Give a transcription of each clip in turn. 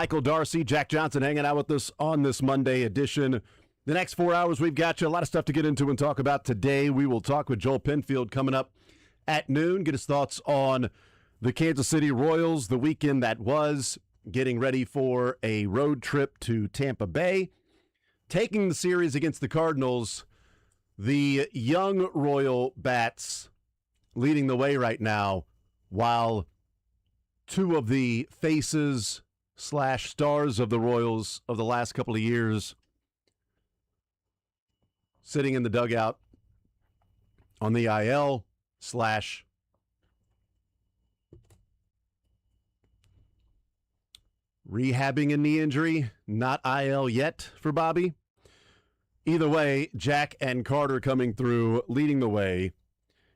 Michael Darcy, Jack Johnson hanging out with us on this Monday edition. The next 4 hours, we've got you a lot of stuff to get into and talk about today. We will talk with Joel Penfield coming up at noon, get his thoughts on the Kansas City Royals, the weekend that was, getting ready for a road trip to Tampa Bay, taking the series against the Cardinals. The young Royal Bats leading the way right now, while two of the faces / stars of the Royals of the last couple of years sitting in the dugout on the IL / rehabbing a knee injury, not IL yet for Bobby. Either way, Jack and Carter coming through, leading the way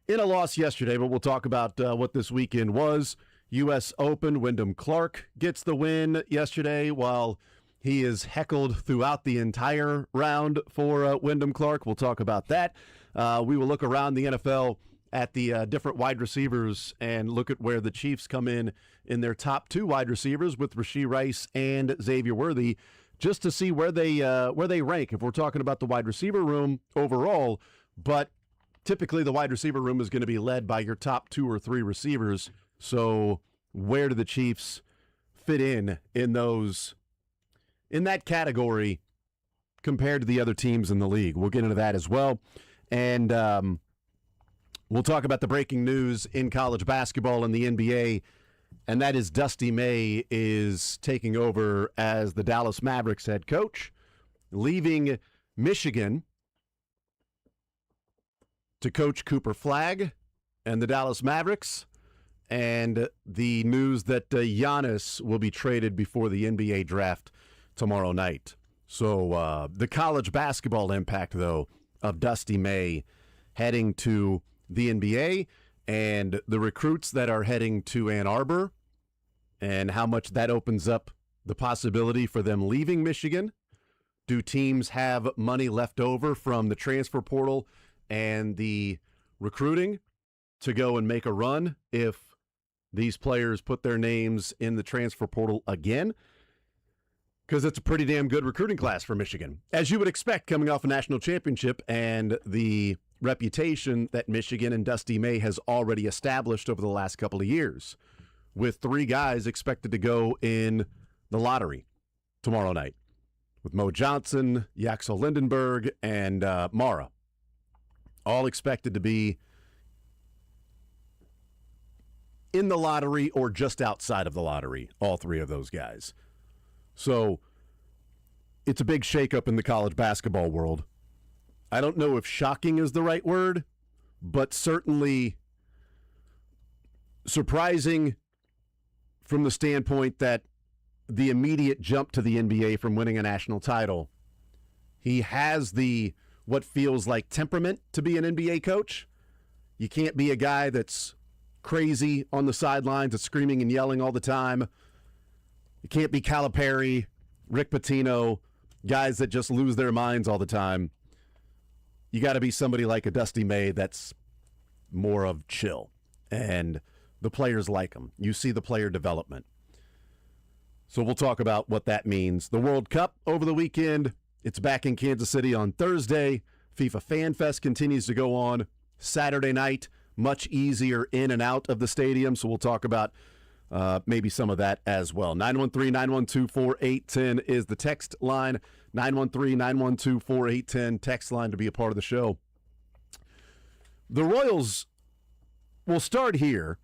in a loss yesterday, but we'll talk about what this weekend was. U.S. Open, Wyndham Clark gets the win yesterday while he is heckled throughout the entire round for Wyndham Clark. We'll talk about that. We will look around the NFL at the different wide receivers and look at where the Chiefs come in their top two wide receivers with Rashee Rice and Xavier Worthy, just to see where they rank if we're talking about the wide receiver room overall. But typically the wide receiver room is going to be led by your top 2 or 3 receivers. So where do the Chiefs fit in that category compared to the other teams in the league? We'll get into that as well. And we'll talk about the breaking news in college basketball and the NBA, and that is Dusty May is taking over as the Dallas Mavericks head coach, leaving Michigan to coach Cooper Flagg and the Dallas Mavericks, and the news that Giannis will be traded before the NBA draft tomorrow night. So the college basketball impact, though, of Dusty May heading to the NBA and the recruits that are heading to Ann Arbor and how much that opens up the possibility for them leaving Michigan. Do teams have money left over from the transfer portal and the recruiting to go and make a run if these players put their names in the transfer portal again? Because it's a pretty damn good recruiting class for Michigan, as you would expect coming off a national championship and the reputation that Michigan and Dusty May has already established over the last couple of years, with 3 guys expected to go in the lottery tomorrow night, with Mo Johnson, Yaxel Lindenberg, and Mara, all expected to be in the lottery or just outside of the lottery, all 3 of those guys. So it's a big shakeup in the college basketball world. I don't know if shocking is the right word, but certainly surprising from the standpoint that the immediate jump to the NBA from winning a national title, he has what feels like temperament to be an NBA coach. You can't be a guy that's crazy on the sidelines, that's screaming and yelling all the time. You can't be Calipari, Rick Pitino, guys that just lose their minds all the time. You got to be somebody like a Dusty May that's more of chill, and the players like him. You see the player development. So we'll talk about what that means. The World Cup over the weekend, it's back in Kansas City on Thursday. FIFA Fan Fest continues to go on Saturday night. Much easier in and out of the stadium, so we'll talk about maybe some of that as well. 913-912-4810 is the text line. 913-912-4810, text line to be a part of the show. The Royals, will start here.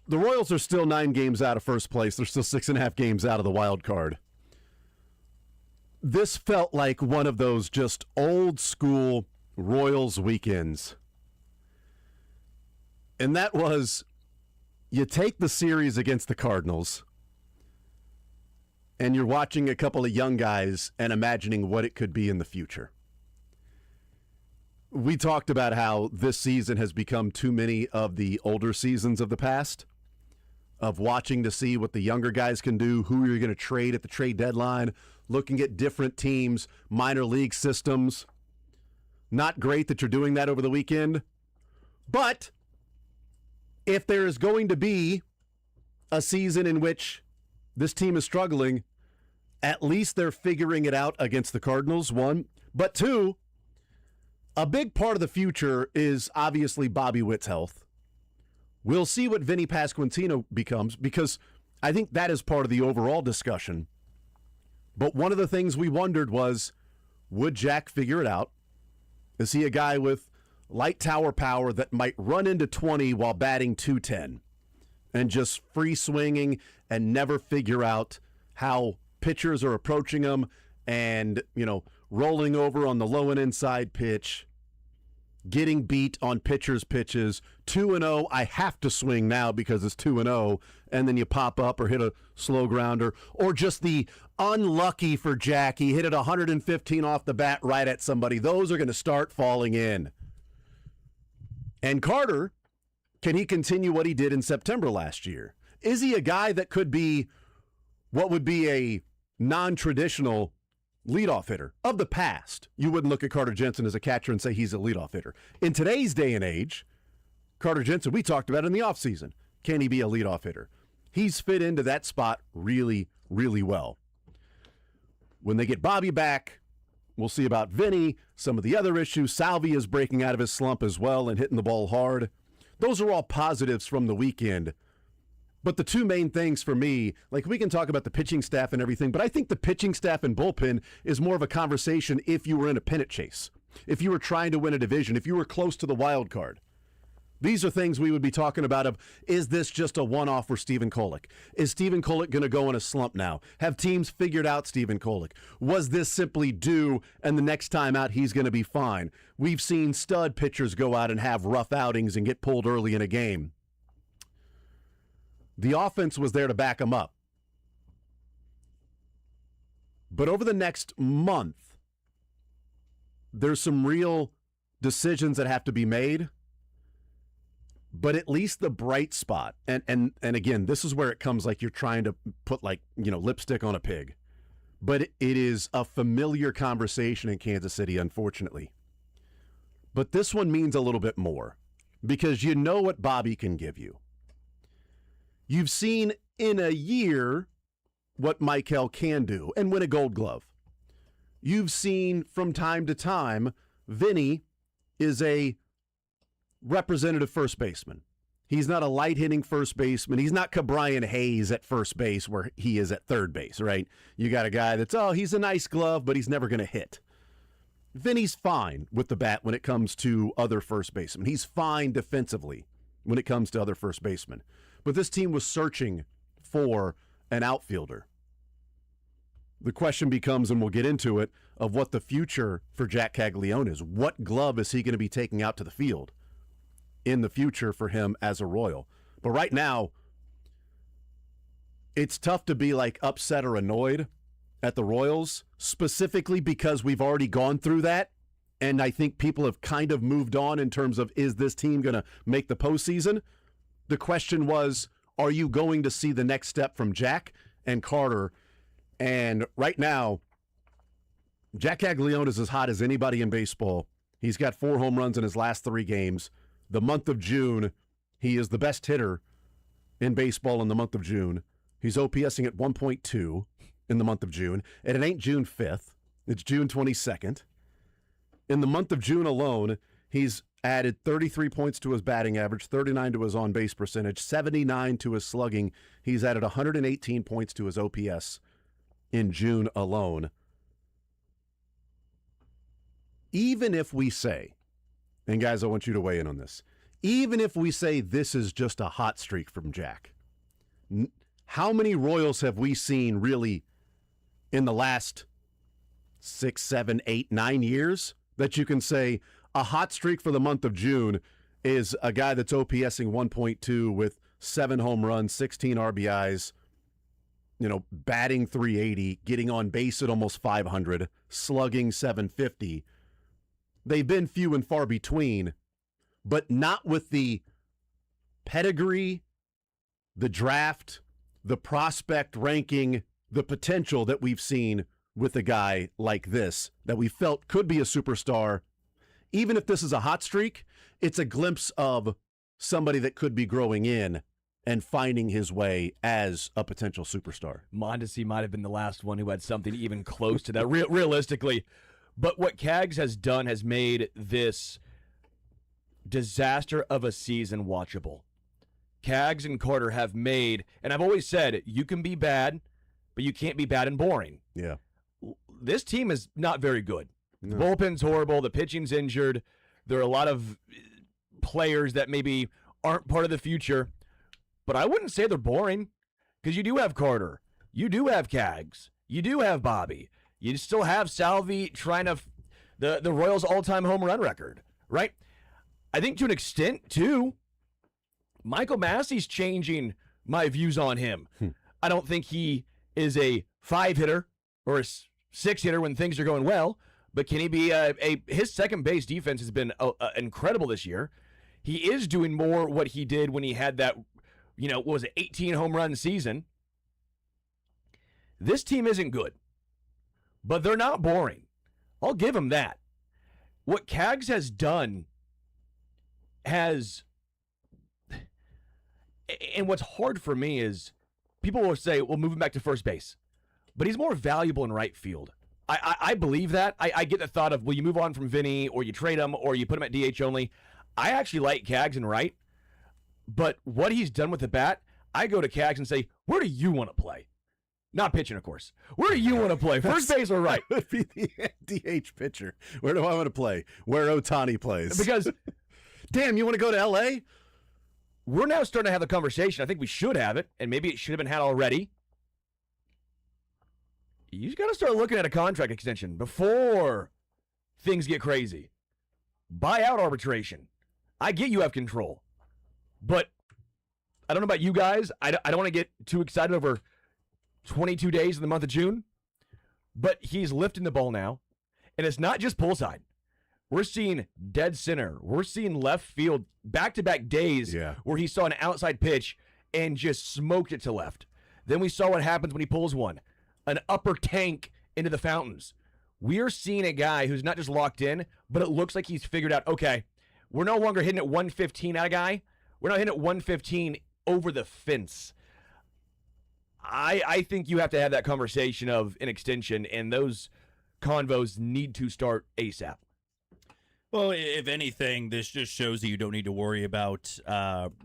The Royals are still 9 games out of first place. They're still 6.5 games out of the wild card. This felt like one of those just old school Royals weekends. And that was, you take the series against the Cardinals, and you're watching a couple of young guys and imagining what it could be in the future. We talked about how this season has become too many of the older seasons of the past, of watching to see what the younger guys can do, who you're going to trade at the trade deadline, looking at different teams, minor league systems. Not great that you're doing that over the weekend, but if there is going to be a season in which this team is struggling. At least they're figuring it out against the Cardinals, one. But two, a big part of the future is obviously Bobby Witt's health. We'll see what Vinny Pasquantino becomes, because I think that is part of the overall discussion. But one of the things we wondered was, would Jack figure it out? Is he a guy with light tower power that might run into 20 while batting 210 and just free swinging and never figure out how pitchers are approaching him and, rolling over on the low and inside pitch, getting beat on pitchers' pitches, 2-0, I have to swing now because it's 2-0, and then you pop up or hit a slow grounder, or just the unlucky for Jack, he hit it 115 off the bat right at somebody. Those are going to start falling in. And Carter, can he continue what he did in September last year? Is he a guy that could be what would be a non-traditional leadoff hitter of the past? You wouldn't look at Carter Jensen as a catcher and say he's a leadoff hitter. In today's day and age, Carter Jensen, we talked about in the offseason, can he be a leadoff hitter? He's fit into that spot really, really well. When they get Bobby back, we'll see about Vinny, some of the other issues. Salvi is breaking out of his slump as well and hitting the ball hard. Those are all positives from the weekend. But the two main things for me, we can talk about the pitching staff and everything, but I think the pitching staff and bullpen is more of a conversation if you were in a pennant chase, if you were trying to win a division, if you were close to the wild card. These are things we would be talking about of, is this just a one-off for Stephen Kolek? Is Stephen Kolek going to go in a slump now? Have teams figured out Stephen Kolek? Was this simply due, and the next time out he's going to be fine? We've seen stud pitchers go out and have rough outings and get pulled early in a game. The offense was there to back him up. But over the next month, there's some real decisions that have to be made. But at least the bright spot, and again, this is where it comes like you're trying to put lipstick on a pig. But it is a familiar conversation in Kansas City, unfortunately. But this one means a little bit more because you know what Bobby can give you. You've seen in a year what Michael can do and win a Gold Glove. You've seen from time to time, Vinny is a representative first baseman. He's not a light-hitting first baseman. He's not Cabrian Hayes at first base where he is at third base, right? You got a guy that's, he's a nice glove, but he's never going to hit. Vinny's fine with the bat when it comes to other first basemen. He's fine defensively when it comes to other first basemen. But this team was searching for an outfielder. The question becomes, and we'll get into it, of what the future for Jack Caglione is. What glove is he going to be taking out to the field in the future for him as a Royal? But right now, it's tough to be upset or annoyed at the Royals, specifically because we've already gone through that. And I think people have kind of moved on in terms of, is this team going to make the postseason? The question was, are you going to see the next step from Jack and Carter? And right now, Jack Caglione is as hot as anybody in baseball. He's got 4 home runs in his last 3 games. The month of June, he is the best hitter in baseball in the month of June. He's OPSing at 1.2 in the month of June. And it ain't June 5th. It's June 22nd. In the month of June alone, he's added 33 points to his batting average, 39 to his on-base percentage, 79 to his slugging. He's added 118 points to his OPS in June alone. Even if we say, and guys, I want you to weigh in on this, even if we say this is just a hot streak from Jack, how many Royals have we seen really in the last 6, 7, 8, 9 years that you can say, a hot streak for the month of June is a guy that's OPSing 1.2 with 7 home runs, 16 RBIs, batting 380, getting on base at almost 500, slugging 750. They've been few and far between, but not with the pedigree, the draft, the prospect ranking, the potential that we've seen with a guy like this that we felt could be a superstar. Even if this is a hot streak, it's a glimpse of somebody that could be growing in and finding his way as a potential superstar. Mondesi might have been the last one who had something even close to that, realistically. But what Cags has done has made this disaster of a season watchable. Cags and Carter have made, and I've always said, you can be bad, but you can't be bad and boring. Yeah. This team is not very good. No. The bullpen's horrible. The pitching's injured. There are a lot of players that maybe aren't part of the future. But I wouldn't say they're boring, because you do have Carter. You do have Cags. You do have Bobby. You still have Salvi trying to the Royals' all-time home run record, right? I think to an extent, too, Michael Massey's changing my views on him. I don't think he is a 5-hitter or a 6-hitter when things are going well, but can he be his second base defense has been incredible this year. He is doing more what he did when he had that, what was it, 18 home run season. This team isn't good, but they're not boring. I'll give him that. What Cags has done has, and what's hard for me is people will say, well, move him back to first base, but he's more valuable in right field. I believe that. I get the thought of, will you move on from Vinny, or you trade him, or you put him at DH only. I actually like Cags in right, but what he's done with the bat, I go to Cags and say, where do you want to play? Not pitching, of course. Where do you want to play? First base or right? That would be the DH pitcher. Where do I want to play? Where Ohtani plays. Because, damn, you want to go to L.A.? We're now starting to have a conversation. I think we should have it, and maybe it should have been had already. You got to start looking at a contract extension before things get crazy. Buy out arbitration. I get you have control, but I don't know about you guys. I don't want to get too excited over 22 days in the month of June, but he's lifting the ball now, and it's not just pull side. We're seeing dead center. We're seeing left field back-to-back days where he saw an outside pitch and just smoked it to left. Then we saw what happens when he pulls one, an upper tank into the fountains. We are seeing a guy who's not just locked in, but it looks like he's figured out, okay, we're no longer hitting at 115 at a guy. We're not hitting at 115 over the fence. I think you have to have that conversation of an extension, and those convos need to start ASAP. Well, if anything, this just shows that you don't need to worry about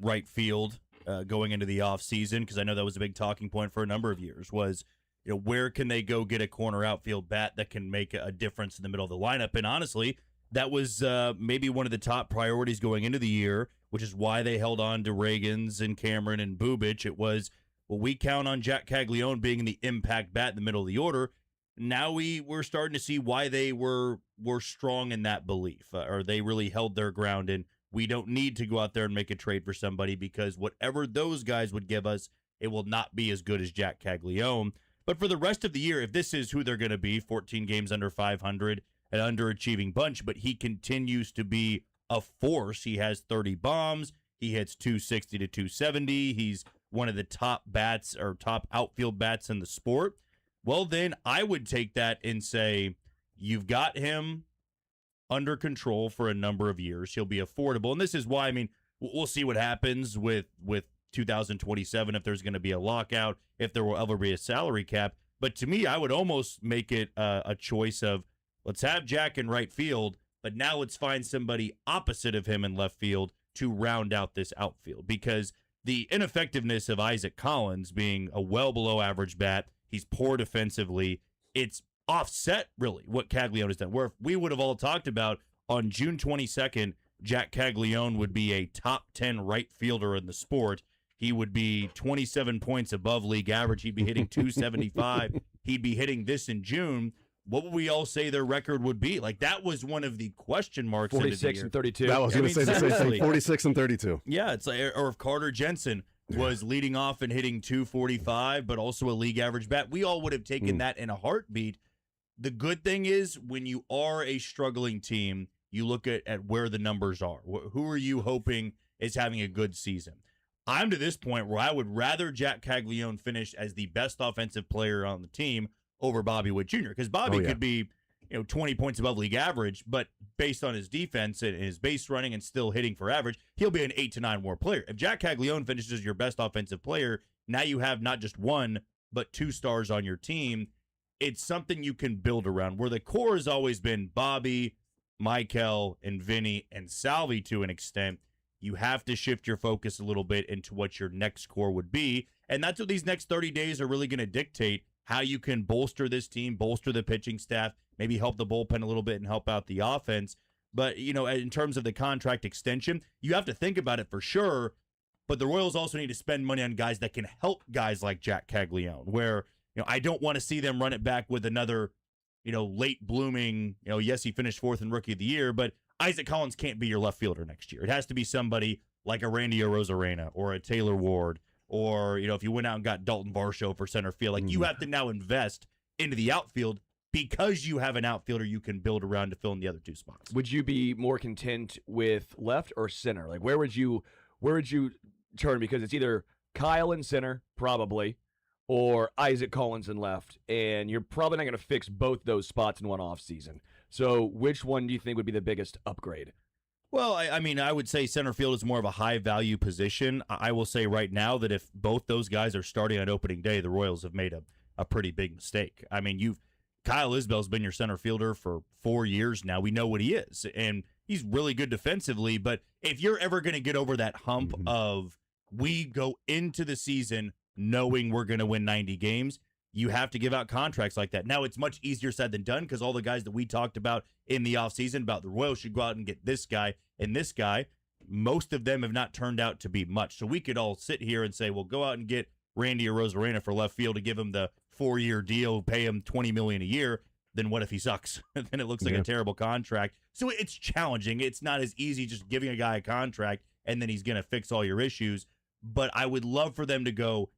right field going into the offseason, because I know that was a big talking point for a number of years, was where can they go get a corner outfield bat that can make a difference in the middle of the lineup? And honestly, that was maybe one of the top priorities going into the year, which is why they held on to Reagans and Cameron and Bubic. It was, well, we count on Jack Caglione being the impact bat in the middle of the order. Now we're starting to see why they were strong in that belief, or they really held their ground, and we don't need to go out there and make a trade for somebody, because whatever those guys would give us, it will not be as good as Jack Caglione. But for the rest of the year, if this is who they're going to be, 14 games under 500, an underachieving bunch, but he continues to be a force. He has 30 bombs. He hits 260 to 270. He's one of the top bats or top outfield bats in the sport. Well, then I would take that and say, you've got him under control for a number of years. He'll be affordable. And this is why, I mean, we'll see what happens with 2027, if there's going to be a lockout, if there will ever be a salary cap. But to me, I would almost make it a choice of, let's have Jack in right field, but now let's find somebody opposite of him in left field to round out this outfield. Because the ineffectiveness of Isaac Collins being a well below average bat, he's poor defensively, it's offset, really, what Caglione has done. Where if we would have all talked about on June 22nd, Jack Caglione would be a top 10 right fielder in the sport. He would be 27 points above league average. He'd be hitting 275. He'd be hitting this in June. What would we all say their record would be? Like, that was one of the question marks. 46 and 32. That was going to say the same thing. 46 and 32. Yeah, it's like, or if Carter Jensen was leading off and hitting 245, but also a league average bat, we all would have taken that in a heartbeat. The good thing is, when you are a struggling team, you look at where the numbers are. Who are you hoping is having a good season? I'm to this point where I would rather Jack Caglione finish as the best offensive player on the team over Bobby Witt Jr., because Bobby could be 20 points above league average, but based on his defense and his base running and still hitting for average, he'll be an 8 to 9 WAR player. If Jack Caglione finishes your best offensive player, now you have not just one, but 2 stars on your team. It's something you can build around, where the core has always been Bobby, Michael, and Vinny, and Salvi to an extent. You have to shift your focus a little bit into what your next core would be, and that's what these next 30 days are really going to dictate, how you can bolster this team, bolster the pitching staff, maybe help the bullpen a little bit and help out the offense. But, in terms of the contract extension, you have to think about it for sure, but the Royals also need to spend money on guys that can help guys like Jack Caglione, where, I don't want to see them run it back with another, late blooming, yes, he finished 4th in Rookie of the Year, but Isaac Collins can't be your left fielder next year. It has to be somebody like a Randy Arozarena or a Taylor Ward, or, if you went out and got Dalton Varsho for center field, like you have to now invest into the outfield because you have an outfielder you can build around to fill in the other 2 spots. Would you be more content with left or center? Like, where would you turn? Because it's either Kyle in center, probably, or Isaac Collins in left, and you're probably not going to fix both those spots in one offseason. So which one do you think would be the biggest upgrade? Well, I would say center field is more of a high-value position. I will say right now that if both those guys are starting on opening day, the Royals have made a pretty big mistake. Kyle Isbell's been your center fielder for 4 years now. We know what he is, and he's really good defensively, but if you're ever going to get over that hump of we go into the season knowing we're going to win 90 games, you have to give out contracts like that. Now, it's much easier said than done because all the guys that we talked about in the offseason about the Royals should go out and get this guy and this guy, most of them have not turned out to be much. So we could all sit here and say, well, go out and get Randy Arozarena for left field to give him the 4-year deal, pay him $20 million a year. Then what if he sucks? Then it looks like a terrible contract. So it's challenging. It's not as easy just giving a guy a contract and then he's going to fix all your issues. But I would love for them to go,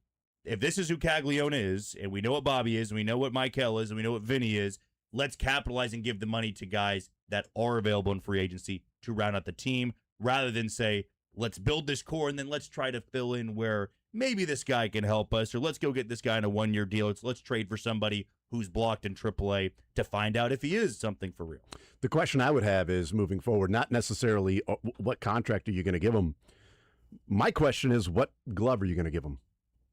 if this is who Caglione is, and we know what Bobby is, and we know what Michael is, and we know what Vinny is, let's capitalize and give the money to guys that are available in free agency to round out the team, rather than say, let's build this core and then let's try to fill in where maybe this guy can help us, or let's go get this guy in a 1-year deal. Let's trade for somebody who's blocked in AAA to find out if he is something for real. The question I would have is, moving forward, not necessarily what contract are you going to give him. My question is, what glove are you going to give him?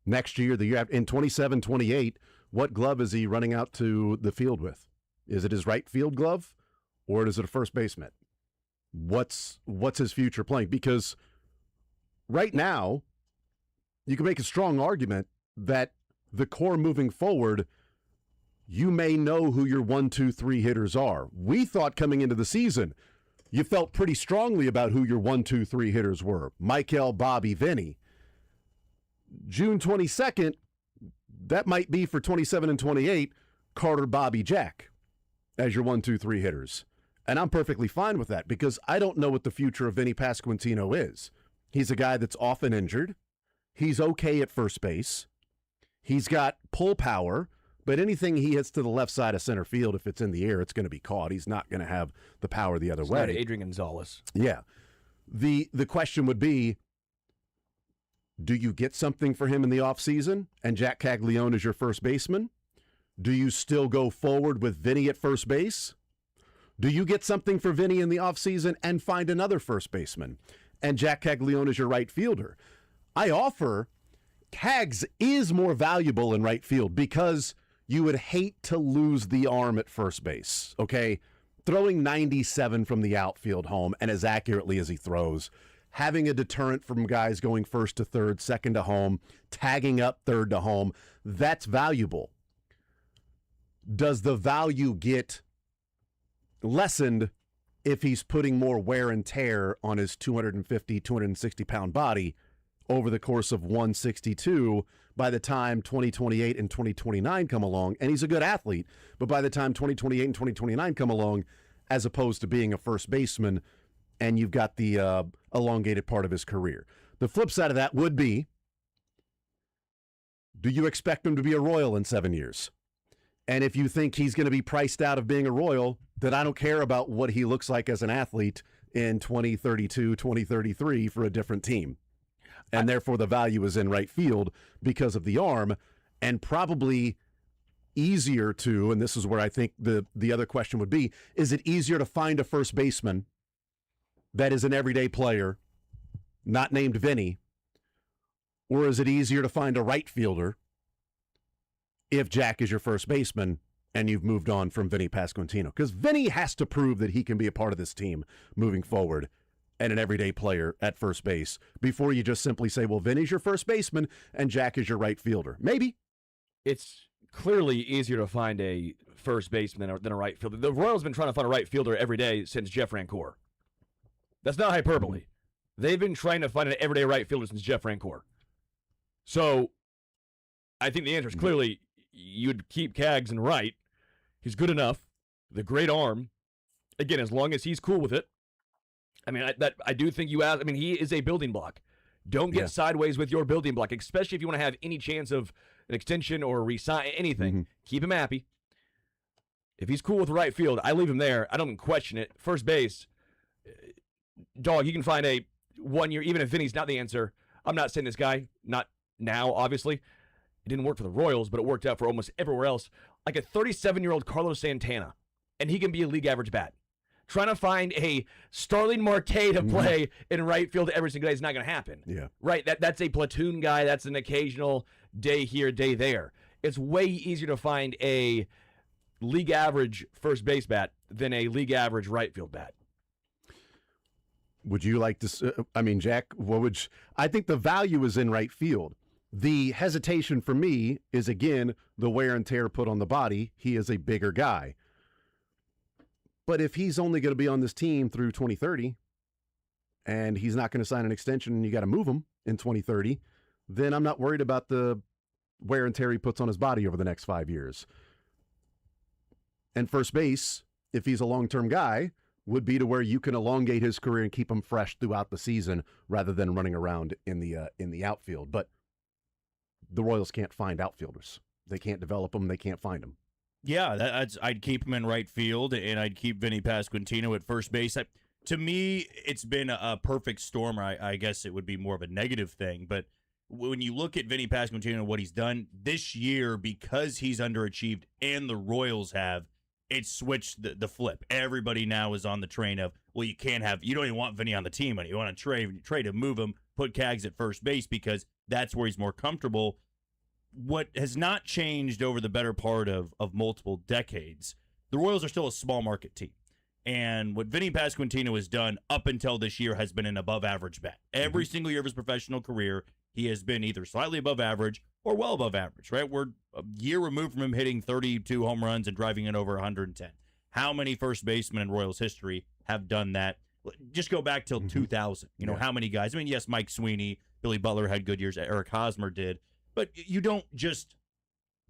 Next year, the year in 27-28, what glove is he running out to the field with? Is it his right field glove, or is it a first base mitt? What's his future playing? Because right now, you can make a strong argument that the core moving forward, you may know who your 1, 2, 3 hitters are. We thought coming into the season, you felt pretty strongly about who your 1, 2, 3 hitters were. Michael, Bobby, Vinny. June 22nd, that might be for 27 and 28, Carter, Bobby, Jack as your 1, 2, 3 hitters. And I'm perfectly fine with that because I don't know what the future of Vinny Pasquantino is. He's a guy that's often injured. He's okay at first base. He's got pull power, but anything he hits to the left side of center field, if it's in the air, it's going to be caught. He's not going to have the power the other way. Not Adrian Gonzalez. Yeah. The question would be, do you get something for him in the offseason and Jack Caglione is your first baseman? Do you still go forward with Vinny at first base? Do you get something for Vinny in the offseason and find another first baseman and Jack Caglione is your right fielder? I offer Cags is more valuable in right field because you would hate to lose the arm at first base, okay? Throwing 97 from the outfield home and as accurately as he throws, having a deterrent from guys going first to third, second to home, tagging up third to home, that's valuable. Does the value get lessened if he's putting more wear and tear on his 250, 260-pound body over the course of 162 by the time 2028 and 2029 come along? And he's a good athlete, but by the time 2028 and 2029 come along, as opposed to being a first baseman, and you've got the elongated part of his career. The flip side of that would be, do you expect him to be a Royal in 7 years? And if you think he's going to be priced out of being a Royal, then I don't care about what he looks like as an athlete in 2032, 2033 for a different team. And therefore the value is in right field because of the arm, and probably easier to, and this is where I think the other question would be, is it easier to find a first baseman that is an everyday player, not named Vinny, or is it easier to find a right fielder if Jack is your first baseman and you've moved on from Vinny Pasquantino? Because Vinny has to prove that he can be a part of this team moving forward and an everyday player at first base before you just simply say, well, Vinny's your first baseman and Jack is your right fielder. Maybe. It's clearly easier to find a first baseman than a right fielder. The Royals have been trying to find a right fielder every day since Jeff Rancourt. That's not hyperbole. They've been trying to find an everyday right fielder since Jeff Rancourt. So I think the answer is clearly you'd keep Kaggs in right. He's good enough. The great arm. Again, as long as he's cool with it. I mean, I do think you ask. I mean, he is a building block. Don't get sideways with your building block, especially if you want to have any chance of an extension or resign anything. Keep him happy. If he's cool with right field, I leave him there. I don't even question it. First base, dog, you can find a 1 year, even if Vinny's not the answer. I'm not saying this guy, not now, obviously. It didn't work for the Royals, but it worked out for almost everywhere else. Like a 37-year-old Carlos Santana, and he can be a league average bat. Trying to find a Starling Marte to play in right field every single day is not going to happen. Yeah. Right? That's a platoon guy. That's an occasional day here, day there. It's way easier to find a league average first base bat than a league average right field bat. Would you like to, Jack, I think the value is in right field. The hesitation for me is, again, the wear and tear put on the body. He is a bigger guy. But if he's only going to be on this team through 2030 and he's not going to sign an extension and you got to move him in 2030, then I'm not worried about the wear and tear he puts on his body over the next 5 years. And first base, if he's a long-term guy, would be to where you can elongate his career and keep him fresh throughout the season rather than running around in the outfield. But the Royals can't find outfielders. They can't develop them. They can't find them. Yeah, I'd keep him in right field, and I'd keep Vinny Pasquantino at first base. To me, it's been a perfect storm. I guess it would be more of a negative thing, but when you look at Vinny Pasquantino and what he's done this year, because he's underachieved and the Royals have, it's switched the flip. Everybody now is on the train of, well, you don't even want Vinny on the team, and you want to trade him, move him, put Kaggs at first base because that's where he's more comfortable. What has not changed over the better part of multiple decades, the Royals are still a small market team. And what Vinny Pasquantino has done up until this year has been an above-average bat. Every single year of his professional career, he has been either slightly above average or well above average, right? We're a year removed from him hitting 32 home runs and driving in over 110. How many first basemen in Royals history have done that? Just go back till 2000. You know, how many guys? I mean, yes, Mike Sweeney, Billy Butler had good years. Eric Hosmer did. But you don't just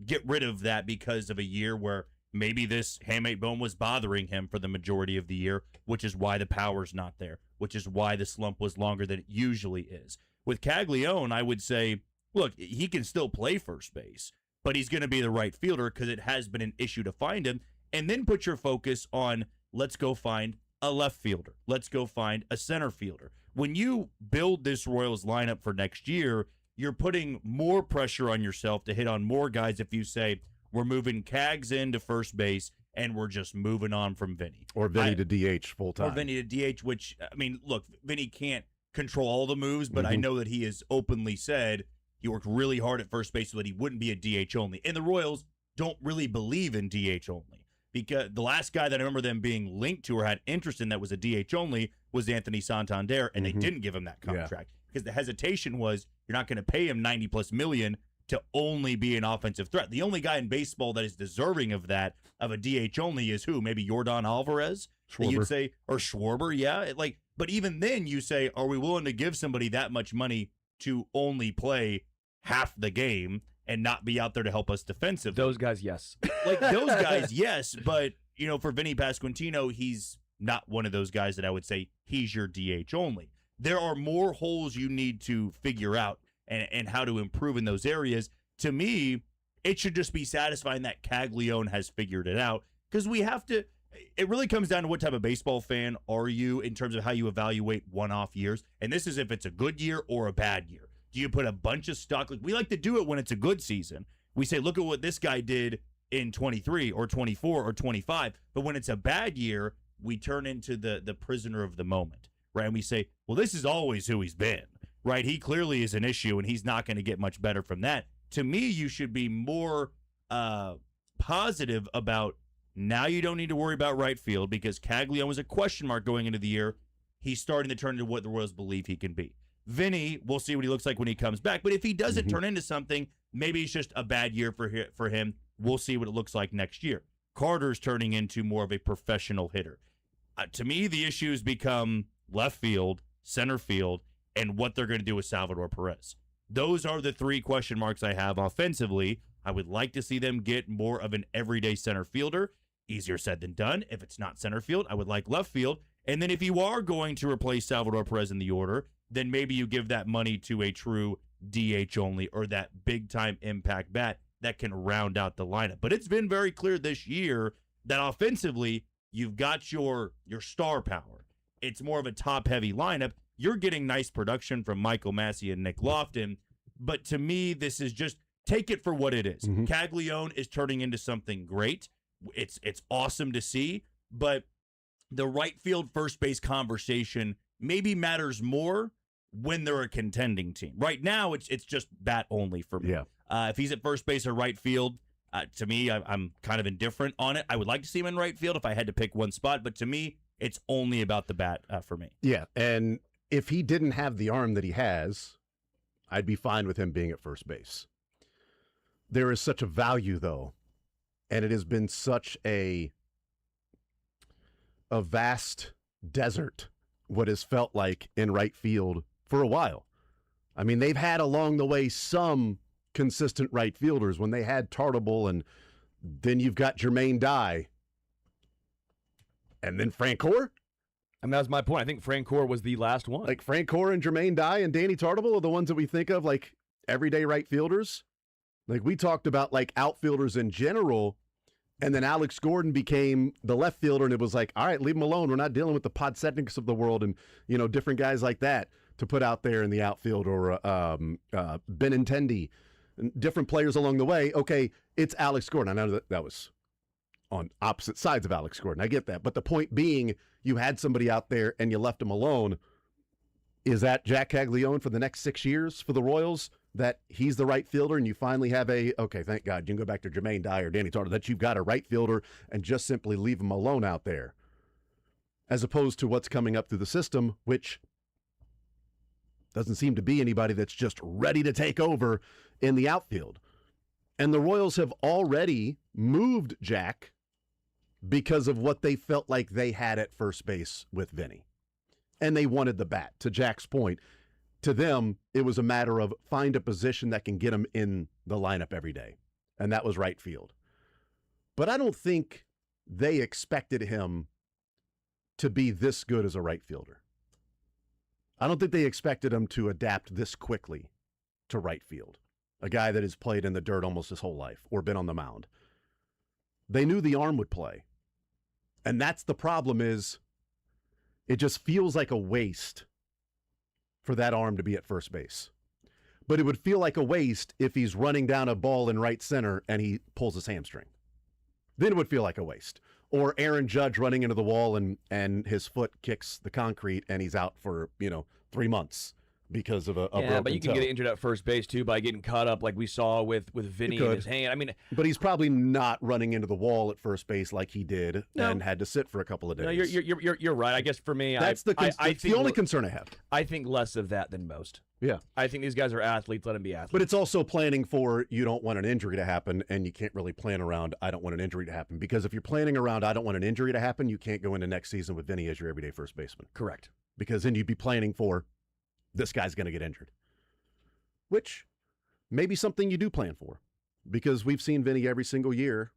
get rid of that because of a year where maybe this hamate bone was bothering him for the majority of the year, which is why the power's not there, which is why the slump was longer than it usually is. With Caglione, I would say, look, he can still play first base, but he's going to be the right fielder because it has been an issue to find him. And then put your focus on, let's go find a left fielder. Let's go find a center fielder. When you build this Royals lineup for next year, you're putting more pressure on yourself to hit on more guys if you say, we're moving Kaggs into first base and we're just moving on from Vinny. Or Vinny to DH full time. Or Vinny to DH, which, I mean, look, Vinny can't control all the moves, but I know that he has openly said he worked really hard at first base so that he wouldn't be a DH only. And the Royals don't really believe in DH only. Because the last guy that I remember them being linked to or had interest in that was a DH only was Anthony Santander, and they didn't give him that contract. Because the hesitation was you're not going to pay him $90+ million to only be an offensive threat. The only guy in baseball that is deserving of that, of a DH only, is who? Maybe Yordan Alvarez? Schwarber. You'd say, or Schwarber, yeah. But even then you say, are we willing to give somebody that much money to only play half the game and not be out there to help us defensively? Those guys, yes. Those guys, yes. But, for Vinny Pasquantino, he's not one of those guys that I would say he's your DH only. There are more holes you need to figure out and how to improve in those areas. To me, it should just be satisfying that Caglione has figured it out, because we have to – it really comes down to what type of baseball fan are you in terms of how you evaluate one-off years. And this is if it's a good year or a bad year. Do you put a bunch of stock? We like to do it when it's a good season. We say, look at what this guy did in 23 or 24 or 25. But when it's a bad year, we turn into the prisoner of the moment, right? And we say, well, this is always who he's been, right? He clearly is an issue, and he's not going to get much better from that. To me, you should be more positive about now you don't need to worry about right field because Caglione was a question mark going into the year. He's starting to turn into what the Royals believe he can be. Vinny, we'll see what he looks like when he comes back. But if he doesn't turn into something, maybe it's just a bad year for him. We'll see what it looks like next year. Carter's turning into more of a professional hitter. To me, the issues become left field, center field, and what they're going to do with Salvador Perez. Those are the three question marks I have offensively. I would like to see them get more of an everyday center fielder. Easier said than done. If it's not center field, I would like left field. And then if you are going to replace Salvador Perez in the order, then maybe you give that money to a true DH only or that big-time impact bat that can round out the lineup. But it's been very clear this year that offensively, you've got your star power. It's more of a top-heavy lineup. You're getting nice production from Michael Massey and Nick Lofton. But to me, this is just take it for what it is. Caglione is turning into something great. It's awesome to see, but the right field first base conversation maybe matters more when they're a contending team. Right now, it's just bat only for me. Yeah. If he's at first base or right field, to me, I'm kind of indifferent on it. I would like to see him in right field if I had to pick one spot, but to me, it's only about the bat for me. Yeah, and if he didn't have the arm that he has, I'd be fine with him being at first base. There is such a value, though, and it has been such a vast desert, what has felt like in right field for a while. I mean, they've had along the way some consistent right fielders when they had Tartable, and then you've got Jermaine Dye, and then Francoeur. I mean, that was my point. I think Francoeur was the last one. Like Francoeur and Jermaine Dye and Danny Tartable are the ones that we think of like everyday right fielders. Like we talked about like outfielders in general, and then Alex Gordon became the left fielder, and it was like, all right, leave him alone. We're not dealing with the Podsetniks of the world and, you know, different guys like that to put out there in the outfield, or Benintendi, and different players along the way. Okay, it's Alex Gordon. I know that was on opposite sides of Alex Gordon. I get that. But the point being, you had somebody out there and you left him alone. Is that Jack Caglione for the next 6 years for the Royals, that he's the right fielder and you finally have okay, thank God, you can go back to Jermaine Dye or Danny Tartar, that you've got a right fielder and just simply leave him alone out there, as opposed to what's coming up through the system, which doesn't seem to be anybody that's just ready to take over in the outfield. And the Royals have already moved Jack because of what they felt like they had at first base with Vinny. And they wanted the bat. To Jack's point, to them, it was a matter of find a position that can get him in the lineup every day. And that was right field. But I don't think they expected him to be this good as a right fielder. I don't think they expected him to adapt this quickly to right field. A guy that has played in the dirt almost his whole life or been on the mound. They knew the arm would play. And that's the problem, is it just feels like a waste for that arm to be at first base. But it would feel like a waste if he's running down a ball in right center and he pulls his hamstring. Then it would feel like a waste. Or Aaron Judge running into the wall and his foot kicks the concrete and he's out for, 3 months because of a broken toe. But you can get injured at first base too by getting caught up like we saw with Vinny in his hand. I mean, but he's probably not running into the wall at first base like he did and had to sit for a couple of days. No, you're right. I guess for me, that's the only concern I have. I think less of that than most. Yeah, I think these guys are athletes. Let them be athletes. But it's also planning for, you don't want an injury to happen, and you can't really plan around I don't want an injury to happen, because if you're planning around I don't want an injury to happen, you can't go into next season with Vinny as your everyday first baseman. Correct. Because then you'd be planning for this guy's going to get injured, which may be something you do plan for, because we've seen Vinny every single year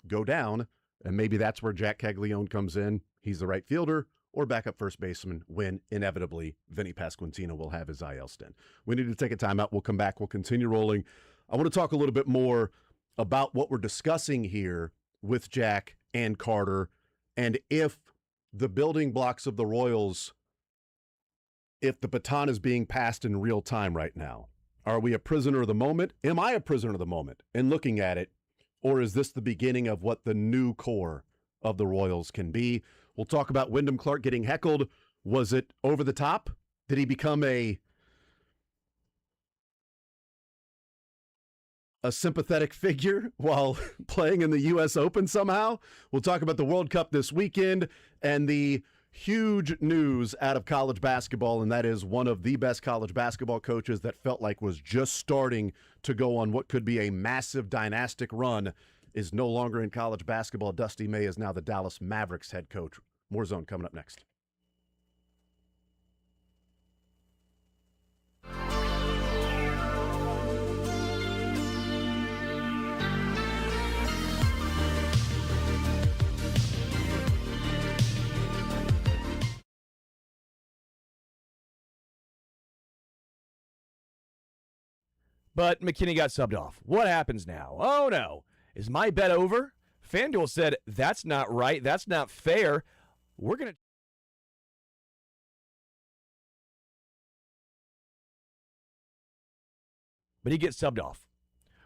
go down, and maybe that's where Jack Caglione comes in. He's the right fielder or backup first baseman when inevitably Vinny Pasquantino will have his IL stint. We need to take a timeout. We'll come back. We'll continue rolling. I want to talk a little bit more about what we're discussing here with Jack and Carter, and if the building blocks of the Royals, if the baton is being passed in real time right now. Are we a prisoner of the moment? Am I a prisoner of the moment? And looking at it, or is this the beginning of what the new core of the Royals can be? We'll talk about Wyndham Clark getting heckled. Was it over the top? Did he become a sympathetic figure while playing in the U.S. Open somehow? We'll talk about the World Cup this weekend and the huge news out of college basketball, and that is one of the best college basketball coaches that felt like was just starting to go on what could be a massive dynastic run is no longer in college basketball. Dusty May is now the Dallas Mavericks head coach. More Zone coming up next. But McKinney got subbed off. What happens now? Oh no. Is my bet over? FanDuel said, that's not right. That's not fair. We're going to. But he gets subbed off.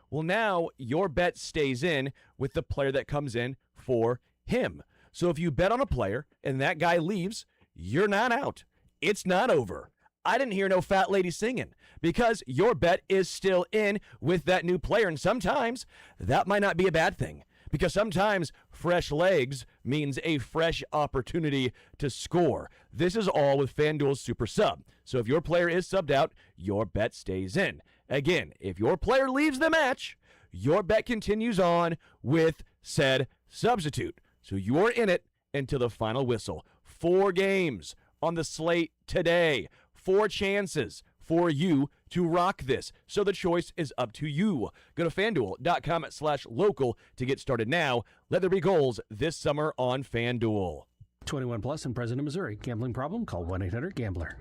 Well, now your bet stays in with the player that comes in for him. So if you bet on a player and that guy leaves, you're not out. It's not over. I didn't hear no fat lady singing because your bet is still in with that new player. And sometimes that might not be a bad thing because sometimes fresh legs means a fresh opportunity to score. This is all with FanDuel's Super Sub. So if your player is subbed out, your bet stays in. Again, if your player leaves the match, your bet continues on with said substitute. So you're in it until the final whistle. 4 games on the slate today. 4 chances for you to rock this. So the choice is up to you. Go to FanDuel.com/local to get started now. Let there be goals this summer on FanDuel. 21 plus and present in Missouri. Gambling problem? Call 1-800-GAMBLER.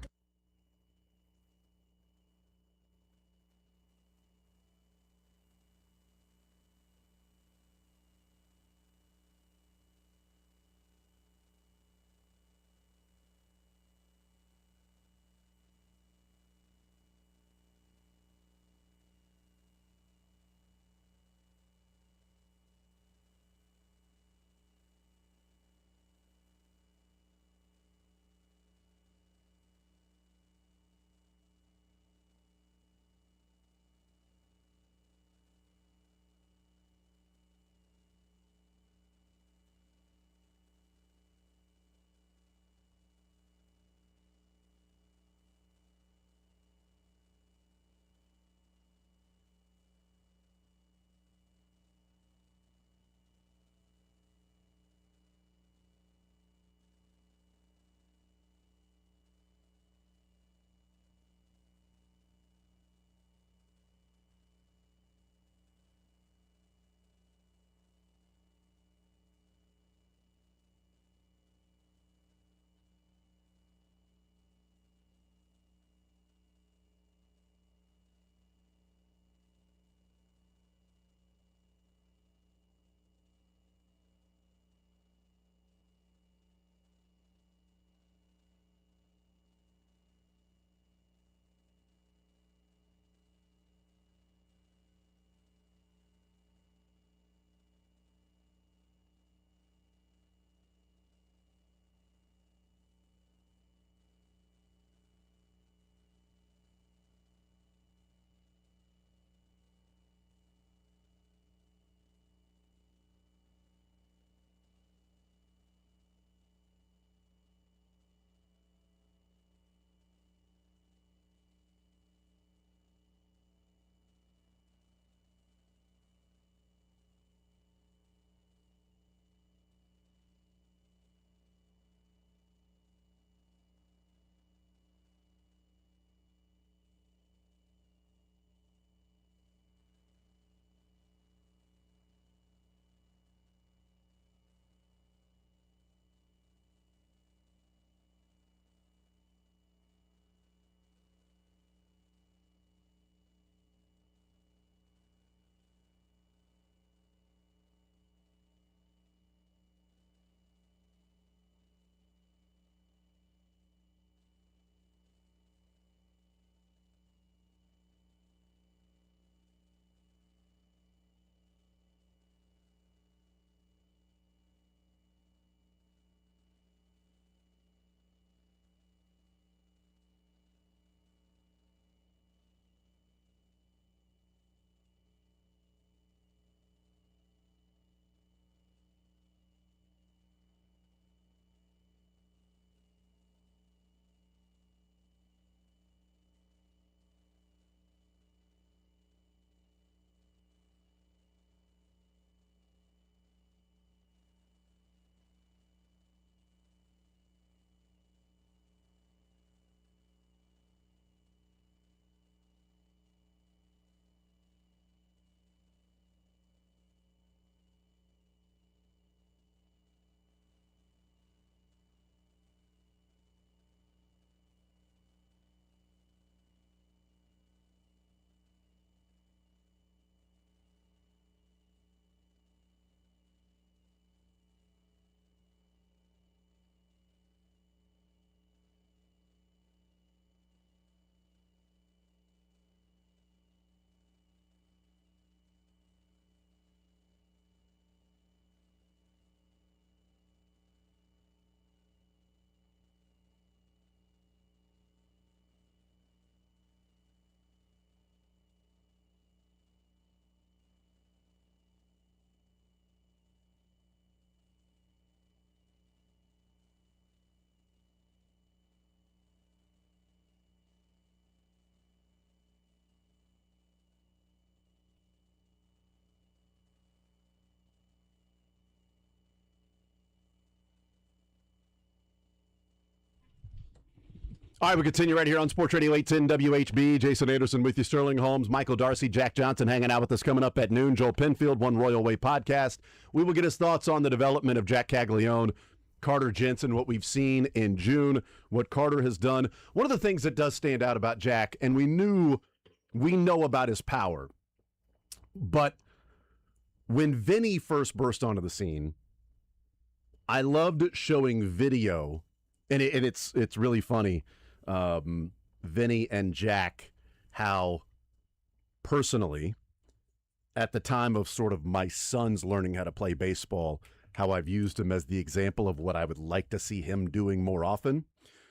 All right, we continue right here on Sports Radio 810 WHB. Jason Anderson with you, Sterling Holmes, Michael Darcy, Jack Johnson hanging out with us coming up at noon. Joel Penfield, One Royal Way podcast. We will get his thoughts on the development of Jack Caglione, Carter Jensen, what we've seen in June, what Carter has done. One of the things that does stand out about Jack, and we know about his power, but when Vinny first burst onto the scene, I loved showing video, and it's really funny. Vinny and Jack, how personally, at the time of sort of my son's learning how to play baseball, how I've used him as the example of what I would like to see him doing more often.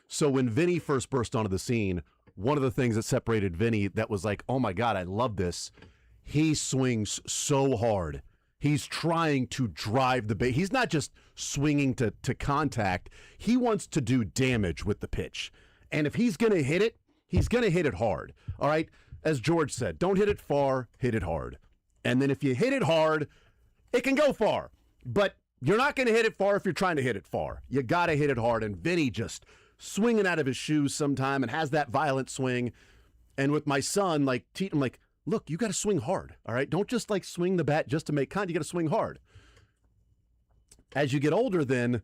So when Vinny first burst onto the scene, one of the things that separated Vinny that was like, oh my God, I love this. He swings so hard. He's trying to drive the base. He's not just swinging to contact. He wants to do damage with the pitch. And if he's going to hit it, he's going to hit it hard. All right? As George said, don't hit it far, hit it hard. And then if you hit it hard, it can go far. But you're not going to hit it far if you're trying to hit it far. You got to hit it hard. And Vinny just swinging out of his shoes sometime and has that violent swing. And with my son, like, I'm like, look, you got to swing hard. All right? Don't just like swing the bat just to make contact. You got to swing hard. As you get older, then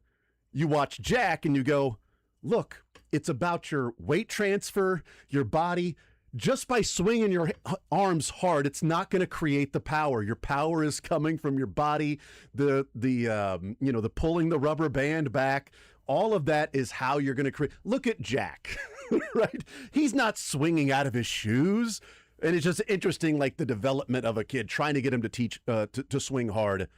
you watch Jack and you go, look, it's about your weight transfer, your body. Just by swinging your arms hard, it's not going to create the power. Your power is coming from your body, the pulling the rubber band back. All of that is how you're going to create. Look at Jack, right? He's not swinging out of his shoes. And it's just interesting, like the development of a kid, trying to get him to teach to swing hard,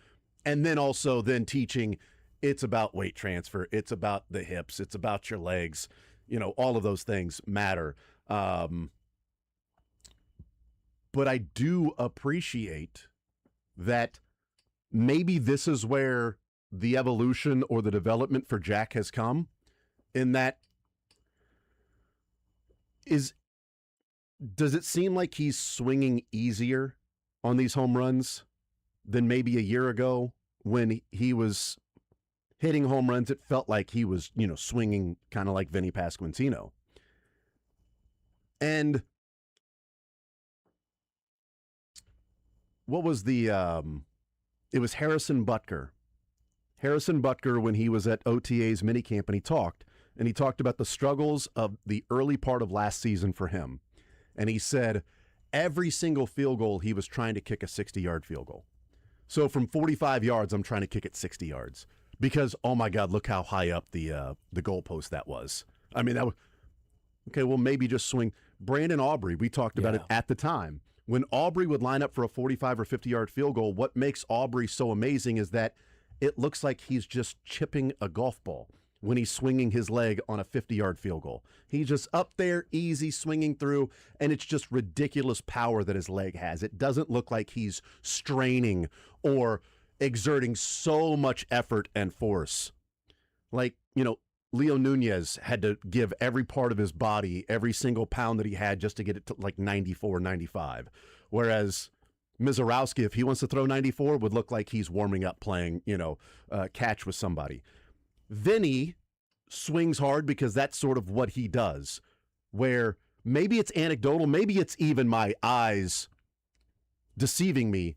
and then also then teaching it's about weight transfer, it's about the hips, it's about your legs, all of those things matter. But I do appreciate that maybe this is where the evolution or the development for Jack has come, in that does it seem like he's swinging easier on these home runs than maybe a year ago when he was hitting home runs? It felt like he was, swinging kind of like Vinny Pasquantino. And what was it was Harrison Butker. Harrison Butker, when he was at OTA's minicamp, and he talked about the struggles of the early part of last season for him. And he said every single field goal, he was trying to kick a 60-yard field goal. So from 45 yards, I'm trying to kick it 60 yards. Because, oh my God, look how high up the goalpost that was. I mean, that was, okay, well, maybe just swing. Brandon Aubrey, we talked about it at the time. When Aubrey would line up for a 45 or 50-yard field goal, what makes Aubrey so amazing is that it looks like he's just chipping a golf ball when he's swinging his leg on a 50-yard field goal. He's just up there, easy, swinging through, and it's just ridiculous power that his leg has. It doesn't look like he's straining or exerting so much effort and force. Like, Leo Nunez had to give every part of his body, every single pound that he had just to get it to like 94, 95. Whereas Mizorowski, if he wants to throw 94, would look like he's warming up playing, catch with somebody. Vinny swings hard because that's sort of what he does, where maybe it's anecdotal, maybe it's even my eyes deceiving me,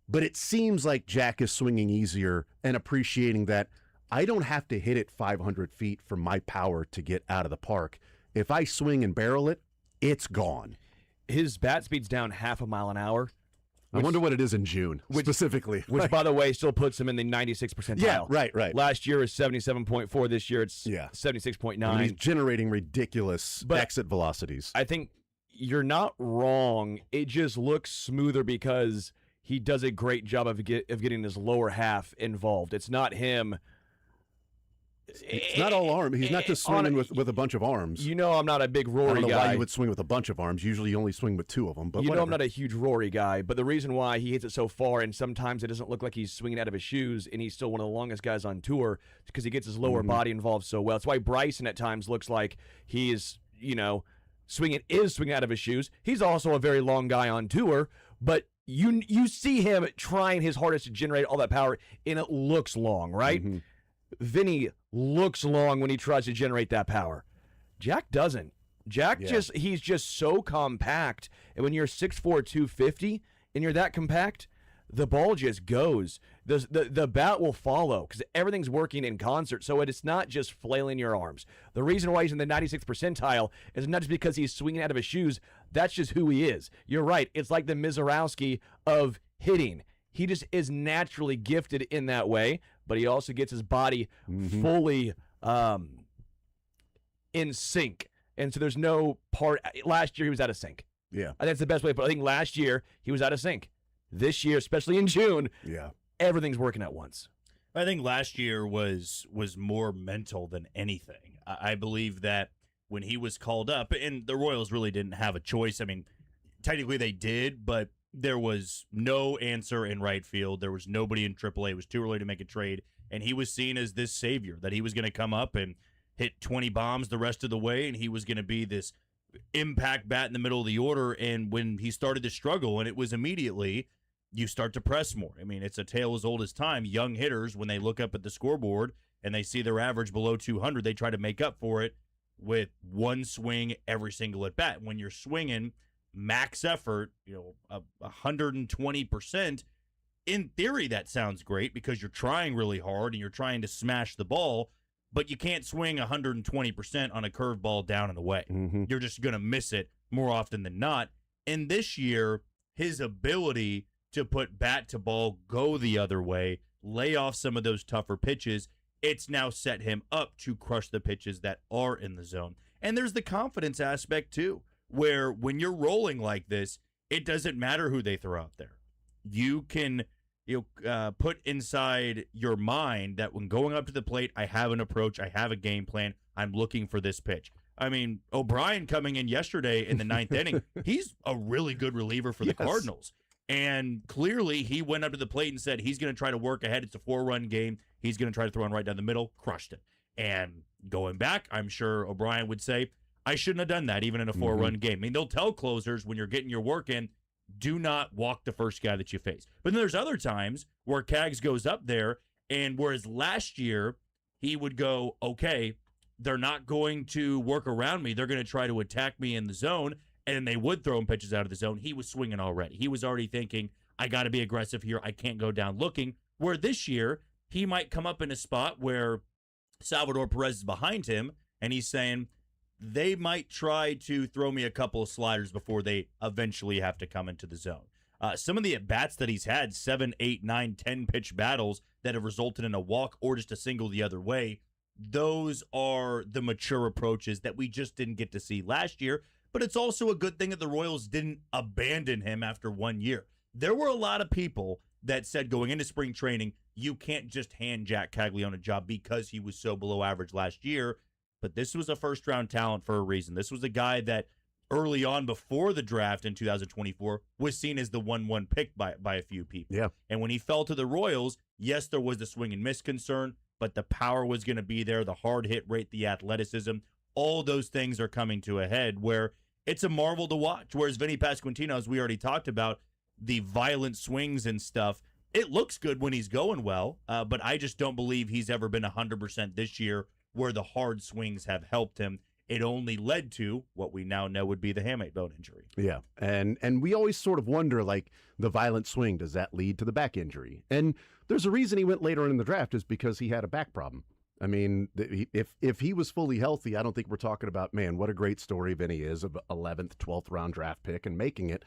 but it seems like Jack is swinging easier and appreciating that I don't have to hit it 500 feet for my power to get out of the park. If I swing and barrel it, it's gone. His bat speed's down half a mile an hour. I wonder what it is in June, specifically. Which, by the way, still puts him in the 96th percentile. Yeah, right. Last year is 77.4. This year it's 76.9. I mean, he's generating ridiculous exit velocities. I think you're not wrong. It just looks smoother because he does a great job of getting his lower half involved. It's not him. It's not all arm. He's not just swinging with a bunch of arms. I'm not a big Rory guy. I don't know why you would swing with a bunch of arms. Usually you only swing with two of them. But I'm not a huge Rory guy. But the reason why he hits it so far, and sometimes it doesn't look like he's swinging out of his shoes, and he's still one of the longest guys on tour, because he gets his lower body involved so well. That's why Bryson at times looks like he is, swinging out of his shoes. He's also a very long guy on tour, but you see him trying his hardest to generate all that power, and it looks long, right? Vinny looks long when he tries to generate that power. Jack doesn't. Jack he's just so compact. And when you're 6'4", 250, and you're that compact, the ball just goes. The bat will follow because everything's working in concert. So it's not just flailing your arms. The reason why he's in the 96th percentile is not just because he's swinging out of his shoes. That's just who he is. You're right. It's like the Mizorowski of hitting. He just is naturally gifted in that way, but he also gets his body fully in sync. And so there's no part. Last year he was out of sync. Yeah. I think that's the best way to put it. I think last year he was out of sync. This year, especially in June, everything's working at once. I think last year was more mental than anything. I believe that when he was called up, and the Royals really didn't have a choice. I mean, technically they did, but there was no answer in right field. There was nobody in AAA. It was too early to make a trade, and he was seen as this savior, that he was going to come up and hit 20 bombs the rest of the way, and he was going to be this impact bat in the middle of the order. And when he started to struggle, and it was immediately, you start to press more. I mean, it's a tale as old as time. Young hitters, when they look up at the scoreboard and they see their average below 200, they try to make up for it with one swing every single at bat. When you're swinging max effort, 120%, in theory that sounds great because you're trying really hard and you're trying to smash the ball, but you can't swing 120% on a curveball down and away. You're just going to miss it more often than not. And this year, his ability to put bat to ball, go the other way, lay off some of those tougher pitches, it's now set him up to crush the pitches that are in the zone. And there's the confidence aspect too, where when you're rolling like this, it doesn't matter who they throw out there. You can put inside your mind that when going up to the plate, I have an approach, I have a game plan, I'm looking for this pitch. I mean, O'Brien coming in yesterday in the ninth inning, he's a really good reliever for the Cardinals. And clearly he went up to the plate and said he's going to try to work ahead. It's a 4-run game. He's going to try to throw one right down the middle. Crushed it. And going back, I'm sure O'Brien would say, I shouldn't have done that even in a 4-run game. I mean, they'll tell closers when you're getting your work in, do not walk the first guy that you face. But then there's other times where Kaggs goes up there, and whereas last year he would go, okay, they're not going to work around me. They're going to try to attack me in the zone. And they would throw him pitches out of the zone. He was swinging already. He was already thinking, I got to be aggressive here. I can't go down looking. Where this year, he might come up in a spot where Salvador Perez is behind him, and he's saying, they might try to throw me a couple of sliders before they eventually have to come into the zone. Some of the at-bats that he's had, 7, 8, 9, 10-pitch battles that have resulted in a walk or just a single the other way, those are the mature approaches that we just didn't get to see last year. But it's also a good thing that the Royals didn't abandon him after 1 year. There were a lot of people that said going into spring training, you can't just hand Jack Caglione a job because he was so below average last year. But this was a first-round talent for a reason. This was a guy that early on before the draft in 2024 was seen as the 1-1 pick by a few people. Yeah. And when he fell to the Royals, yes, there was the swing and miss concern, but the power was going to be there, the hard hit rate, the athleticism. All those things are coming to a head where it's a marvel to watch. Whereas Vinny Pasquantino, as we already talked about, the violent swings and stuff, it looks good when he's going well, but I just don't believe he's ever been 100% this year where the hard swings have helped him. It only led to what we now know would be the hamate bone injury. Yeah, and we always sort of wonder, like, the violent swing, does that lead to the back injury? And there's a reason he went later in the draft is because he had a back problem. I mean, if he was fully healthy, I don't think we're talking about, man, what a great story Vinny is of 11th, 12th round draft pick and making it.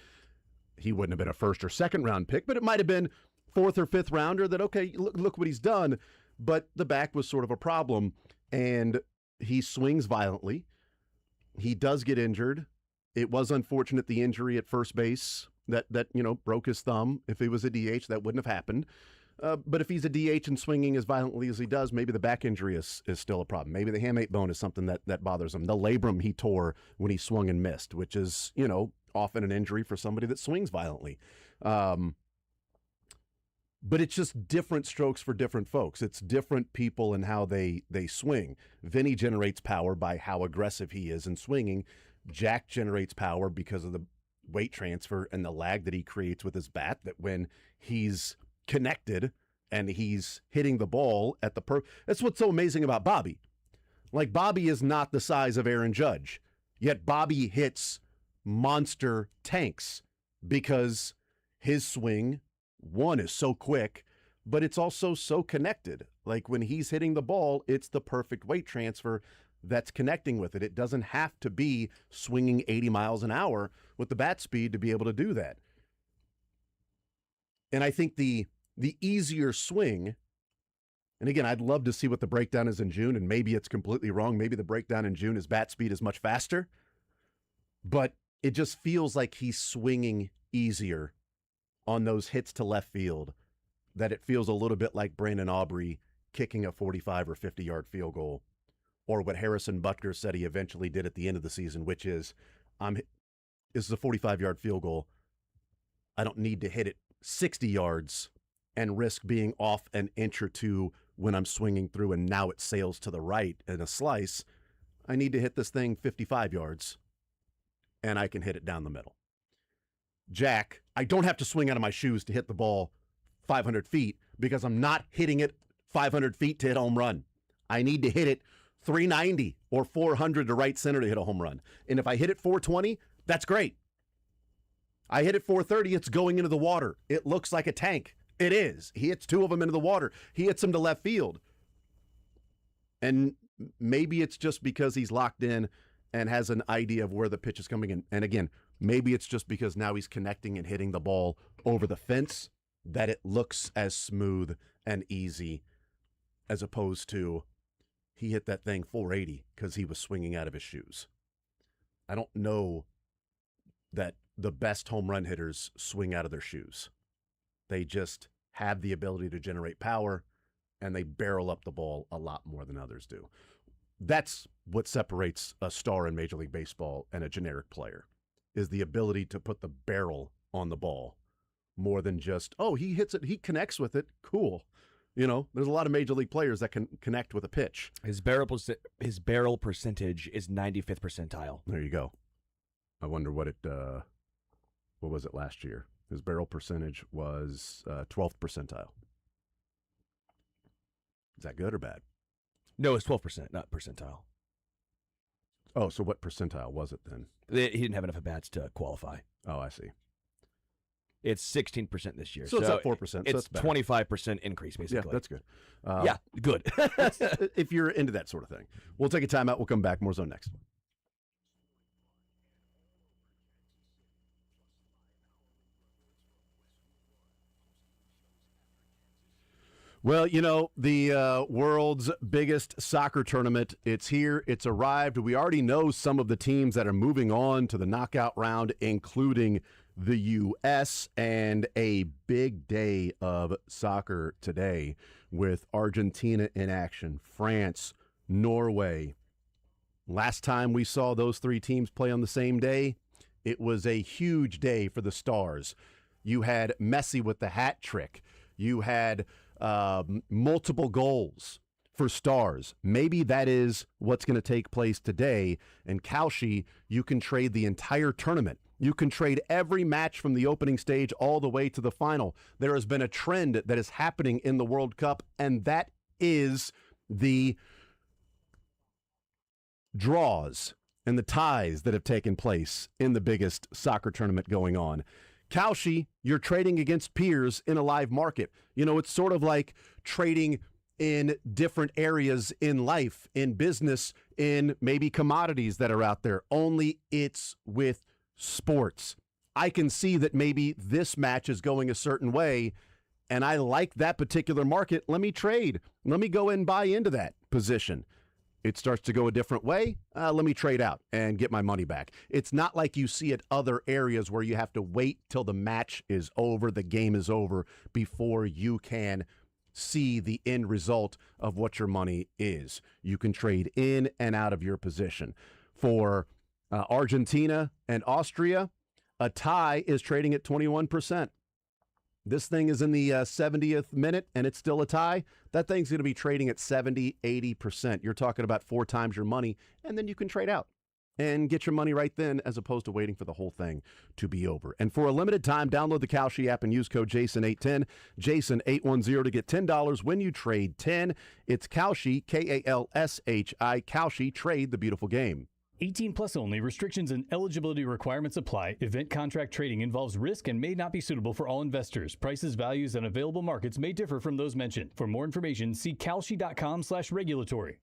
He wouldn't have been a first or second round pick, but it might have been 4th or 5th rounder that, okay, look what he's done. But the back was sort of a problem, and he swings violently. He does get injured. It was unfortunate, the injury at first base that broke his thumb. If he was a DH, that wouldn't have happened. But if he's a DH and swinging as violently as he does, maybe the back injury is still a problem. Maybe the hamate bone is something that bothers him. The labrum he tore when he swung and missed, which is, often an injury for somebody that swings violently. But it's just different strokes for different folks. It's different people and how they swing. Vinny generates power by how aggressive he is in swinging. Jack generates power because of the weight transfer and the lag that he creates with his bat, that when he's connected and he's hitting the ball at the that's what's so amazing about Bobby. Like, Bobby is not the size of Aaron Judge, yet Bobby hits monster tanks because his swing, one, is so quick, but it's also so connected. Like, when he's hitting the ball, it's the perfect weight transfer that's connecting with it. It doesn't have to be swinging 80 miles an hour with the bat speed to be able to do that. And I think the easier swing, and again, I'd love to see what the breakdown is in June, and maybe it's completely wrong. Maybe the breakdown in June is bat speed is much faster, but it just feels like he's swinging easier on those hits to left field, that it feels a little bit like Brandon Aubrey kicking a 45 or 50-yard field goal, or what Harrison Butker said he eventually did at the end of the season, which is, this is a 45-yard field goal. I don't need to hit it 60 yards and risk being off an inch or two when I'm swinging through and now it sails to the right in a slice. I need to hit this thing 55 yards and I can hit it down the middle. Jack, I don't have to swing out of my shoes to hit the ball 500 feet because I'm not hitting it 500 feet to hit a home run. I need to hit it 390 or 400 to right center to hit a home run. And if I hit it 420, that's great. I hit it 430, it's going into the water. It looks like a tank. It is. He hits two of them into the water. He hits them to left field. And maybe it's just because he's locked in and has an idea of where the pitch is coming in. And again, maybe it's just because now he's connecting and hitting the ball over the fence that it looks as smooth and easy, as opposed to he hit that thing 480 because he was swinging out of his shoes. I don't know that the best home run hitters swing out of their shoes. They just have the ability to generate power, and they barrel up the ball a lot more than others do. That's what separates a star in Major League Baseball and a generic player, is the ability to put the barrel on the ball more than just, oh, he hits it, he connects with it, cool. You know, there's a lot of Major League players that can connect with a pitch. His barrel percentage is 95th percentile. There you go. I wonder what was it last year? His barrel percentage was 12th percentile. Is that good or bad? No, it's 12%, not percentile. Oh, so what percentile was it then? He didn't have enough at bats to qualify. Oh, I see. It's 16% this year. So it's up 4%. So It's that's 25% increase, basically. Yeah, that's good. Yeah, good. If you're into that sort of thing. We'll take a timeout. We'll come back. More Zone next. Well, you know, the world's biggest soccer tournament, it's here, it's arrived. We already know some of the teams that are moving on to the knockout round, including the U.S., and a big day of soccer today with Argentina in action, France, Norway. Last time we saw those three teams play on the same day, it was a huge day for the Stars. You had Messi with the hat trick. You had multiple goals for Stars. Maybe that is what's going to take place today. And Kalshi, you can trade the entire tournament. You can trade every match from the opening stage all the way to the final. There has been a trend that is happening in the World Cup, and that is the draws and the ties that have taken place in the biggest soccer tournament going on. Kalshi, you're trading against peers in a live market. You know, it's sort of like trading in different areas in life, in business, in maybe commodities that are out there. Only it's with sports. I can see that maybe this match is going a certain way, and I like that particular market. Let me trade. Let me go and buy into that position. It starts to go a different way. Let me trade out and get my money back. It's not like you see at other areas where you have to wait till the match is over, the game is over, before you can see the end result of what your money is. You can trade in and out of your position. For Argentina and Austria, a tie is trading at 21%. This thing is in the 70th minute, and it's still a tie. That thing's going to be trading at 70, 80%. You're talking about 4 times your money, and then you can trade out. and get your money right then as opposed to waiting for the whole thing to be over. And for a limited time, download the Kalshi app and use code JASON810, JASON810 to get $10 when you trade 10. It's Kalshi, Kalshi, Kalshi, trade the beautiful game. 18 plus only. Restrictions and eligibility requirements apply. Event contract trading involves risk and may not be suitable for all investors. Prices, values, and available markets may differ from those mentioned. For more information, see kalshi.com/regulatory.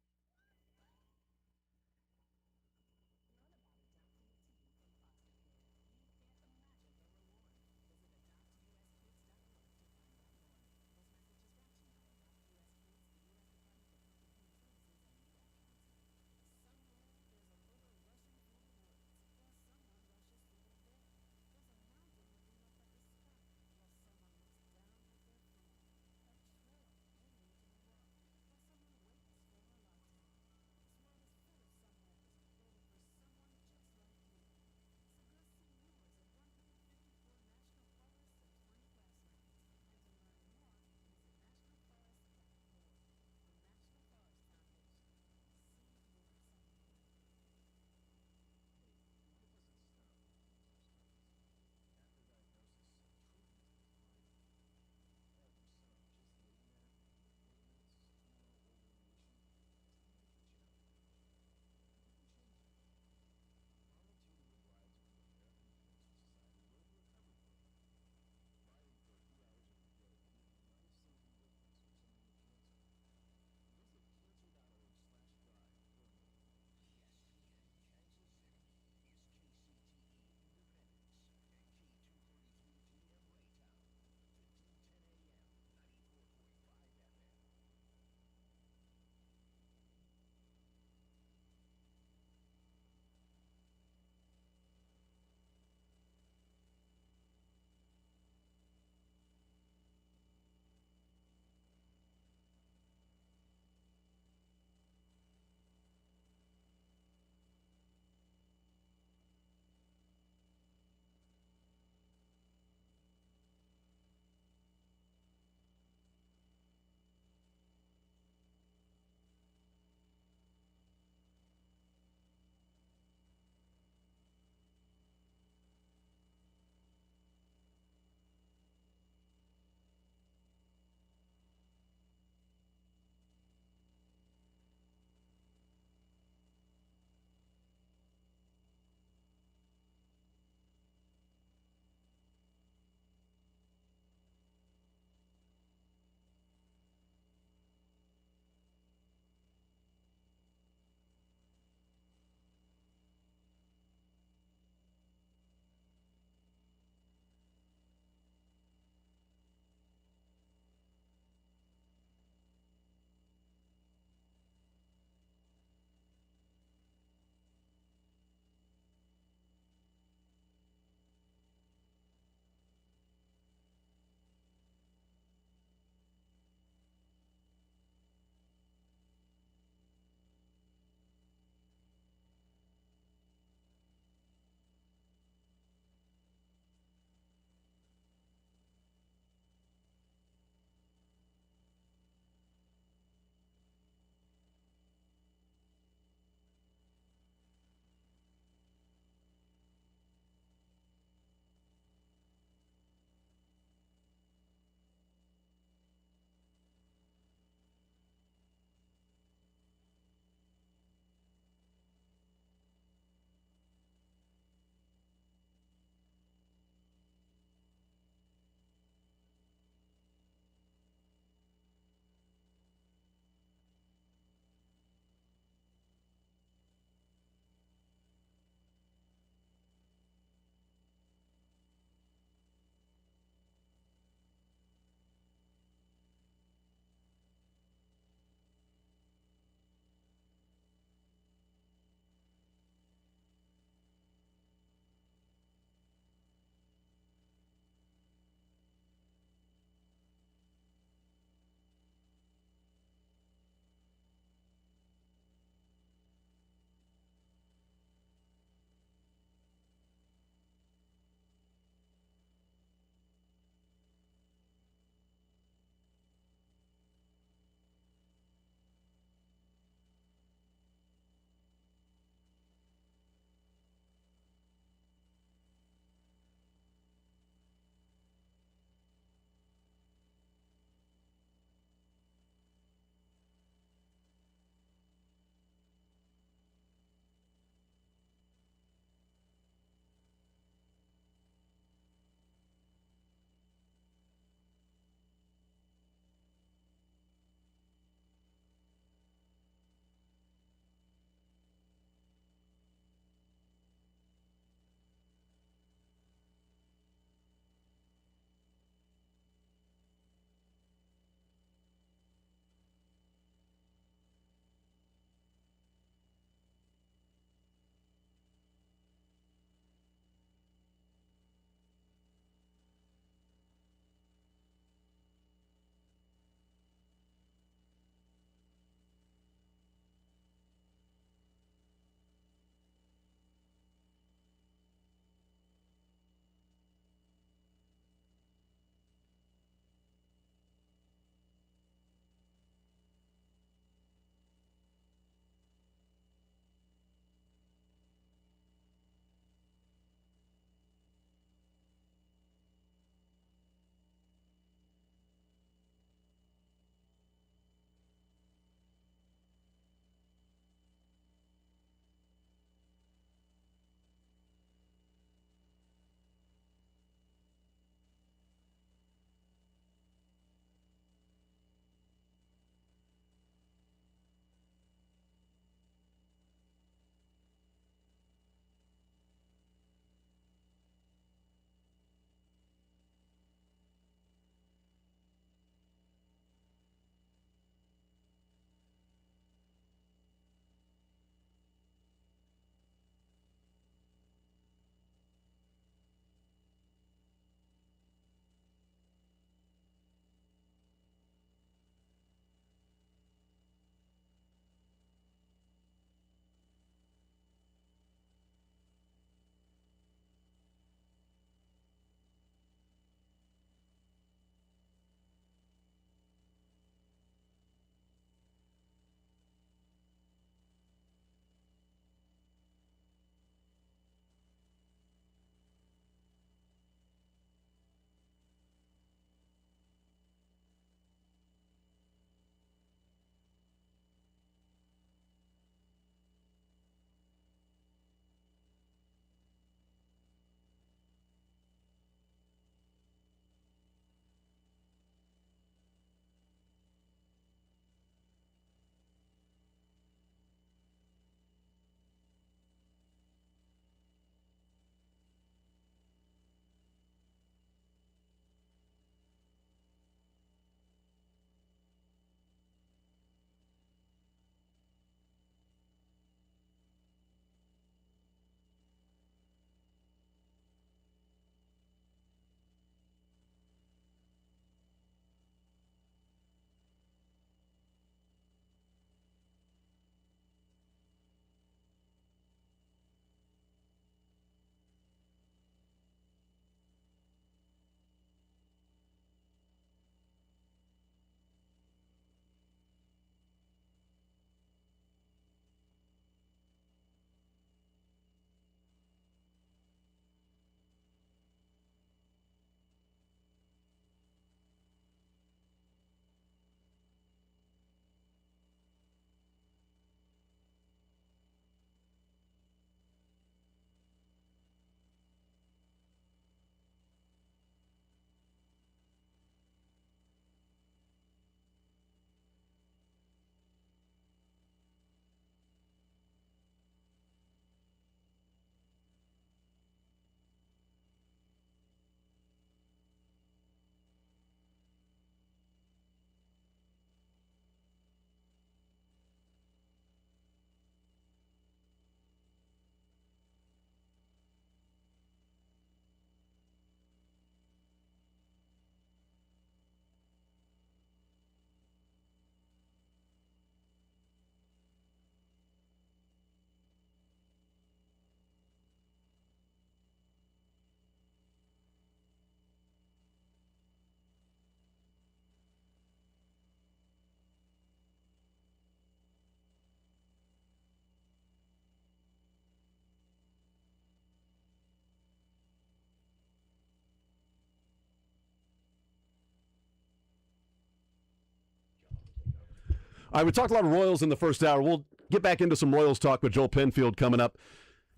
All right, we talked a lot of Royals in the first hour. We'll get back into some Royals talk with Joel Penfield coming up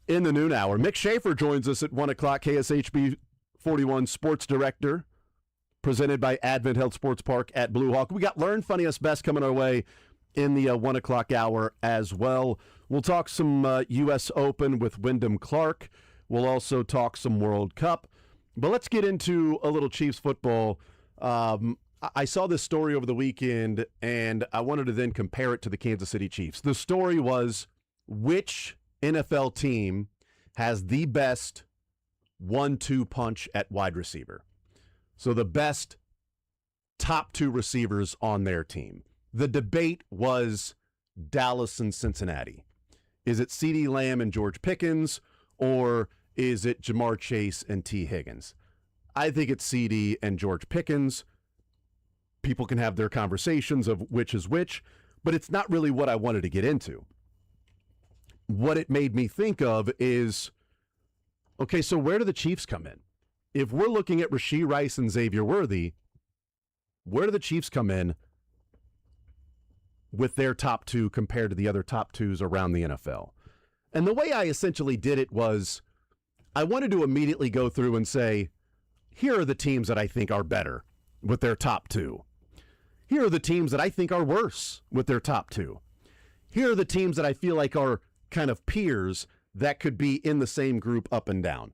in the noon hour. Mick Schaefer joins us at 1 o'clock, KSHB 41 Sports Director, presented by Advent Health Sports Park at Blue Hawk. We got Learn Funniest Best coming our way in the 1 o'clock hour as well. We'll talk some U.S. Open with Wyndham Clark. We'll also talk some World Cup. But let's get into a little Chiefs football. I saw this story over the weekend, and I wanted to then compare it to the Kansas City Chiefs. The story was, which NFL team has the best 1-2 punch at wide receiver? So the best top 2 receivers on their team. The debate was Dallas and Cincinnati. Is it CeeDee Lamb and George Pickens, or is it Jamar Chase and T. Higgins? I think it's CeeDee and George Pickens. People can have their conversations of which is which, but it's not really what I wanted to get into. What it made me think of is, okay, so where do the Chiefs come in? If we're looking at Rashee Rice and Xavier Worthy, where do the Chiefs come in with their top 2 compared to the other top 2s around the NFL? And the way I essentially did it was, I wanted to immediately go through and say, here are the teams that I think are better with their top 2. Here are the teams that I think are worse with their top 2. Here are the teams that I feel like are kind of peers that could be in the same group up and down,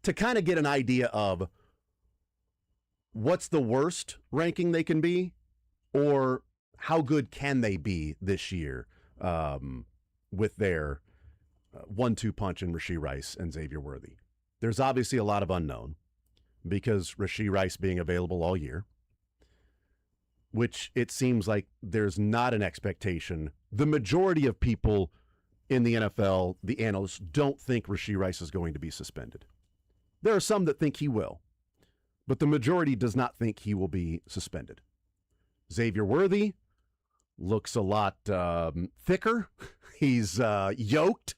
to kind of get an idea of what's the worst ranking they can be, or how good can they be this year with their 1-2 punch in Rashee Rice and Xavier Worthy. There's obviously a lot of unknown because Rashee Rice being available all year, which it seems like there's not an expectation. The majority of people in the NFL, the analysts, don't think Rashee Rice is going to be suspended. There are some that think he will, but the majority does not think he will be suspended. Xavier Worthy looks a lot thicker. He's yoked.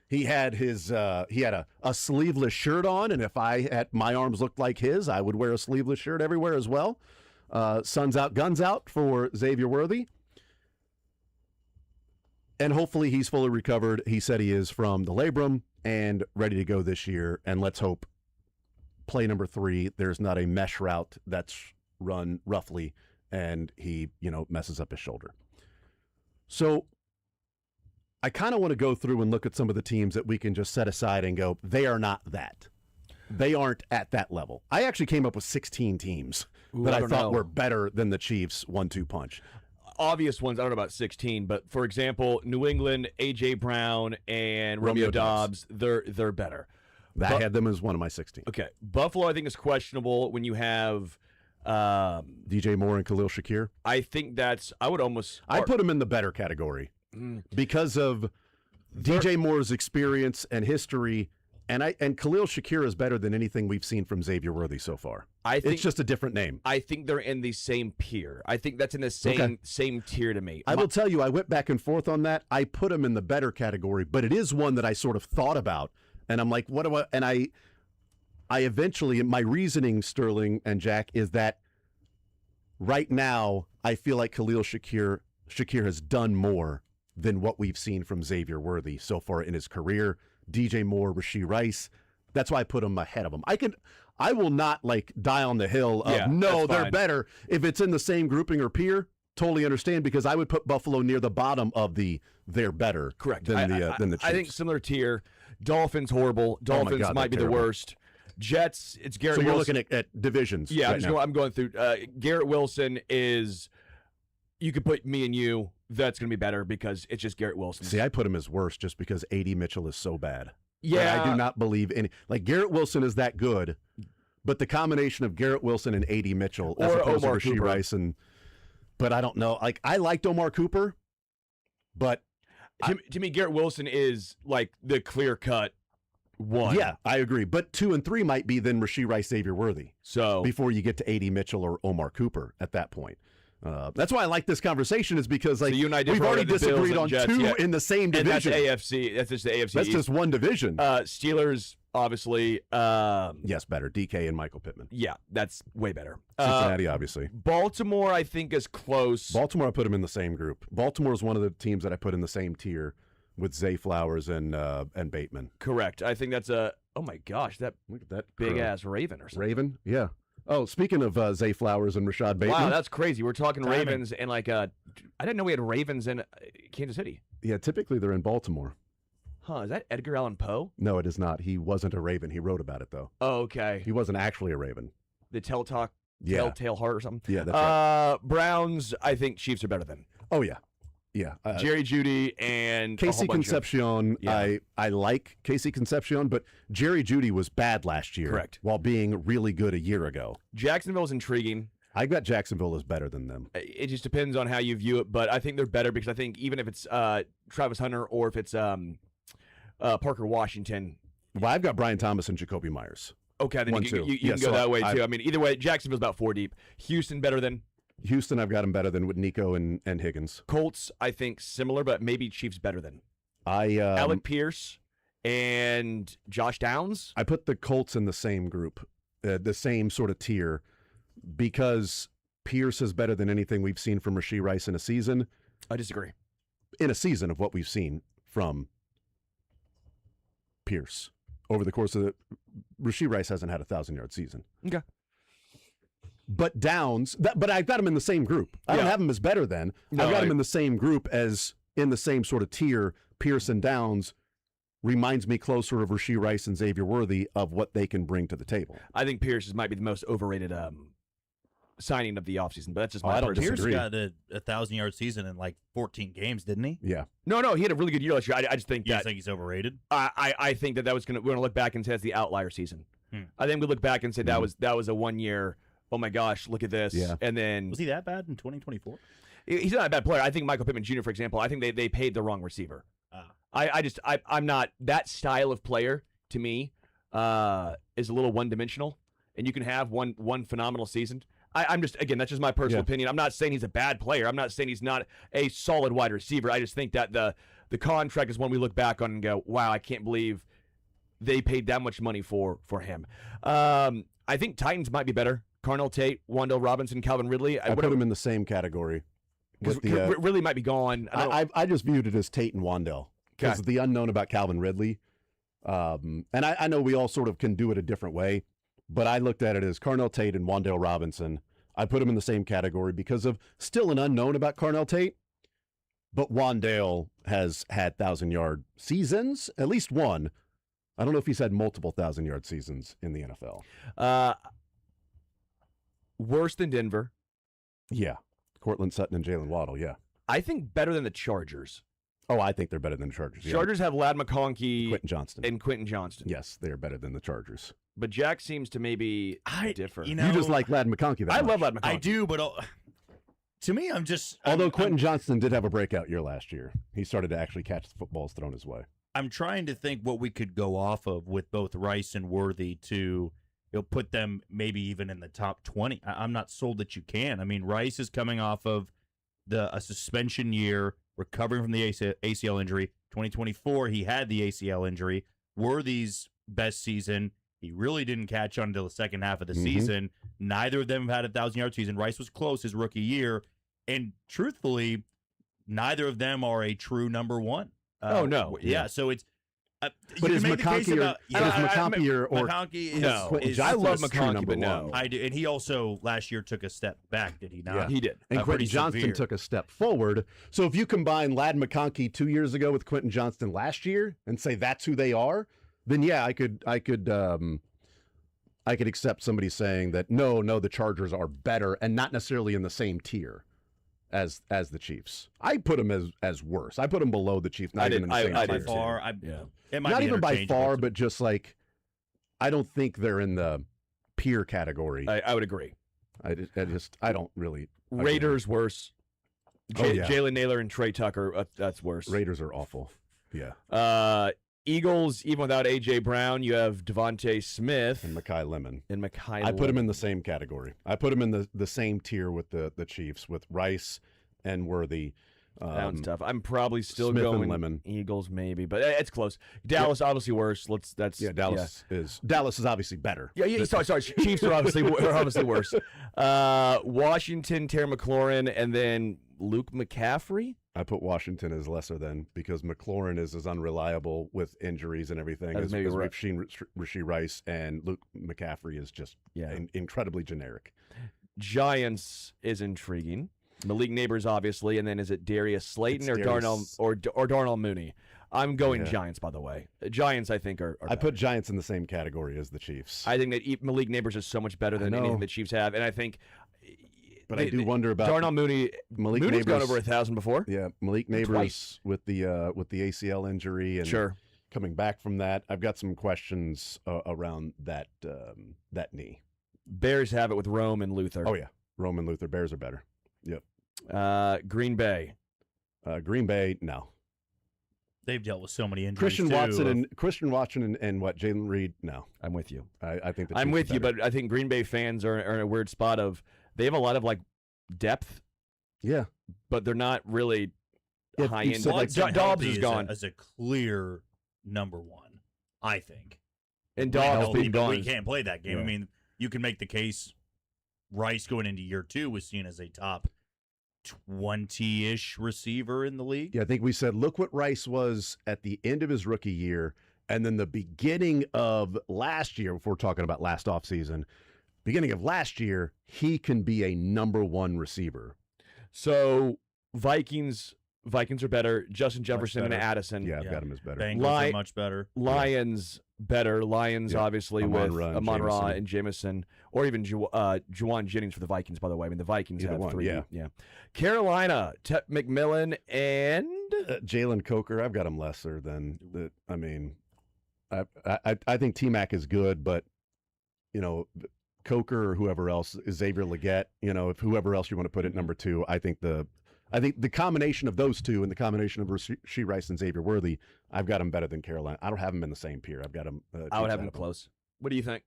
He had a sleeveless shirt on, and if my arms looked like his, I would wear a sleeveless shirt everywhere as well. Sun's out, guns out for Xavier Worthy. And hopefully he's fully recovered. He said he is from the labrum and ready to go this year. And let's hope play number 3, there's not a mesh route that's run roughly and he, messes up his shoulder. So I kind of want to go through and look at some of the teams that we can just set aside and go, they are not that. They aren't at that level. I actually came up with 16 teams that I thought were better than the Chiefs 1-2 punch. Obvious ones, I don't know about 16, but for example, New England, A.J. Brown, and Romeo Doubs, they're better. I had them as one of my 16. Okay. Buffalo, I think, is questionable when you have DJ Moore and Khalil Shakir. I think I put them in the better category because of DJ Moore's experience and history. And Khalil Shakir is better than anything we've seen from Xavier Worthy so far. It's just a different name. I think they're in the same peer. I think that's in the same tier to me. I will tell you, I went back and forth on that. I put him in the better category, but it is one that I sort of thought about. And I'm like, what do I... And I eventually, my reasoning, Sterling and Jack, is that right now, I feel like Khalil Shakir has done more than what we've seen from Xavier Worthy so far in his career. DJ Moore, Rashee Rice. That's why I put him ahead of him. I will not die on the hill of they're better. If it's in the same grouping or peer, totally understand, because I would put Buffalo near the bottom of they're better. Correct. Than the Chiefs. I think similar tier. Dolphins horrible. Dolphins might be the worst. Jets, it's Garrett Wilson. So you're looking at divisions. Yeah, right I'm going through. Garrett Wilson is, you could put me and you, that's going to be better because it's just Garrett Wilson. See, I put him as worst just because A.D. Mitchell is so bad. Yeah. And I do not believe any. Garrett Wilson is that good, but the combination of Garrett Wilson and A.D. Mitchell as opposed to Rashee Rice but I don't know. I liked Omar Cooper, but to me, Garrett Wilson is the clear-cut one. Yeah, I agree. But 2 and 3 might be then Rashee Rice, Xavier Worthy. So before you get to A.D. Mitchell or Omar Cooper at that point. That's why I like this conversation, is because you and I we've already disagreed on Jets, 2 in the same division. And that's AFC. That's just the AFC. That's just one division. Steelers obviously. Yes, better. DK and Michael Pittman. Yeah, that's way better. Cincinnati, obviously. Baltimore, I think, is close. Baltimore, I put them in the same group. Baltimore is one of the teams that I put in the same tier with Zay Flowers and Bateman. Correct. I think that's a. Oh my gosh, that Look at that big crow. ass Raven or something. Raven, yeah. Oh, speaking of Zay Flowers and Rashad Bateman. Wow, that's crazy. We're talking Timing. Ravens and like I didn't know we had Ravens in Kansas City. Yeah, typically they're in Baltimore. Huh? Is that Edgar Allan Poe? No, it is not. He wasn't a Raven. He wrote about it, though. Oh, okay. He wasn't actually a Raven. The Telltale Heart or something. Yeah, that's right. Browns. I think Chiefs are better than Oh, yeah. Yeah. Jerry Jeudy and a whole Casey bunch of- Concepcion, Yeah. I like Casey Concepcion, but Jerry Jeudy was bad last year. Correct. While being really good a year ago. Jacksonville's intriguing. I got Jacksonville as better than them. It just depends on how you view it, but I think they're better because I think even if it's Travis Hunter or if it's Parker Washington. Well, I've got Brian Thomas and Jacoby Myers. Okay, then 1-2. you Yeah, can go so that way I- too. I mean, either way, Jacksonville's about 4 deep. Houston better than Houston, I've got him better than with Nico and Higgins. Colts. I think similar, but maybe Chiefs better than I Alec Pierce and Josh Downs. I put the Colts in the same group, the same sort of tier, because Pierce is better than anything we've seen from Rashee Rice in a season. I disagree. In a season of what we've seen from Pierce over the course of the Rashee Rice hasn't had a 1,000-yard season. Okay. But Downs, but I've got him in the same group. I don't Yeah. have him as better than. No, I've got him in the same group as in the same sort of tier. Pierce and Downs reminds me closer of Rashee Rice and Xavier Worthy of what they can bring to the table. I think Pierce might be the most overrated signing of the offseason, but that's just Oh, my I don't personal. Pierce disagree. got a 1,000-yard season in like 14 games, didn't he? Yeah. No, he had a really good year last year. I just think You that think he's overrated? I think that was we're gonna look back and say that's the outlier season. I think we look back and say that was a 1 year. Oh my gosh, look at this. Yeah. And then Was he that bad in 2024? he's not a bad player. I think Michael Pittman Jr., for example, I think they paid the wrong receiver. I'm not that style of player to me is a little one dimensional, and you can have one phenomenal season. I'm just, again, that's just my personal opinion. I'm not saying he's a bad player. I'm not saying he's not a solid wide receiver. I just think that the contract is one we look back on and go, wow, I can't believe they paid that much money for him. I think Titans might be better. Carnell Tate, Wan'Dale Robinson, Calvin Ridley. I put them in the same category. Because With the, Ridley might be gone. I just viewed it as Tate and Wan'Dale because of the unknown about Calvin Ridley. And I know we all sort of can do it a different way, but I looked at it as Carnell Tate and Wan'Dale Robinson. I put them in the same category because of still an unknown about Carnell Tate, but Wan'Dale has had 1,000-yard seasons, at least one. I don't know if he's had multiple 1,000-yard seasons in the NFL. Worse than Denver. Yeah. Cortland Sutton and Jalen Waddle, yeah. I think better than the Chargers. Oh, I think they're better than the Chargers. Yeah. Chargers have Ladd McConkey Quentin Johnston. and Quentin Johnston. Yes, they are better than the Chargers. But Jack seems to maybe differ. you know, You just like Ladd McConkey that I much. love Ladd McConkey. I do, but to me, I'm just. Although Quentin Johnston did have a breakout year last year. He started to actually catch the footballs thrown his way. I'm trying to think what we could go off of with both Rice and Worthy to put them maybe even in the top 20. I'm not sold that you can. I mean, Rice is coming off of a suspension year, recovering from the ACL injury. 2024, he had the ACL injury. Worthy's best season, he really didn't catch on until the second half of the season. Neither of them have had a 1,000-yard season. Rice was close his rookie year. And truthfully, neither of them are a true number one. Oh, no. Yeah, so it's. But is McConkey or McConkey is, No. is I love is true McConkey, number but no. one. I do, and he also last year took a step back, did he not? Yeah. He did. And pretty Quentin Johnston severe. took a step forward. So if you combine Ladd McConkey 2 years ago with Quentin Johnston last year and say that's who they are, then yeah, I could accept somebody saying that no, the Chargers are better and not necessarily in the same tier as the Chiefs. I put them as worse. I put them below the Chiefs. Not even in the same by tier. far. It might Not be even by interchangeable far, to- but just like I don't think they're in the peer category. I would agree. I don't really. agree. Raiders worse. Oh, yeah. Jalen Naylor and Trey Tucker, that's worse. Raiders are awful. Yeah. Eagles, even without A.J. Brown, you have Devontae Smith And Mekhi Lemon. and Mekhi I put them Lemon. in the same category. I put them in the same tier with the Chiefs, with Rice and Worthy. That one's tough. I'm probably still Smith going and Lemon. Eagles, maybe, but it's close. Dallas obviously worse. Dallas is obviously better. Yeah. Sorry. Chiefs are obviously worse. Washington, Terry McLaurin, and then Luke McCaffrey. I put Washington as lesser than because McLaurin is as unreliable with injuries and everything as we've seen Rashee Rice, and Luke McCaffrey is just incredibly generic. Giants is intriguing. Malik Neighbors, obviously, and then is it Darius Slayton or Darnell Mooney? I'm going Giants, by the way. Giants, I think, are I put Giants in the same category as the Chiefs. I think that Malik Neighbors is so much better than anything the Chiefs have, and I think. But I do wonder about Darnell Mooney. Mooney's Neighbors, gone over 1,000 before. Yeah, Malik Neighbors with the ACL injury and coming back from that. I've got some questions around that knee. Bears have it with Rome and Luther. Oh yeah, Rome and Luther. Bears are better. Yep. Green Bay. Green Bay, no. They've dealt with so many injuries. Christian Watson and what? Jalen Reed, no. I'm with you. I think I'm with you, but I think Green Bay fans are in a weird spot of they have a lot of depth. Yeah, but they're not really high end. Dobbs is gone as a clear number one, I think. And Dobbs being gone, we can't play that game. Yeah. I mean, you can make the case. Rice going into year 2 was seen as a top 20-ish receiver in the league. Yeah, I think we said, look what Rice was at the end of his rookie year, and then the beginning of last year, if we're talking about last offseason, beginning of last year, he can be a number 1 receiver. So Vikings are better. Justin Jefferson and Addison. Yeah, I've got him as better. Bengals are much better. Lions better. Lions obviously with Amon-Ra and Jameson, or even Juwan Jennings for the Vikings, by the way. I mean, the Vikings have 3. Yeah. Carolina, Tep McMillan and Jalen Coker. I've got him lesser than the. I mean, I think T-Mac is good, but Coker or whoever else, Xavier Legette, if whoever else you want to put at number 2, I think the combination of those two and the combination of Rashee Rice and Xavier Worthy, I've got them better than Carolina. I don't have them in the same tier. I've got them. I would have them close. What do you think?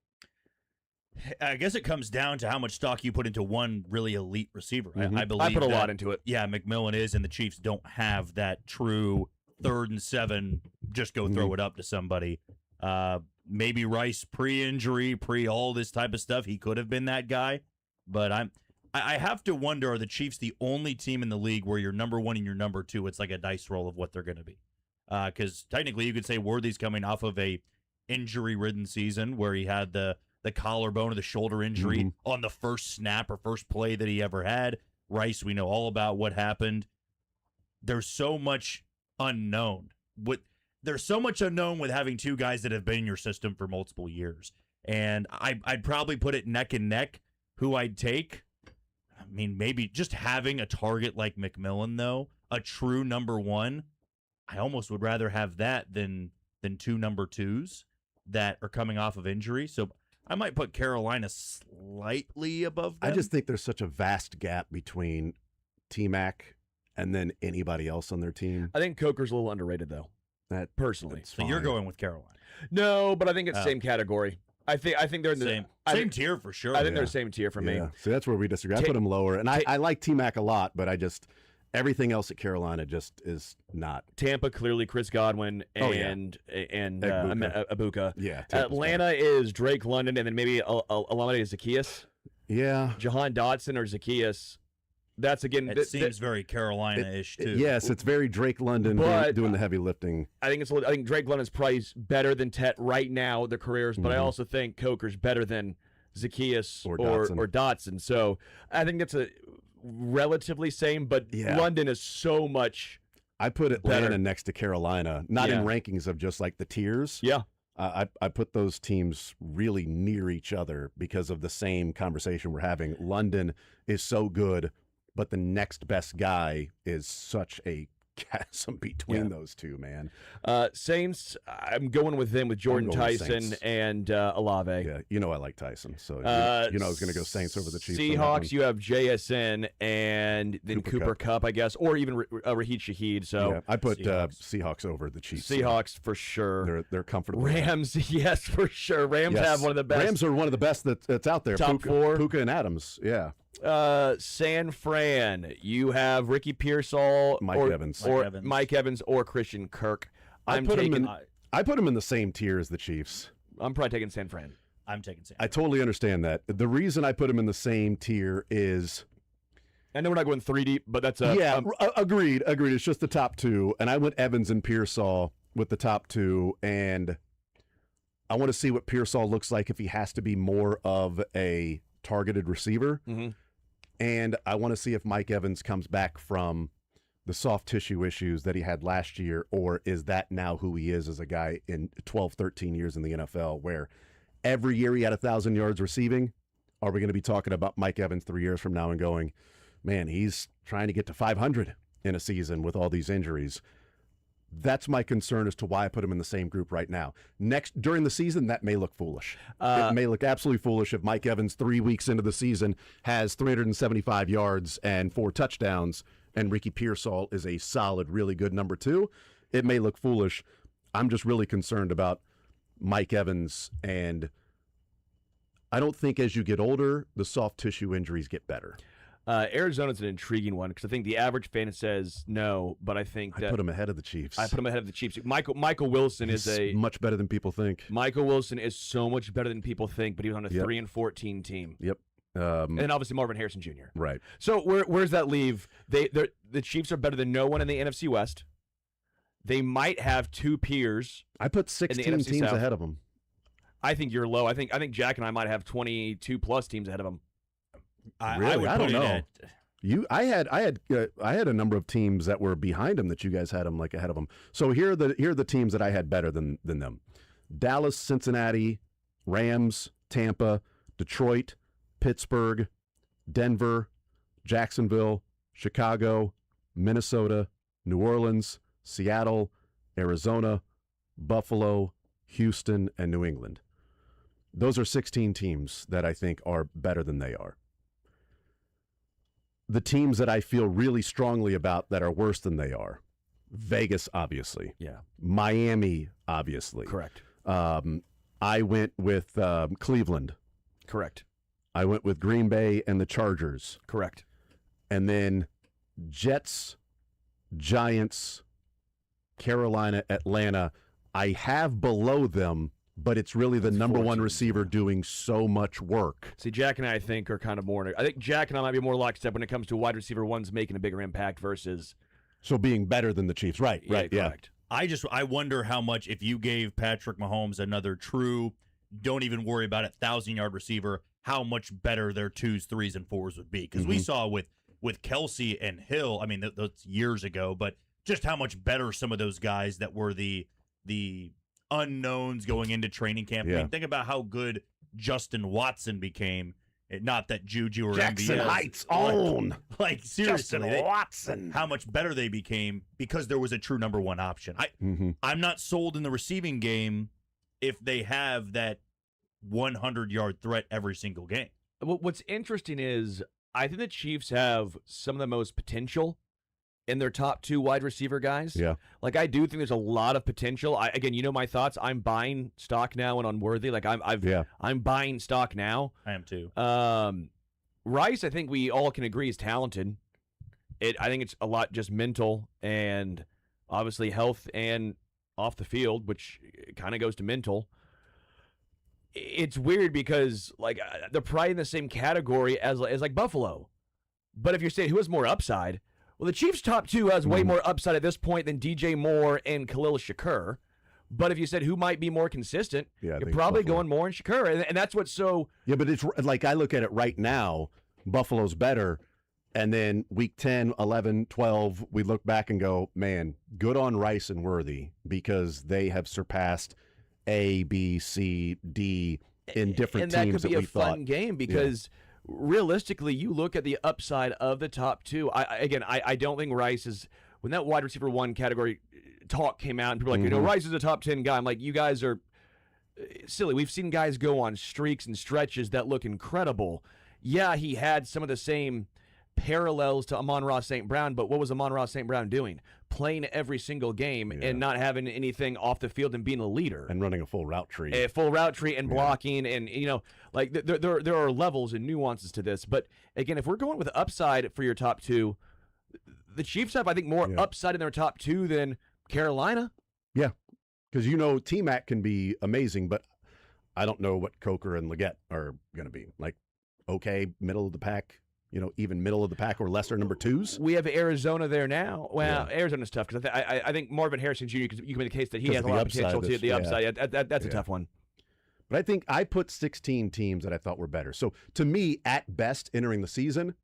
I guess it comes down to how much stock you put into one really elite receiver. Mm-hmm. I believe I put a lot into it. Yeah, McMillan is, and the Chiefs don't have that true 3rd and 7, just go throw it up to somebody. Maybe Rice pre-injury, all this type of stuff, he could have been that guy. But I have to wonder, are the Chiefs the only team in the league where you're number 1 and you're number 2, it's like a dice roll of what they're going to be? Because technically you could say Worthy's coming off of a injury-ridden season where he had the collarbone or the shoulder injury on the first snap or first play that he ever had. Rice, we know all about what happened. There's so much unknown. There's so much unknown with having 2 guys that have been in your system for multiple years. And I'd probably put it neck and neck who I'd take. I mean, maybe just having a target like McMillan, though, a true number 1, I almost would rather have that than 2 number 2s that are coming off of injury. So I might put Carolina slightly above them. I just think there's such a vast gap between T-Mac and then anybody else on their team. I think Coker's a little underrated, though. Personally. So you're going with Carolina? No, but I think it's the same category. I think they're in the same tier for sure. I think they're the same tier for me. So that's where we disagree. I put them lower, and I like T-Mac a lot, but everything else at Carolina just is not. Tampa, clearly Chris Godwin and Ibuka. Yeah. Atlanta is Drake London, and then maybe Olamide Zaccheaus. Yeah. Jahan Dotson or Zaccheaus. That's again. It seems very Carolina-ish too. Yes, it's very Drake London doing the heavy lifting. I think Drake London's probably better than Tet right now, their careers, but I also think Coker's better than Zaccheaus or Dotson. So I think that's a relatively same, but London is so much. I put Atlanta next to Carolina, not in rankings of just like the tiers. Yeah. I put those teams really near each other because of the same conversation we're having. London is so good, but the next best guy is such a chasm between those two, man. Saints, I'm going with them with Jordan Tyson and Olave. Yeah, I like Tyson, so I was going to go Saints over the Chiefs. Seahawks, you have JSN and then Cooper Kupp, I guess, or even Raheed Shaheed. So I put Seahawks over the Chiefs. Seahawks for sure. They're comfortable. Rams, yes, for sure. Rams have one of the best. Rams are one of the best that's out there. Top 4. Puka and Adams, yeah. San Fran, you have Ricky Pearsall, Mike Evans or Christian Kirk. I put him in the same tier as the Chiefs. I'm probably taking San Fran. I'm taking San I totally understand that. The reason I put him in the same tier is, I know we're not going 3 deep, but that's agreed. It's just the top two, and I went Evans and Pearsall with the top two, and I want to see what Pearsall looks like if he has to be more of a targeted receiver, and I want to see if Mike Evans comes back from the soft tissue issues that he had last year, or is that now who he is as a guy in 12, 13 years in the NFL, where every year he had 1,000 yards receiving? Are we going to be talking about Mike Evans 3 years from now and going, man, he's trying to get to 500 in a season with all these injuries? That's my concern as to why I put him in the same group right now. During the season, that may look foolish. It may look absolutely foolish if Mike Evans 3 weeks into the season has 375 yards and 4 touchdowns, and Ricky Pearsall is a solid, really good number 2. It may look foolish. I'm just really concerned about Mike Evans, and I don't think as you get older, the soft tissue injuries get better. Arizona's an intriguing one because I think the average fan says no, but I think that I put him ahead of the Chiefs. I put him ahead of the Chiefs. Michael Wilson He's is much better than people think. Michael Wilson is so much better than people think, but he was on a 3-14 team. Yep. And then obviously Marvin Harrison Jr. Right. So where's that leave? The Chiefs are better than no one in the NFC West. They might have 2 peers. I put 16 teams South. ahead of them. I think you're low. I think Jack and I might have 22 plus teams ahead of them. Really? I don't know. I had a number of teams that were behind them that you guys had them like ahead of them. So here are the teams that I had better than them: Dallas, Cincinnati, Rams, Tampa, Detroit, Pittsburgh, Denver, Jacksonville, Chicago, Minnesota, New Orleans, Seattle, Arizona, Buffalo, Houston, and New England. Those are 16 teams that I think are better than they are. The teams that I feel really strongly about that are worse than they are: Vegas, obviously. Yeah. Miami, obviously. Correct. I went with Cleveland. Correct. I went with Green Bay and the Chargers. Correct. And then Jets, Giants, Carolina, Atlanta. I have below them, but it's really the number 1 receiver doing so much work. See, Jack and I think are kind of more. I think Jack and I might be more lockstep when it comes to wide receiver ones making a bigger impact versus. So being better than the Chiefs, right? Yeah, Yeah. correct. I wonder how much if you gave Patrick Mahomes another true, don't even worry about it, 1,000-yard receiver, how much better their 2s, 3s, and 4s would be. Because we saw with Kelsey and Hill, I mean, that's years ago, but just how much better some of those guys that were the unknowns going into training camp. I mean, think about how good Justin Watson became. Not that Juju or Jackson MVS. Heights own. Like seriously, Justin Watson. How much better they became because there was a true number 1 option. I'm not sold in the receiving game if they have that 100-yard threat every single game. What's interesting is I think the Chiefs have some of the most potential in their top 2 wide receiver guys. Yeah. Like, I do think there's a lot of potential. Again, you know my thoughts. I'm buying stock now and Unworthy. Like, I'm buying stock now. I am too. Rice, I think we all can agree, is talented. I think it's a lot just mental and obviously health and off the field, which kind of goes to mental. It's weird because, like, they're probably in the same category as like Buffalo. But if you're saying who has more upside, well, the Chiefs' top 2 has way more upside at this point than DJ Moore and Khalil Shakur. But if you said who might be more consistent, you're probably going Moore and Shakur. And that's what's so... Yeah, but it's like I look at it right now, Buffalo's better. And then week 10, 11, 12, we look back and go, man, good on Rice and Worthy because they have surpassed A, B, C, D in different teams that we thought. And that could be a fun game because... Yeah. Realistically, you look at the upside of the top 2. I don't think Rice is when that wide receiver 1 category talk came out and people were like, Rice is a top 10 guy. I'm like, you guys are silly. We've seen guys go on streaks and stretches that look incredible. Yeah, he had some of the same parallels to Amon-Ra St. Brown, but what was Amon-Ra St. Brown doing? Playing every single game and not having anything off the field and being a leader. And running a full route tree. A full route tree and blocking, and, like there are levels and nuances to this. But, again, if we're going with upside for your top two, the Chiefs have, I think, more upside in their top two than Carolina. Yeah, because T-Mac can be amazing, but I don't know what Coker and Leggett are going to be. Like, okay, middle of the pack, even middle of the pack or lesser number twos. We have Arizona there now. Well, Arizona's tough because I think Marvin Harrison Jr., you can make the case that he has a lot of potential to the upside. That's a tough one. But I think I put 16 teams that I thought were better. So, to me, at best, entering the season,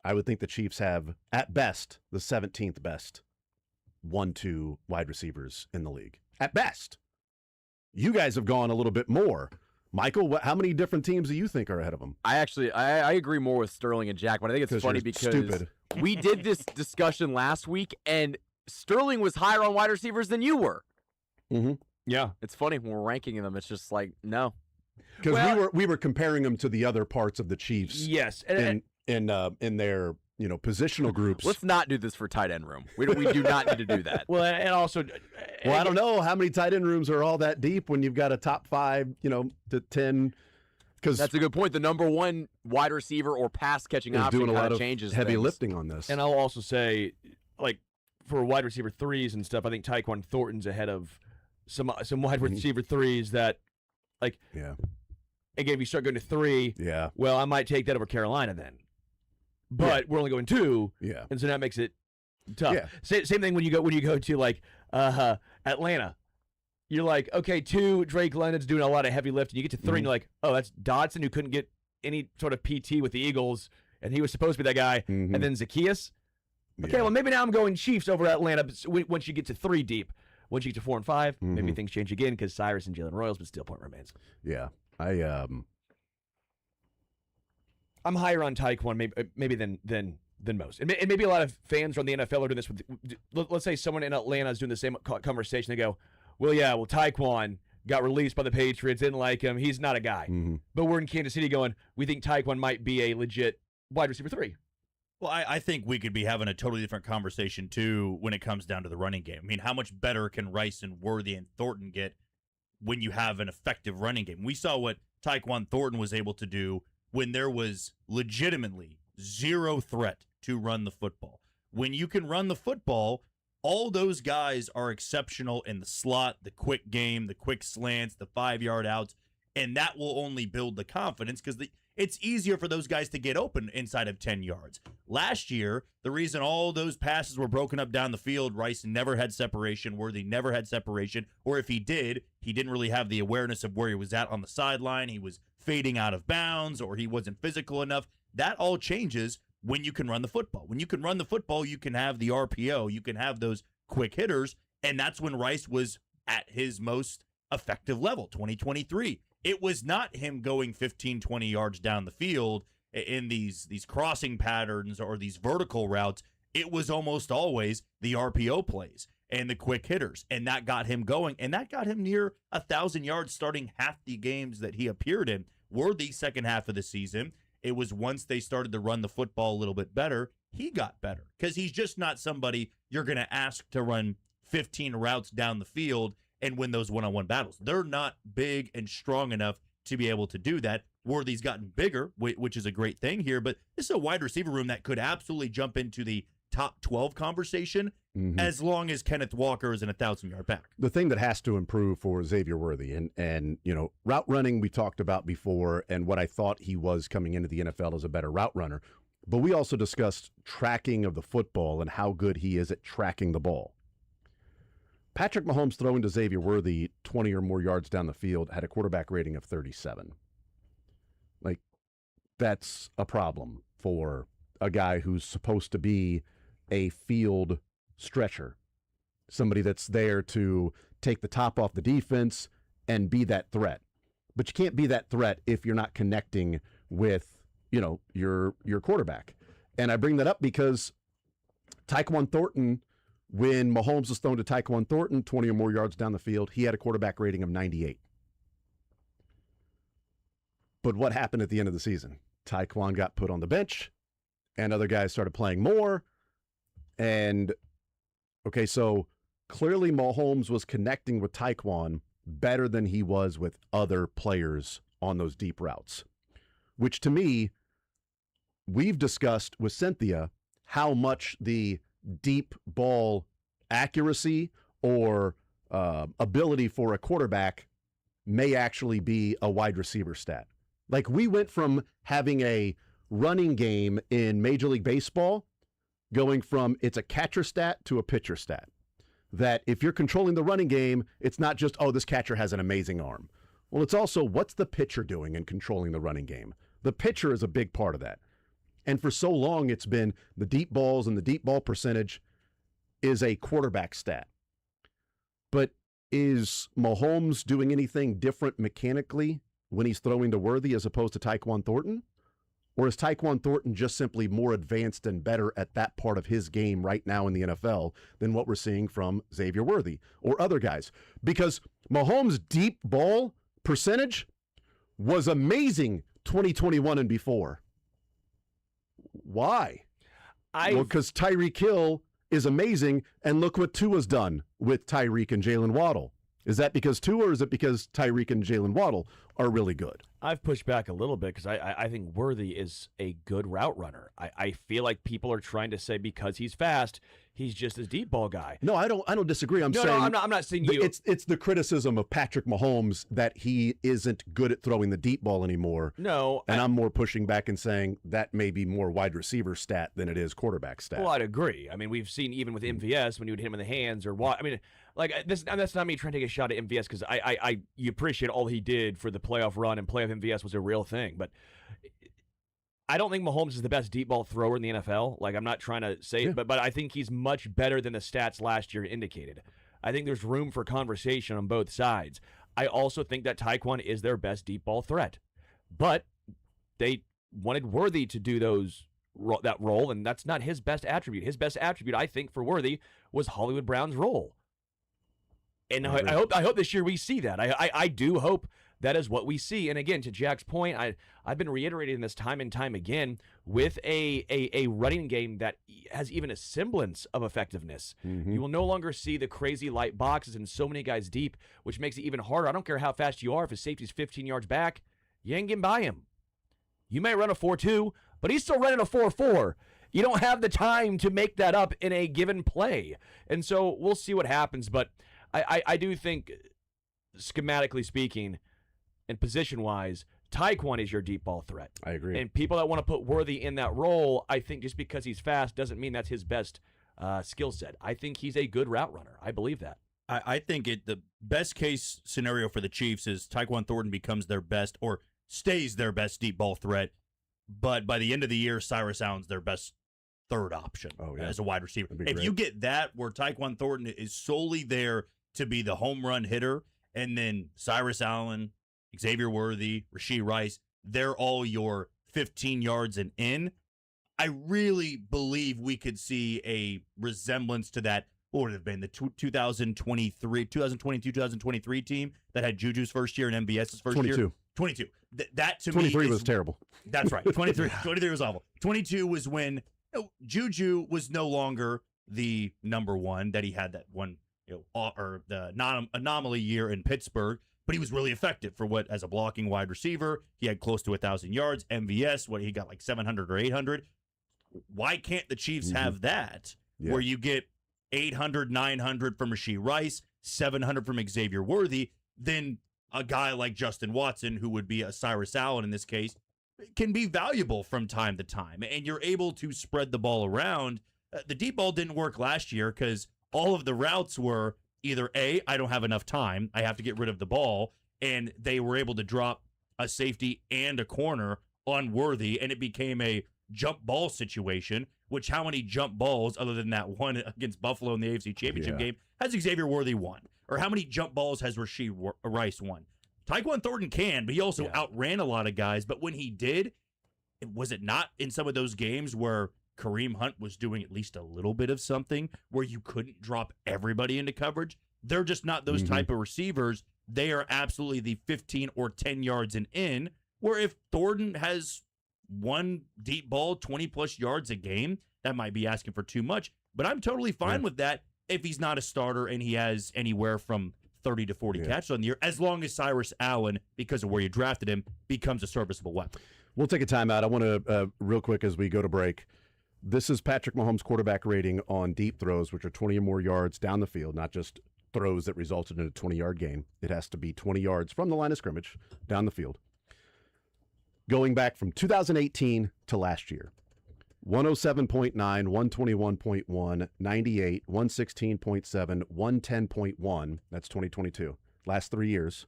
I would think the Chiefs have, at best, the 17th best 1-2 wide receivers in the league. At best. You guys have gone a little bit more. Michael, how many different teams do you think are ahead of them? I agree more with Sterling and Jack, but I think it's funny because stupid. We did this discussion last week, and Sterling was higher on wide receivers than you were. Mm-hmm. Yeah, it's funny when we're ranking them. It's just like, no, because we were comparing them to the other parts of the Chiefs. Yes, in their positional groups. Let's not do this for tight end room. We do not need to do that. Well, and also, I don't know how many tight end rooms are all that deep when you've got a top 5, to 10. Because that's a good point. The number one wide receiver or pass catching option doing a lot of changes heavy things. lifting on this. And I'll also say, like, for wide receiver threes and stuff, I think Tyquan Thornton's ahead of some wide receiver threes that, like, again, if you start going to 3, well, I might take that over Carolina then. But we're only going 2, and so that makes it tough. Yeah. Same thing when you go to like Atlanta. You're like, okay, 2, Drake London's doing a lot of heavy lifting. You get to 3, and you're like, oh, that's Dodson, who couldn't get any sort of PT with the Eagles, and he was supposed to be that guy. And then Zacchaeus. Okay, well, maybe now I'm going Chiefs over Atlanta. But once you get to 3 deep, once you get to 4 and 5, maybe things change again because Cyrus and Jalen Royals, but still point remains. Yeah, I'm higher on Tyquan maybe than most. And maybe a lot of fans from the NFL are doing this with, let's say someone in Atlanta is doing the same conversation. They go, well, Tyquan got released by the Patriots, didn't like him. He's not a guy. But we're in Kansas City going, we think Tyquan might be a legit wide receiver 3. Well, I think we could be having a totally different conversation, too, when it comes down to the running game. I mean, how much better can Rice and Worthy and Thornton get when you have an effective running game? We saw what Tyquan Thornton was able to do when there was legitimately zero threat to run the football. When you can run the football, all those guys are exceptional in the slot, the quick game, the quick slants, the 5-yard outs, and that will only build the confidence because it's easier for those guys to get open inside of 10 yards. Last year, the reason all those passes were broken up down the field, Rice never had separation, Worthy never had separation, or if he did, he didn't really have the awareness of where he was at on the sideline. He was fading out of bounds, or he wasn't physical enough. That all changes when you can run the football. When you can run the football, you can have the RPO, you can have those quick hitters, and that's when Rice was at his most effective level, 2023. It was not him going 15, 20 yards down the field in these crossing patterns or these vertical routes. It was almost always the RPO plays and the quick hitters, and that got him going, and that got him near 1,000 yards starting half the games that he appeared in. Worthy, second half of the season, it was once they started to run the football a little bit better, he got better because he's just not somebody you're going to ask to run 15 routes down the field and win those one-on-one battles. They're not big and strong enough to be able to do that. Worthy's gotten bigger, which is a great thing here, but this is a wide receiver room that could absolutely jump into the top 12 conversation as long as Kenneth Walker is in 1,000-yard back. The thing that has to improve for Xavier Worthy, and route running we talked about before, and what I thought he was coming into the NFL as a better route runner, but we also discussed tracking of the football and how good he is at tracking the ball. Patrick Mahomes throwing to Xavier Worthy 20 or more yards down the field had a quarterback rating of 37. Like, that's a problem for a guy who's supposed to be a field stretcher, somebody that's there to take the top off the defense and be that threat. But you can't be that threat if you're not connecting with, your quarterback. And I bring that up because Tyquan Thornton, when Mahomes was thrown to Tyquan Thornton 20 or more yards down the field, he had a quarterback rating of 98. But what happened at the end of the season? Tyquan got put on the bench, and other guys started playing more. And, okay, so clearly Mahomes was connecting with Tyquan better than he was with other players on those deep routes, which to me, we've discussed with Cynthia how much the deep ball accuracy or ability for a quarterback may actually be a wide receiver stat. Like, we went from having a running game in Major League Baseball going from it's a catcher stat to a pitcher stat. That if you're controlling the running game, it's not just, oh, this catcher has an amazing arm. Well, it's also, what's the pitcher doing in controlling the running game? The pitcher is a big part of that. And for so long, it's been the deep balls, and the deep ball percentage is a quarterback stat. But is Mahomes doing anything different mechanically when he's throwing to Worthy as opposed to Tyquan Thornton? Or is Tyquan Thornton just simply more advanced and better at that part of his game right now in the NFL than what we're seeing from Xavier Worthy or other guys? Because Mahomes' deep ball percentage was amazing 2021 and before. Why? Well, because Tyreek Hill is amazing, and look what Tua's done with Tyreek and Jalen Waddle. Is that because Tua, or is it because Tyreek and Jalen Waddle are really good? I've pushed back a little bit because I think Worthy is a good route runner. I feel like people are trying to say because he's fast, he's just a deep ball guy. No, I don't disagree. I'm not saying you. It's the criticism of Patrick Mahomes that he isn't good at throwing the deep ball anymore. No, and I'm more pushing back and saying that may be more wide receiver stat than it is quarterback stat. Well, I'd agree. I mean, we've seen even with MVS when you would hit him in the hands or what. I mean, like this. That's not me trying to take a shot at MVS because you appreciate all he did for the playoff run, and playoff MVS was a real thing. But I don't think Mahomes is the best deep ball thrower in the NFL. Like, I'm not trying to say it, but I think he's much better than the stats last year indicated. I think there's room for conversation on both sides. I also think that Tyquan is their best deep ball threat. But they wanted Worthy to do that role, and that's not his best attribute. His best attribute, I think, for Worthy was Hollywood Brown's role. And I hope this year we see that. I do hope that is what we see. And again, to Jack's point, I've been reiterating this time and time again with a running game that has even a semblance of effectiveness. Mm-hmm. You will no longer see the crazy light boxes and so many guys deep, which makes it even harder. I don't care how fast you are. If his safety's 15 yards back, you ain't getting by him. You may run a 4.2, but he's still running a 4.4. You don't have the time to make that up in a given play. And so we'll see what happens. But I do think, schematically speaking, and position-wise, Tyquan is your deep ball threat. I agree. And people that want to put Worthy in that role, I think just because he's fast doesn't mean that's his best skill set. I think he's a good route runner. I believe that. I think the best case scenario for the Chiefs is Tyquan Thornton becomes their best or stays their best deep ball threat, but by the end of the year, Cyrus Allen's their best third option as a wide receiver. If you get that where Tyquan Thornton is solely there to be the home run hitter, and then Cyrus Allen, Xavier Worthy, Rashee Rice, they're all your 15 yards and in, I really believe we could see a resemblance to that. What would it have been? The 2022-2023 team that had Juju's first year and MVS's first year? 22. That to 23 me was terrible. That's right. 23 was awful. 22 was when Juju was no longer the number one, that he had that one, or the anomaly year in Pittsburgh, but he was really effective for what, as a blocking wide receiver, he had close to 1,000 yards. MVS, he got like 700 or 800. Why can't the Chiefs have that, where you get 800, 900 from Rashee Rice, 700 from Xavier Worthy, then a guy like Justin Watson, who would be a Cyrus Allen in this case, can be valuable from time to time, and you're able to spread the ball around. The deep ball didn't work last year because all of the routes were either A, I don't have enough time, I have to get rid of the ball, and they were able to drop a safety and a corner on Worthy, and it became a jump ball situation, which how many jump balls, other than that one against Buffalo in the AFC Championship game, has Xavier Worthy won? Or how many jump balls has Rashee Rice won? Tyquan Thornton can, but he also outran a lot of guys. But when he did, was it not in some of those games where Kareem Hunt was doing at least a little bit of something where you couldn't drop everybody into coverage? They're just not those type of receivers. They are absolutely the 15 or 10 yards and in, where if Thornton has one deep ball, 20-plus yards a game, that might be asking for too much. But I'm totally fine with that if he's not a starter and he has anywhere from 30 to 40 catches on the year, as long as Cyrus Allen, because of where you drafted him, becomes a serviceable weapon. We'll take a timeout. I want to, real quick as we go to break, this is Patrick Mahomes' quarterback rating on deep throws, which are 20 or more yards down the field, not just throws that resulted in a 20-yard gain. It has to be 20 yards from the line of scrimmage down the field. Going back from 2018 to last year, 107.9, 121.1, 98, 116.7, 110.1. That's 2022. Last 3 years,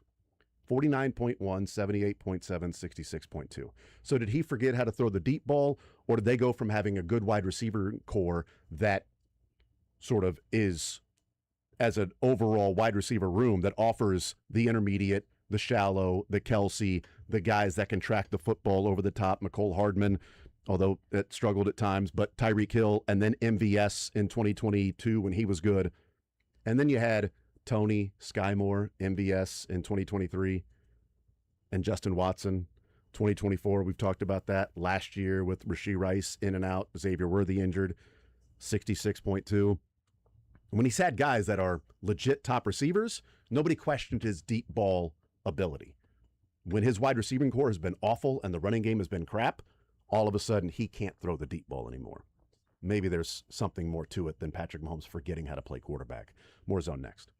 49.1, 78.7, 66.2. So did he forget how to throw the deep ball, or did they go from having a good wide receiver core that sort of is, as an overall wide receiver room, that offers the intermediate, the shallow, the Kelsey, the guys that can track the football over the top, McCole Hardman, although it struggled at times, but Tyreek Hill, and then MVS in 2022 when he was good. And then you had Tony, Sky Moore, MVS in 2023, and Justin Watson, 2024. We've talked about that last year with Rashee Rice in and out, Xavier Worthy injured, 66.2. When he's had guys that are legit top receivers, nobody questioned his deep ball ability. When his wide receiving core has been awful and the running game has been crap, all of a sudden he can't throw the deep ball anymore. Maybe there's something more to it than Patrick Mahomes forgetting how to play quarterback. More zone next.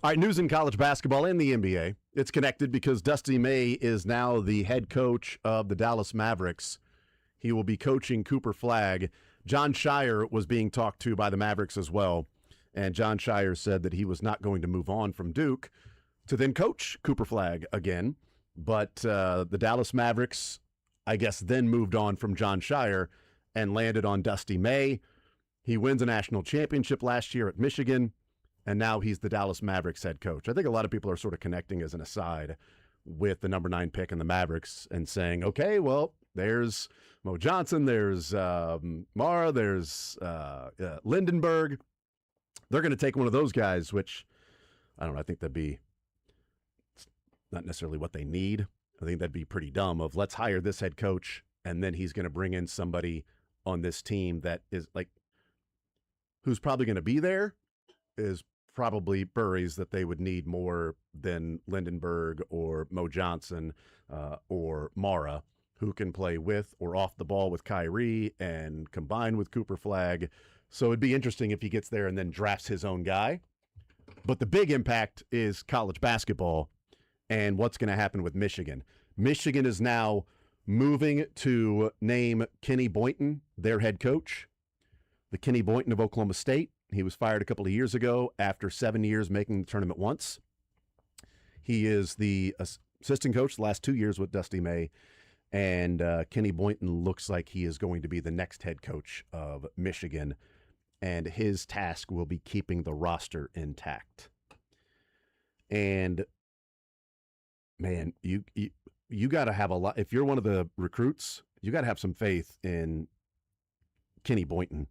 All right, news in college basketball and the NBA. It's connected because Dusty May is now the head coach of the Dallas Mavericks. He will be coaching Cooper Flagg. John Shire was being talked to by the Mavericks as well, and John Shire said that he was not going to move on from Duke to then coach Cooper Flagg again. But the Dallas Mavericks, I guess, then moved on from John Shire and landed on Dusty May. He wins a national championship last year at Michigan, and now he's the Dallas Mavericks head coach. I think a lot of people are sort of connecting as an aside with the number 9 pick in the Mavericks and saying, okay, well, there's Mo Johnson, there's Mara, there's Lindenberg. They're going to take one of those guys, which, I don't know, I think that'd be not necessarily what they need. I think that'd be pretty dumb of let's hire this head coach, and then he's going to bring in somebody on this team that is like, who's probably going to be there is probably Burries that they would need more than Lindenberg or Mo Johnson or Mara, who can play with or off the ball with Kyrie and combine with Cooper Flagg. So it'd be interesting if he gets there and then drafts his own guy. But the big impact is college basketball and what's going to happen with Michigan. Michigan is now moving to name Kenny Boynton their head coach. The Kenny Boynton of Oklahoma State. He was fired a couple of years ago after 7 years making the tournament once. He is the assistant coach the last 2 years with Dusty May. And Kenny Boynton looks like he is going to be the next head coach of Michigan. And his task will be keeping the roster intact. And, man, you got to have a lot. If you're one of the recruits, you got to have some faith in Kenny Boynton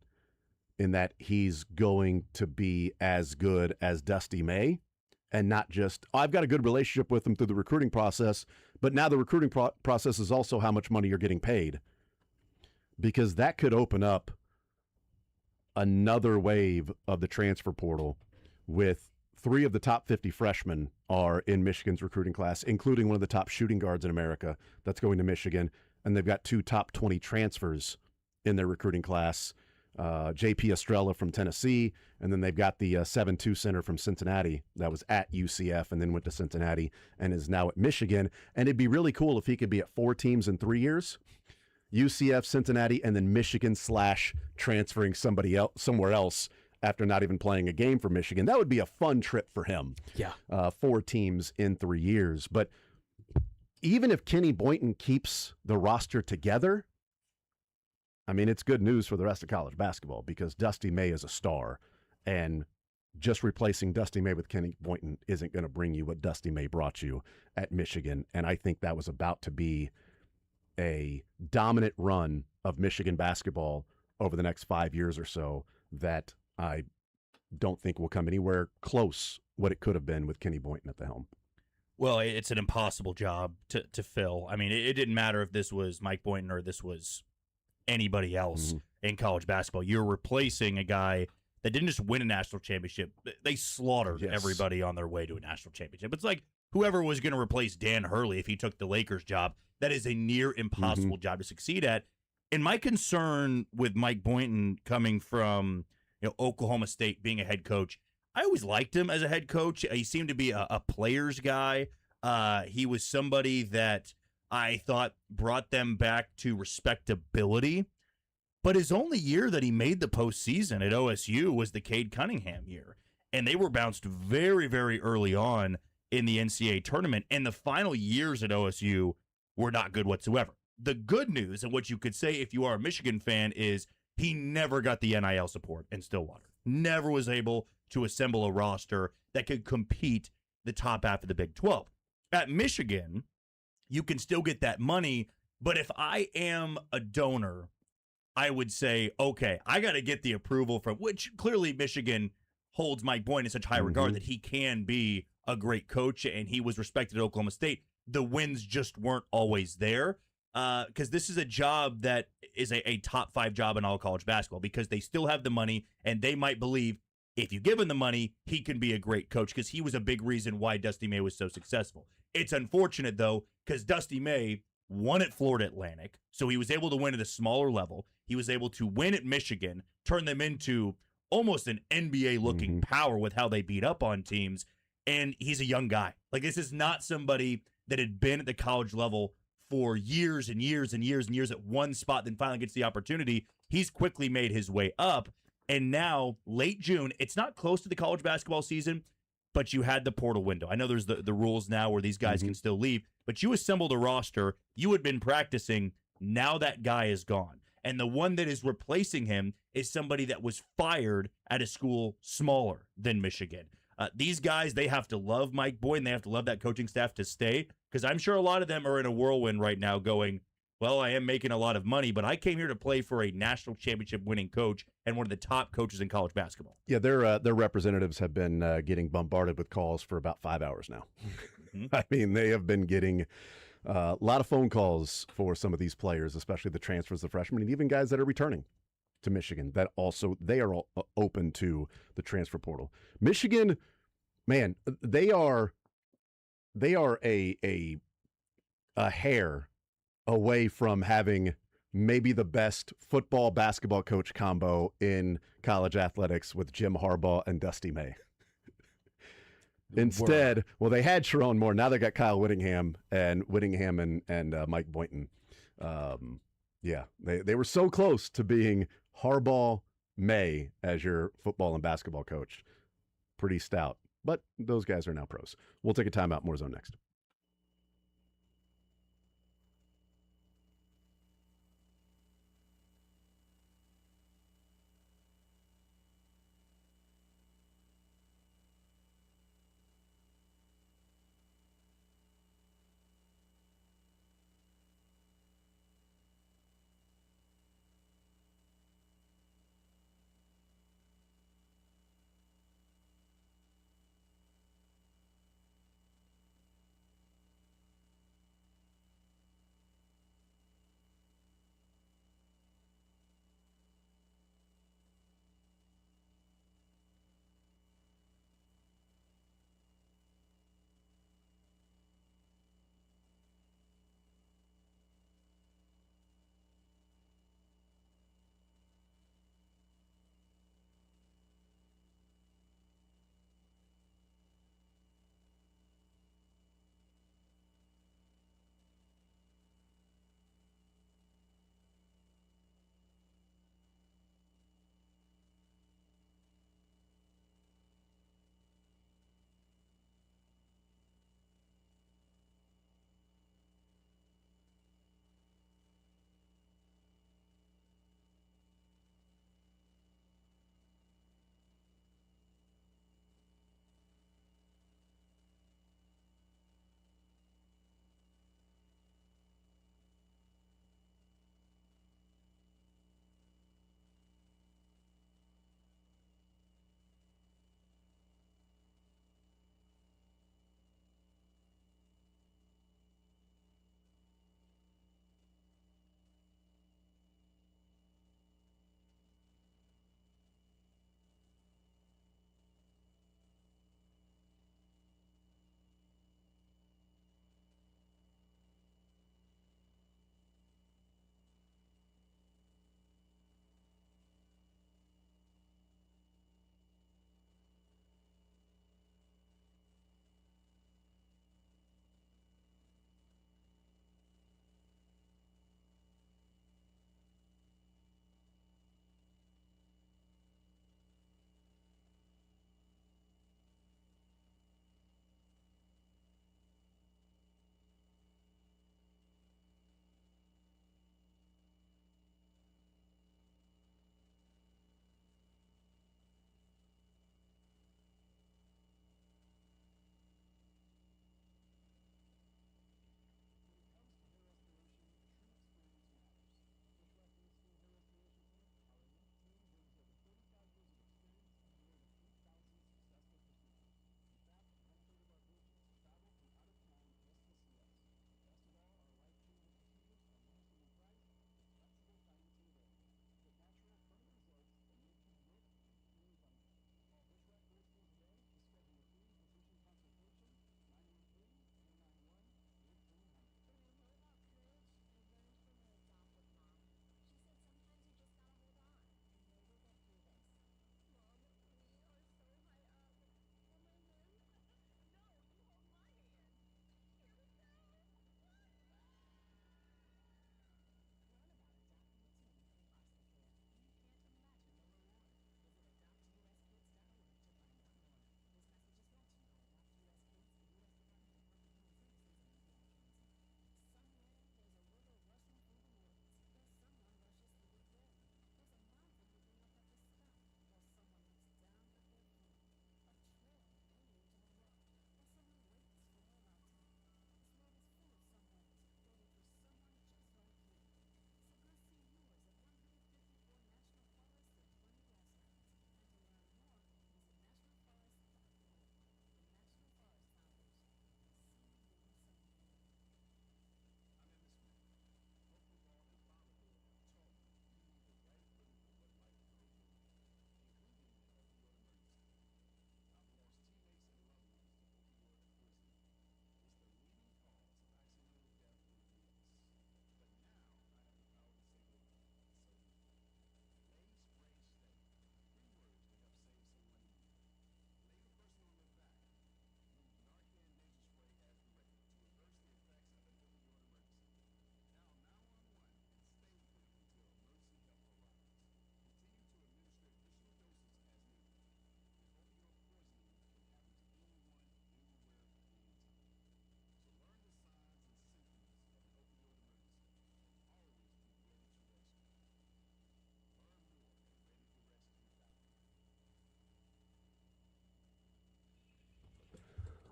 in that he's going to be as good as Dusty May. And not just, I've got a good relationship with him through the recruiting process, but now the recruiting process is also how much money you're getting paid. Because that could open up another wave of the transfer portal with 3 of the top 50 freshmen are in Michigan's recruiting class, including one of the top shooting guards in America that's going to Michigan. And they've got 2 top 20 transfers in their recruiting class. J.P. Estrella from Tennessee, and then they've got the 7-2 center from Cincinnati that was at UCF and then went to Cincinnati and is now at Michigan. And it'd be really cool if he could be at 4 teams in 3 years, UCF, Cincinnati, and then Michigan / transferring somebody else somewhere else after not even playing a game for Michigan. That would be a fun trip for him. Yeah. 4 teams in 3 years. But even if Kenny Boynton keeps the roster together, I mean, it's good news for the rest of college basketball because Dusty May is a star, and just replacing Dusty May with Kenny Boynton isn't going to bring you what Dusty May brought you at Michigan. And I think that was about to be a dominant run of Michigan basketball over the next 5 years or so that I don't think will come anywhere close what it could have been with Kenny Boynton at the helm. Well, it's an impossible job to fill. I mean, it didn't matter if this was Mike Boynton or this was anybody else in college basketball. You're replacing a guy that didn't just win a national championship. They slaughtered everybody on their way to a national championship. It's like whoever was going to replace Dan Hurley if he took the Lakers job. That is a near impossible job to succeed at. And my concern with Mike Boynton coming from Oklahoma State, being a head coach, I always liked him as a head coach. He seemed to be a player's guy. He was somebody that I thought brought them back to respectability. But his only year that he made the postseason at OSU was the Cade Cunningham year. And they were bounced very, very early on in the NCAA tournament. And the final years at OSU were not good whatsoever. The good news, and what you could say if you are a Michigan fan, is he never got the NIL support in Stillwater. Never was able to assemble a roster that could compete the top half of the Big 12. At Michigan, you can still get that money, but if I am a donor, I would say, okay, I got to get the approval from, which clearly Michigan holds Mike Boynton in such high regard that he can be a great coach, and he was respected at Oklahoma State. The wins just weren't always there, because this is a job that is a top 5 job in all college basketball, because they still have the money, and they might believe if you give him the money, he can be a great coach, because he was a big reason why Dusty May was so successful. It's unfortunate, though, because Dusty May won at Florida Atlantic, so he was able to win at a smaller level. He was able to win at Michigan, turn them into almost an NBA-looking power with how they beat up on teams. and he's a young guy. Like, this is not somebody that had been at the college level for years and years and years and years at one spot, then finally gets the opportunity. He's quickly made his way up, and now, late June, it's not close to the college basketball season, but you had the portal window. I know there's the rules now where these guys can still leave, but you assembled a roster. You had been practicing. Now that guy is gone. And the one that is replacing him is somebody that was fired at a school smaller than Michigan. These guys, they have to love Mike Boyd, and they have to love that coaching staff to stay, because I'm sure a lot of them are in a whirlwind right now going, well, I am making a lot of money, but I came here to play for a national championship winning coach and one of the top coaches in college basketball. Yeah, their representatives have been getting bombarded with calls for about 5 hours now. I mean, they have been getting a lot of phone calls for some of these players, especially the transfers, the freshmen, and even guys that are returning to Michigan that also they are all open to the transfer portal. Michigan, man, they are a hair away from having maybe the best football basketball coach combo in college athletics with Jim Harbaugh and Dusty May. Instead, well, they had Sharon Moore. Now they got Kyle Whittingham and Mike Boynton. Yeah, they were so close to being Harbaugh May as your football and basketball coach. Pretty stout. But those guys are now pros. We'll take a timeout. More Zone next.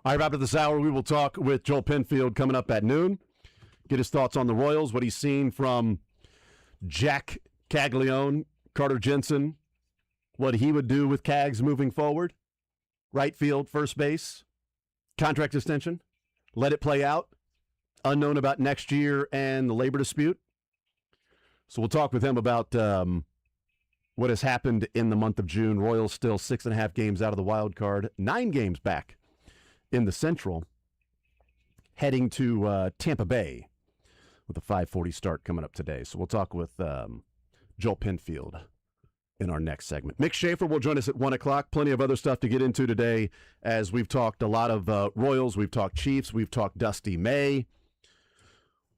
All right, after this hour, we will talk with Joel Penfield coming up at noon. Get his thoughts on the Royals, what he's seen from Jack Caglione, Carter Jensen, what he would do with Cags moving forward. Right field, first base, contract extension, let it play out. Unknown about next year and the labor dispute. So we'll talk with him about what has happened in the month of June. Royals still 6.5 games out of the wild card, 9 games back in the Central, heading to Tampa Bay with a 5:40 start coming up today. So we'll talk with Joel Penfield in our next segment. Mick Schaefer will join us at 1 o'clock. Plenty of other stuff to get into today as we've talked a lot of Royals, we've talked Chiefs, we've talked Dusty May.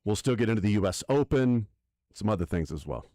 We'll still get into the U.S. Open, some other things as well.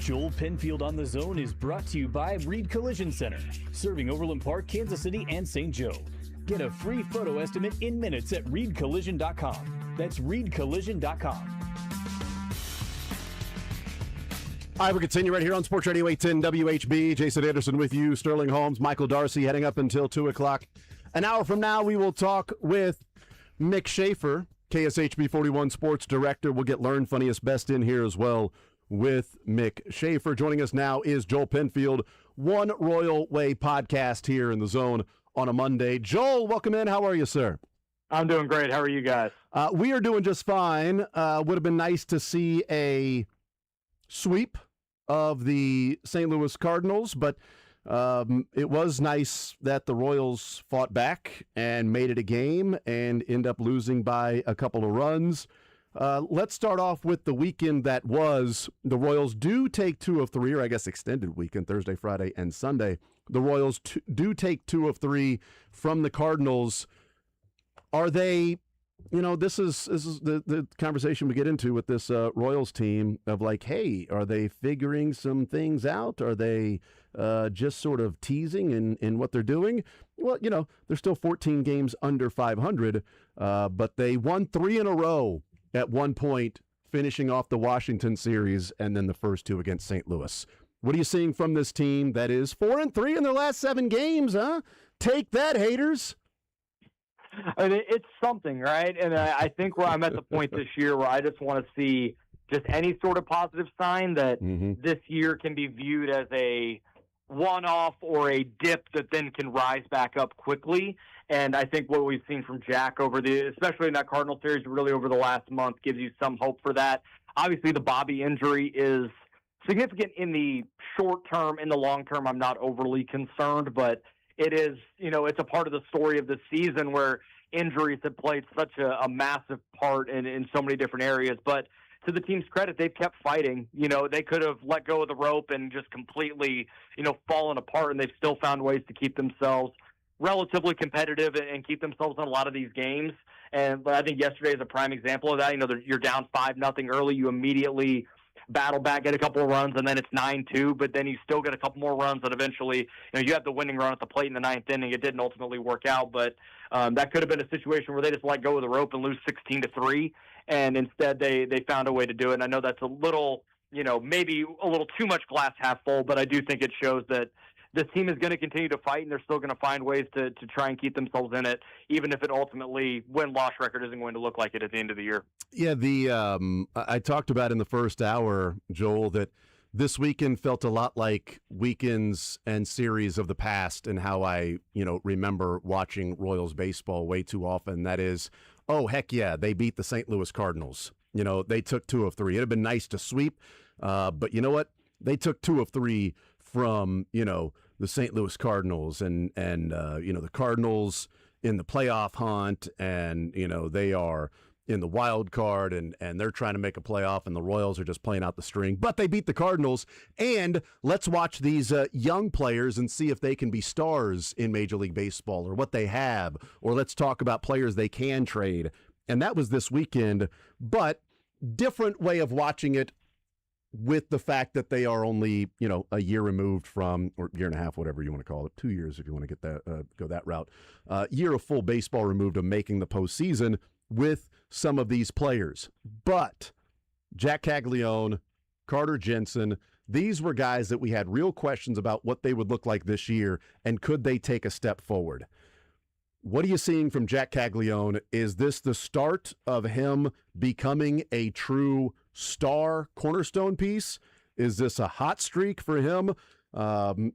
Joel Penfield on the Zone is brought to you by Reed Collision Center, serving Overland Park, Kansas City, and St. Joe. Get a free photo estimate in minutes at reedcollision.com. That's reedcollision.com. All right, we continue right here on Sports Radio 810 WHB. Jason Anderson with you, Sterling Holmes, Michael Darcy heading up until 2 o'clock. An hour from now, we will talk with Mick Schaefer, KSHB 41 Sports Director. We'll get Learn Funniest Best in here as well with Mick Schaefer. Joining us now is Joel Penfield, One Royal Way podcast here in the Zone on a Monday. Joel, welcome in. How are you, sir? I'm doing great. How are you guys? We are doing just fine. Would have been nice to see a sweep of the St. Louis Cardinals, but it was nice that the Royals fought back and made it a game and end up losing by a couple of runs. Let's start off with the weekend that was. The Royals do take 2 of 3, or I guess extended weekend, Thursday, Friday, and Sunday. The Royals do take 2 of 3 from the Cardinals. Are they, this is the conversation we get into with this Royals team of like, hey, are they figuring some things out? Are they just sort of teasing in what they're doing? Well, they're still 14 games under 500, but they won 3 in a row at one point, finishing off the Washington series and then the first 2 against St. Louis. What are you seeing from this team that is 4-3 in their last 7 games, huh? Take that, haters. I mean, it's something, right? And I think where I'm at the point this year where I just want to see just any sort of positive sign that this year can be viewed as a one-off or a dip that then can rise back up quickly. And I think what we've seen from Jack especially in that Cardinal series, really over the last month, gives you some hope for that. Obviously, the Bobby injury is significant in the short term. In the long term, I'm not overly concerned, but it is, it's a part of the story of the season where injuries have played such a massive part in so many different areas. But to the team's credit, they've kept fighting. They could have let go of the rope and just completely, fallen apart, and they've still found ways to keep themselves relatively competitive and keep themselves in a lot of these games. And I think yesterday is a prime example of that. You're down 5-0 early. You immediately battle back, get a couple of runs, and then it's 9-2, but then you still get a couple more runs, and eventually, you have the winning run at the plate in the 9th inning. It didn't ultimately work out, but that could have been a situation where they just let go of the rope and lose 16-3, and instead they found a way to do it. And I know that's a little, maybe a little too much glass half full, but I do think it shows that this team is going to continue to fight, and they're still going to find ways to try and keep themselves in it, even if it ultimately win-loss record isn't going to look like it at the end of the year. Yeah, I talked about in the first hour, Joel, that this weekend felt a lot like weekends and series of the past and how I, remember watching Royals baseball way too often. That is, oh, heck yeah, they beat the St. Louis Cardinals. They took 2 of 3. It would have been nice to sweep, but you know what? They took 2 of 3 from, the St. Louis Cardinals and the Cardinals in the playoff hunt, and, they are in the wild card and they're trying to make a playoff, and the Royals are just playing out the string, but they beat the Cardinals. And let's watch these young players and see if they can be stars in Major League Baseball or what they have, or let's talk about players they can trade. And that was this weekend, but different way of watching it, with the fact that they are only, a year removed from, or year and a half, whatever you want to call it, 2 years if you want to get that go that route, year of full baseball removed of making the postseason with some of these players. But Jack Caglione, Carter Jensen, these were guys that we had real questions about what they would look like this year, and could they take a step forward? What are you seeing from Jack Caglione? Is this the start of him becoming a true star cornerstone piece? Is this a hot streak for him?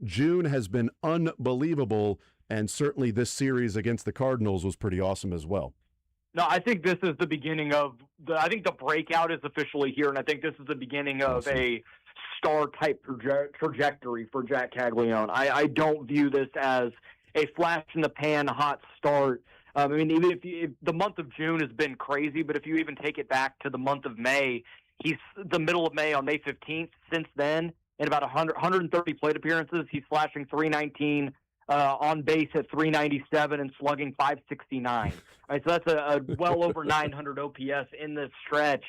June has been unbelievable, and certainly this series against the Cardinals was pretty awesome as well. No, I think this is the beginning of I think the breakout is officially here, and I think this is the beginning of a star-type trajectory for Jack Caglione. I don't view this as a flash-in-the-pan hot start. Even if the month of June has been crazy, but if you even take it back to the month of May, he's the middle of May on May 15th. Since then, in about 130 plate appearances, he's slashing .319, on base at .397, and slugging .569. All right, so that's a well over 900 OPS in this stretch.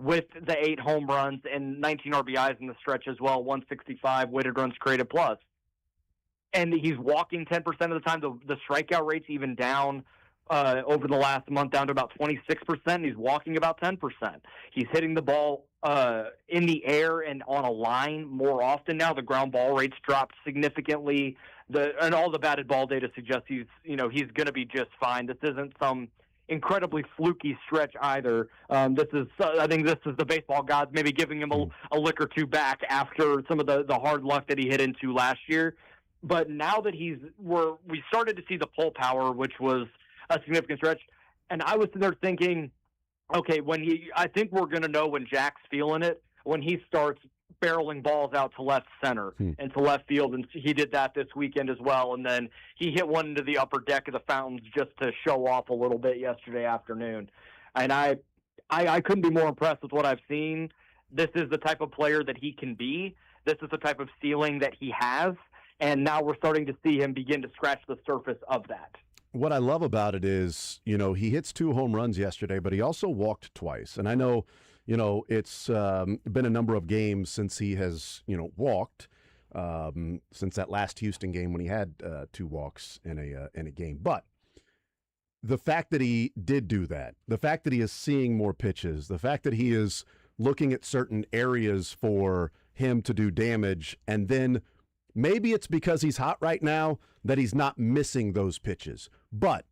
with the 8 home runs and 19 RBIs in the stretch as well, 165 weighted runs created plus. And he's walking 10% of the time. The strikeout rate's even down over the last month, down to about 26%. He's walking about 10%. He's hitting the ball in the air and on a line more often now. The ground ball rates dropped significantly. And all the batted ball data suggests he's going to be just fine. This isn't some incredibly fluky stretch either. I think this is the baseball gods maybe giving him a lick or two back after some of the hard luck that he hit into last year. But now that we started to see the pull power, which was a significant stretch, and I was there thinking, okay, I think we're going to know when Jack's feeling it when he starts barreling balls out to left center and to left field, and he did that this weekend as well. And then he hit one into the upper deck of the Fountains just to show off a little bit yesterday afternoon. And I couldn't be more impressed with what I've seen. This is the type of player that he can be. This is the type of ceiling that he has, and now we're starting to see him begin to scratch the surface of that. What I love about it is, he hits 2 home runs yesterday, but he also walked twice. And I know, it's been a number of games since he has, walked, since that last Houston game when he had 2 walks in a game. But the fact that he did do that, the fact that he is seeing more pitches, the fact that he is looking at certain areas for him to do damage, and then maybe it's because he's hot right now that he's not missing those pitches. But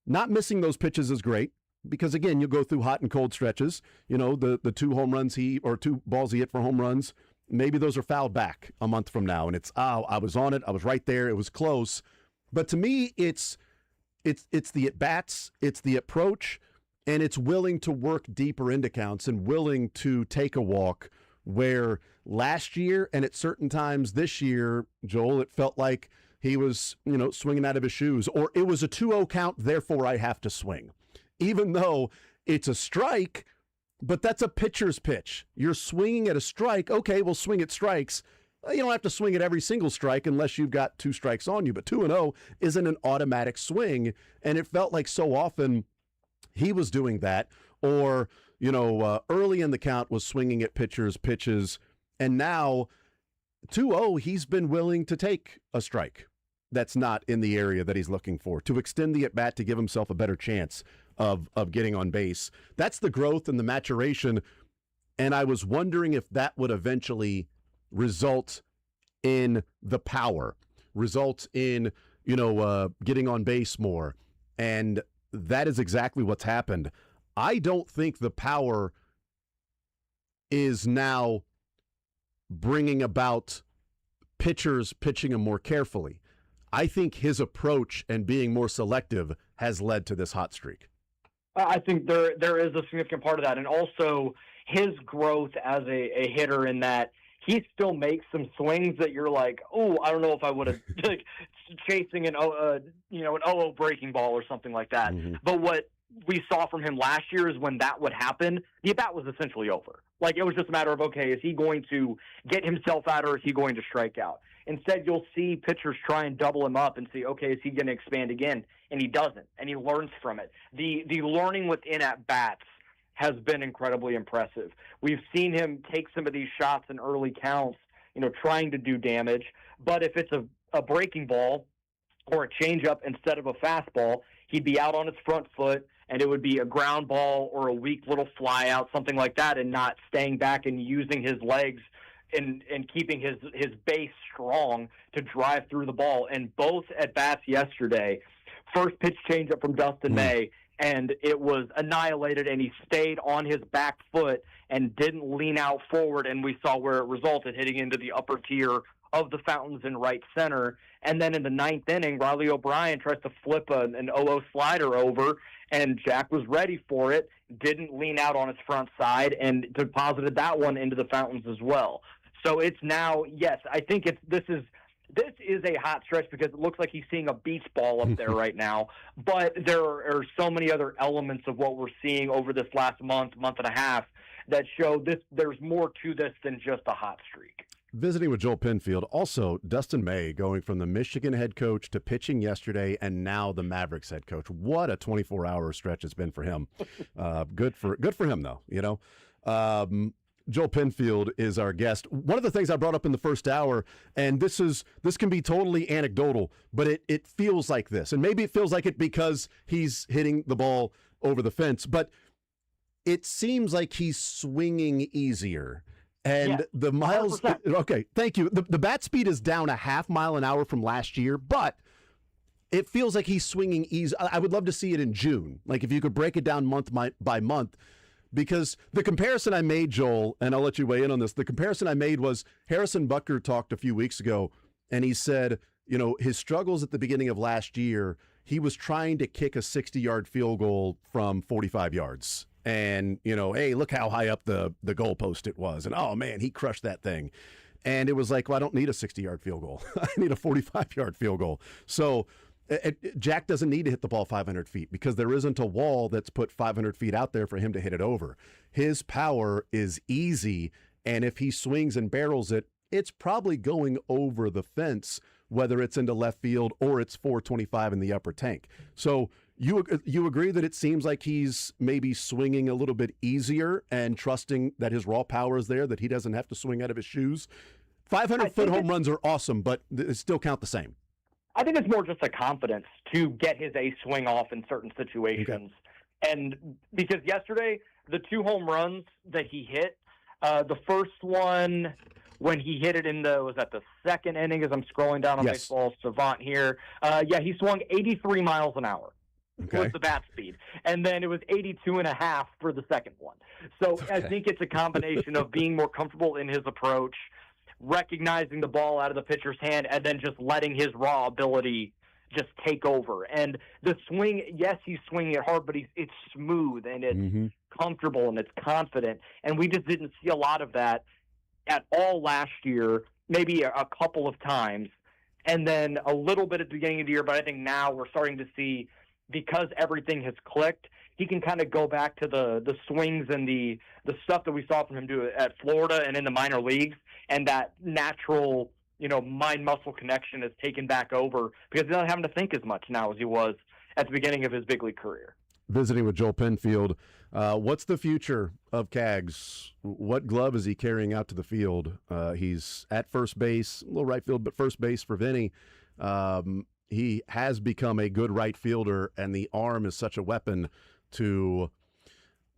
not missing those pitches is great because, again, you go through hot and cold stretches. The 2 home runs 2 balls he hit for home runs, maybe those are fouled back a month from now. And it's, I was on it. I was right there. It was close. But to me, it's the at-bats, it's the approach, and it's willing to work deeper into counts and willing to take a walk where last year and at certain times this year, Joel, it felt like he was, swinging out of his shoes, or it was a 2-0 count, therefore I have to swing. Even though it's a strike, but that's a pitcher's pitch. You're swinging at a strike. Okay, we'll swing at strikes. You don't have to swing at every single strike unless you've got 2 strikes on you, but 2-0 isn't an automatic swing, and it felt like so often he was doing that, or, early in the count was swinging at pitches, and now 2-0, he's been willing to take a strike that's not in the area that he's looking for, to extend the at-bat to give himself a better chance of getting on base. That's the growth and the maturation, and I was wondering if that would eventually result in the power, result in, getting on base more, and that is exactly what's happened. I don't think the power is now bringing about pitchers pitching him more carefully. I think his approach and being more selective has led to this hot streak. I think there is a significant part of that, and also his growth as a hitter in that he still makes some swings that you're like, oh, I don't know if I would have like chasing an 0-0 breaking ball or something like that. Mm-hmm. But what we saw from him last year is when that would happen, the at-bat was essentially over. Like, it was just a matter of, okay, is he going to get himself out or is he going to strike out? Instead, you'll see pitchers try and double him up and see, okay, is he going to expand again? And he doesn't, and he learns from it. The learning within at-bats has been incredibly impressive. We've seen him take some of these shots in early counts, trying to do damage. But if it's a breaking ball or a changeup instead of a fastball, he'd be out on his front foot, and it would be a ground ball or a weak little fly out, something like that, and not staying back and using his legs and keeping his base strong to drive through the ball. And both at-bats yesterday, first pitch changeup from Dustin May, and it was annihilated, and he stayed on his back foot and didn't lean out forward, and we saw where it resulted, hitting into the upper tier of the Fountains in right center. And then in the 9th inning, Riley O'Brien tries to flip an 0-0 slider over, and Jack was ready for it, didn't lean out on his front side, and deposited that one into the Fountains as well. So it's now, yes, I think this is a hot stretch because it looks like he's seeing a beach ball up there right now. But there are so many other elements of what we're seeing over this last month and a half that show there's more to this than just a hot streak. Visiting with Joel Penfield, also Dustin May going from the Michigan head coach to pitching yesterday and now the Mavericks head coach. What a 24-hour stretch it's been for him. Good for him, though, Joel Penfield is our guest. One of the things I brought up in the first hour, and this can be totally anecdotal, but it feels like this. And maybe it feels like it because he's hitting the ball over the fence, but it seems like he's swinging easier. And the miles, 100%. Okay, thank you. The bat speed is down a half mile an hour from last year, but it feels like he's swinging easy. I would love to see it in June. Like if you could break it down month by month. Because the comparison I made, Joel, and I'll let you weigh in on this, the comparison I made was Harrison Butker talked a few weeks ago, and he said, his struggles at the beginning of last year, he was trying to kick a 60-yard field goal from 45 yards. And, hey, look how high up the goalpost it was. And, oh, man, he crushed that thing. And it was like, well, I don't need a 60-yard field goal. I need a 45-yard field goal. So Jack doesn't need to hit the ball 500 feet because there isn't a wall that's put 500 feet out there for him to hit it over. His power is easy, and if he swings and barrels it, it's probably going over the fence, whether it's into left field or it's 425 in the upper tank. So you agree that it seems like he's maybe swinging a little bit easier and trusting that his raw power is there, that he doesn't have to swing out of his shoes? 500-foot home runs are awesome, but they still count the same. I think it's more just a confidence to get his ace swing off in certain situations. Okay. And because yesterday, the 2 home runs that he hit, the first one when he hit it was that the second inning as I'm scrolling down on Baseball Savant here. He swung 83 miles an hour. Okay. Was the bat speed. And then it was 82.5 for the second one. So okay. I think it's a combination of being more comfortable in his approach, recognizing the ball out of the pitcher's hand, and then just letting his raw ability just take over. And the swing, yes, he's swinging it hard, but it's smooth and it's comfortable and it's confident. And we just didn't see a lot of that at all last year, maybe a couple of times, and then a little bit at the beginning of the year. But I think now we're starting to see, because everything has clicked, he can kind of go back to the swings and the stuff that we saw from him do at Florida and in the minor leagues, and that natural, mind-muscle connection is taken back over because he's not having to think as much now as he was at the beginning of his big league career. Visiting with Joel Penfield, what's the future of Cags? What glove is he carrying out to the field? He's at first base, a little right field, but first base for Vinny. He has become a good right fielder, and the arm is such a weapon to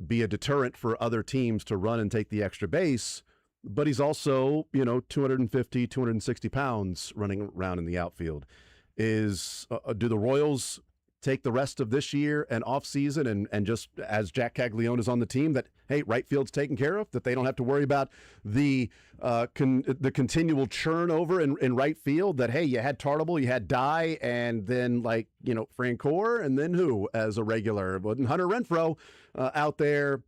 be a deterrent for other teams to run and take the extra base. But he's also, 250, 260 pounds running around in the outfield. Do the Royals take the rest of this year and off season and just as Jack Caglione is on the team that, hey, right field's taken care of, that they don't have to worry about the continual churn over in right field, that, hey, you had Tartable, you had Dye, and then Francoeur, and then who as a regular? Wasn't Hunter Renfroe out there?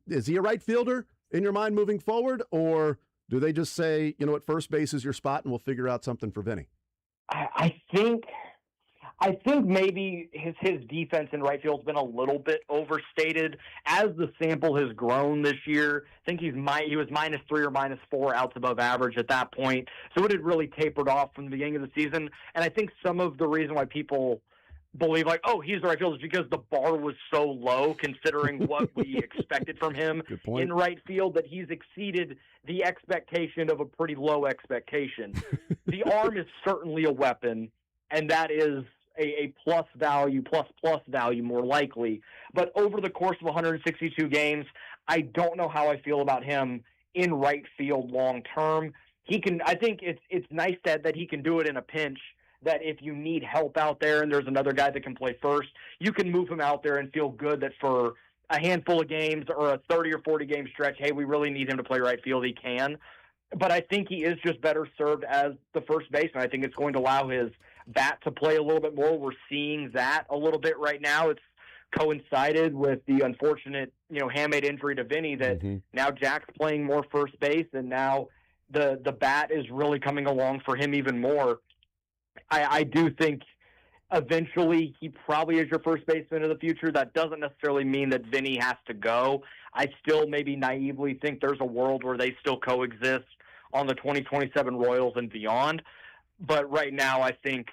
Is he a right fielder in your mind moving forward, or do they just say, at first base is your spot and we'll figure out something for Vinny? I think maybe his defense in right field has been a little bit overstated as the sample has grown this year. I think he was -3 or -4 outs above average at that point. So it had really tapered off from the beginning of the season. And I think some of the reason why people believe he's the right field is because the bar was so low considering what we expected from him in right field, that he's exceeded the expectation of a pretty low expectation. The arm is certainly a weapon, and that is a plus value more likely. But over the course of 162 games, I don't know how I feel about him in right field long term. I think it's nice that he can do it in a pinch, that if you need help out there and there's another guy that can play first, you can move him out there and feel good that for a handful of games or a 30 or 40 game stretch, hey, we really need him to play right field, he can. But I think he is just better served as the first baseman. I think it's going to allow his bat to play a little bit more. We're seeing that a little bit right now. It's coincided with the unfortunate, handmade injury to Vinny that now Jack's playing more first base, and now the bat is really coming along for him even more. I do think eventually he probably is your first baseman of the future. That doesn't necessarily mean that Vinny has to go. I still maybe naively think there's a world where they still coexist on the 2027 Royals and beyond. But right now, I think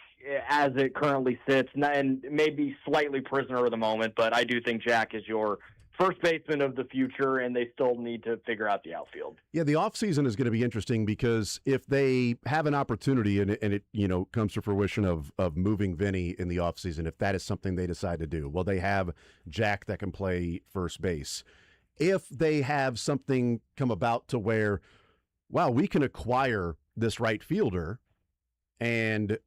as it currently sits, and maybe slightly prisoner of the moment, but I do think Jack is your first baseman of the future, and they still need to figure out the outfield. Yeah, the offseason is going to be interesting because if they have an opportunity and it comes to fruition of moving Vinny in the offseason, if that is something they decide to do, well, they have Jack that can play first base. If they have something come about to where, wow, we can acquire this right fielder and,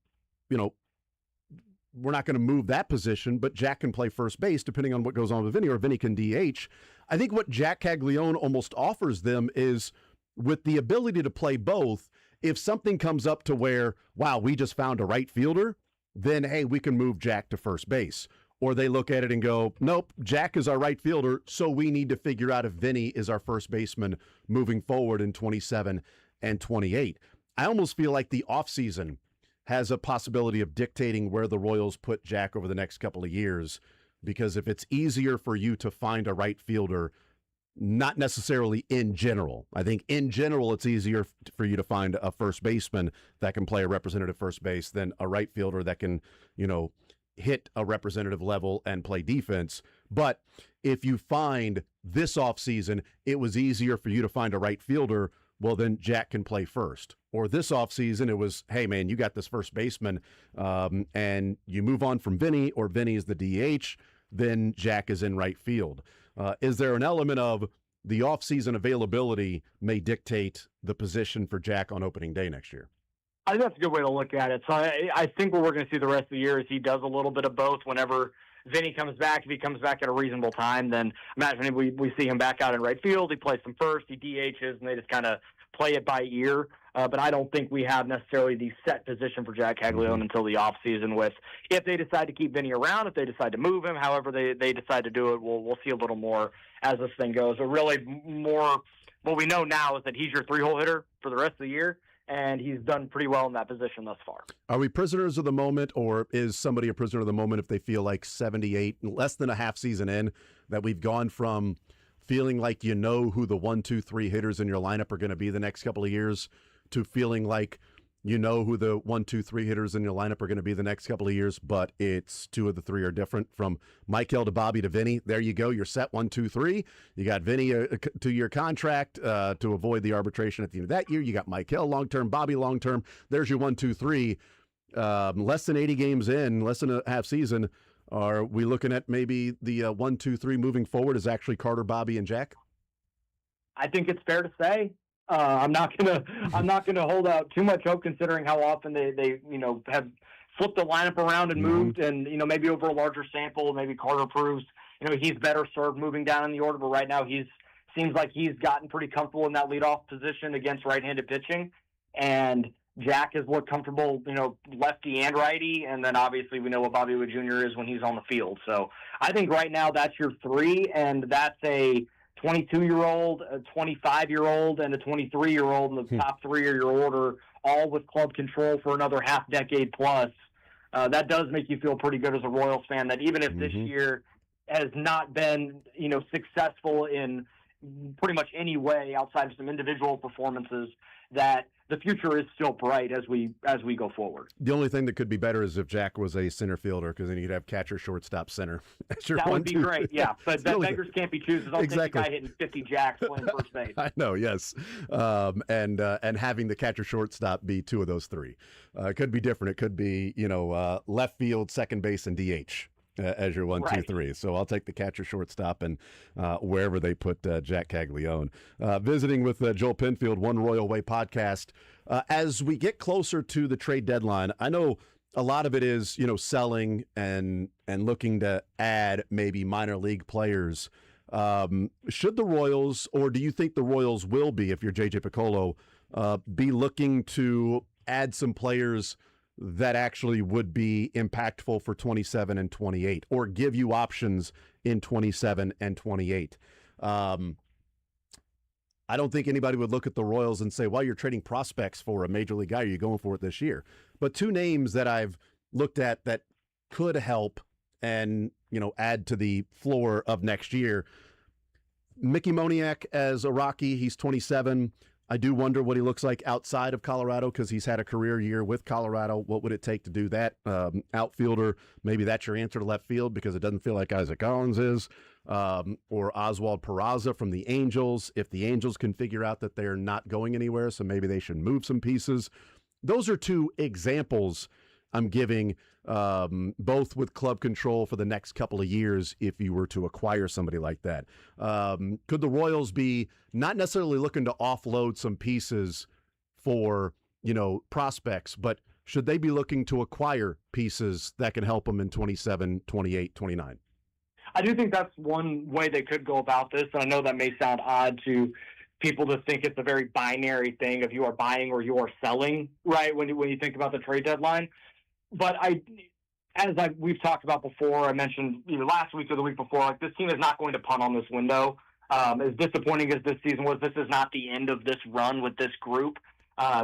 we're not going to move that position, but Jack can play first base depending on what goes on with Vinny, or Vinny can DH. I think what Jack Caglione almost offers them is with the ability to play both. If something comes up to where, wow, we just found a right fielder, then, hey, we can move Jack to first base. Or they look at it and go, nope, Jack is our right fielder, so we need to figure out if Vinny is our first baseman moving forward in 27 and 28. I almost feel like the offseason has a possibility of dictating where the Royals put Jack over the next couple of years, because if it's easier for you to find a right fielder, not necessarily in general. I think in general it's easier for you to find a first baseman that can play a representative first base than a right fielder that can, hit a representative level and play defense. But if you find this offseason it was easier for you to find a right fielder, well, then Jack can play first. Or this offseason, it was, hey, man, you got this first baseman, and you move on from Vinny, or Vinny is the DH, then Jack is in right field. Is there an element of the offseason availability may dictate the position for Jack on opening day next year? I think that's a good way to look at it. So I think what we're going to see the rest of the year is he does a little bit of both. Whenever Vinny comes back, if he comes back at a reasonable time, then imagine if we see him back out in right field, he plays some first, he DHs, and they just kind of play it by ear. But I don't think we have necessarily the set position for Jack Caglione until the offseason. With if they decide to keep Vinny around, if they decide to move him, however they decide to do it, we'll see a little more as this thing goes. But really, more what we know now is that he's your 3-hole hitter for the rest of the year, and he's done pretty well in that position thus far. Are we prisoners of the moment, or is somebody a prisoner of the moment if they feel like 78, less than a half season in, that we've gone from feeling like who the 1, 2, 3 hitters in your lineup are going to be the next couple of years to feeling like who the 1, 2, 3 hitters in your lineup are going to be the next couple of years, but it's 2 of the 3 are different, from Michael to Bobby to Vinny? There you go. You're set 1, 2, 3. You got Vinny a 2-year contract to avoid the arbitration at the end of that year. You got Michael long-term, Bobby long-term. There's your 1, 2, 3. Less than 80 games in, less than a half season. Are we looking at maybe the 1, 2, 3 moving forward is actually Carter, Bobby, and Jack? I think it's fair to say. I'm not gonna hold out too much hope, considering how often they have flipped the lineup around and moved, and maybe over a larger sample, maybe Carter proves he's better served moving down in the order. But right now seems like he's gotten pretty comfortable in that leadoff position against right-handed pitching, and Jack has looked comfortable, lefty and righty, and then obviously we know what Bobby Wood Jr. is when he's on the field. So I think right now that's your 3, and that's a 22-year-old, a 25-year-old, and a 23-year-old, and the top 3 are your order, all with club control for another half decade plus. That does make you feel pretty good as a Royals fan, that even if this year has not been, successful in pretty much any way outside of some individual performances, that the future is still bright as we go forward. The only thing that could be better is if Jack was a center fielder, because then you'd have catcher, shortstop, center. That would be great, yeah. But beggars can't be choosers. I'll take a guy hitting 50 jacks playing first base. I know, yes. And having the catcher, shortstop be 2 of those 3. It could be different. It could be, left field, second base, and DH. As your 1, 2, 3. So I'll take the catcher, shortstop, and wherever they put Jack Caglione. Visiting with Joel Penfield, One Royal Way podcast. As we get closer to the trade deadline, I know a lot of it is, selling and looking to add maybe minor league players. Should the Royals, or do you think the Royals will be, if you're JJ Piccolo, be looking to add some players that actually would be impactful for 27 and 28, or give you options in 27 and 28? I don't think anybody would look at the Royals and say, well, you're trading prospects for a major league guy. Are you going for it this year? But 2 names that I've looked at that could help and, add to the floor of next year. Mickey Moniak as a Rocky, he's 27. I do wonder what he looks like outside of Colorado, because he's had a career year with Colorado. What would it take to do that? Outfielder, maybe that's your answer to left field, because it doesn't feel like Isaac Collins is. or Oswald Peraza from the Angels, if the Angels can figure out that they're not going anywhere, so maybe they should move some pieces. Those are two examples I'm giving, both with club control for the next couple of years if you were to acquire somebody like that. Could the Royals be not necessarily looking to offload some pieces for, prospects, but should they be looking to acquire pieces that can help them in 27, 28, 29? I do think that's one way they could go about this. And I know that may sound odd to people to think it's a very binary thing if you are buying or you are selling, right, when you think about the trade deadline. But we've talked about before, I mentioned either last week or the week before, like this team is not going to punt on this window. As disappointing as this season was, this is not the end of this run with this group.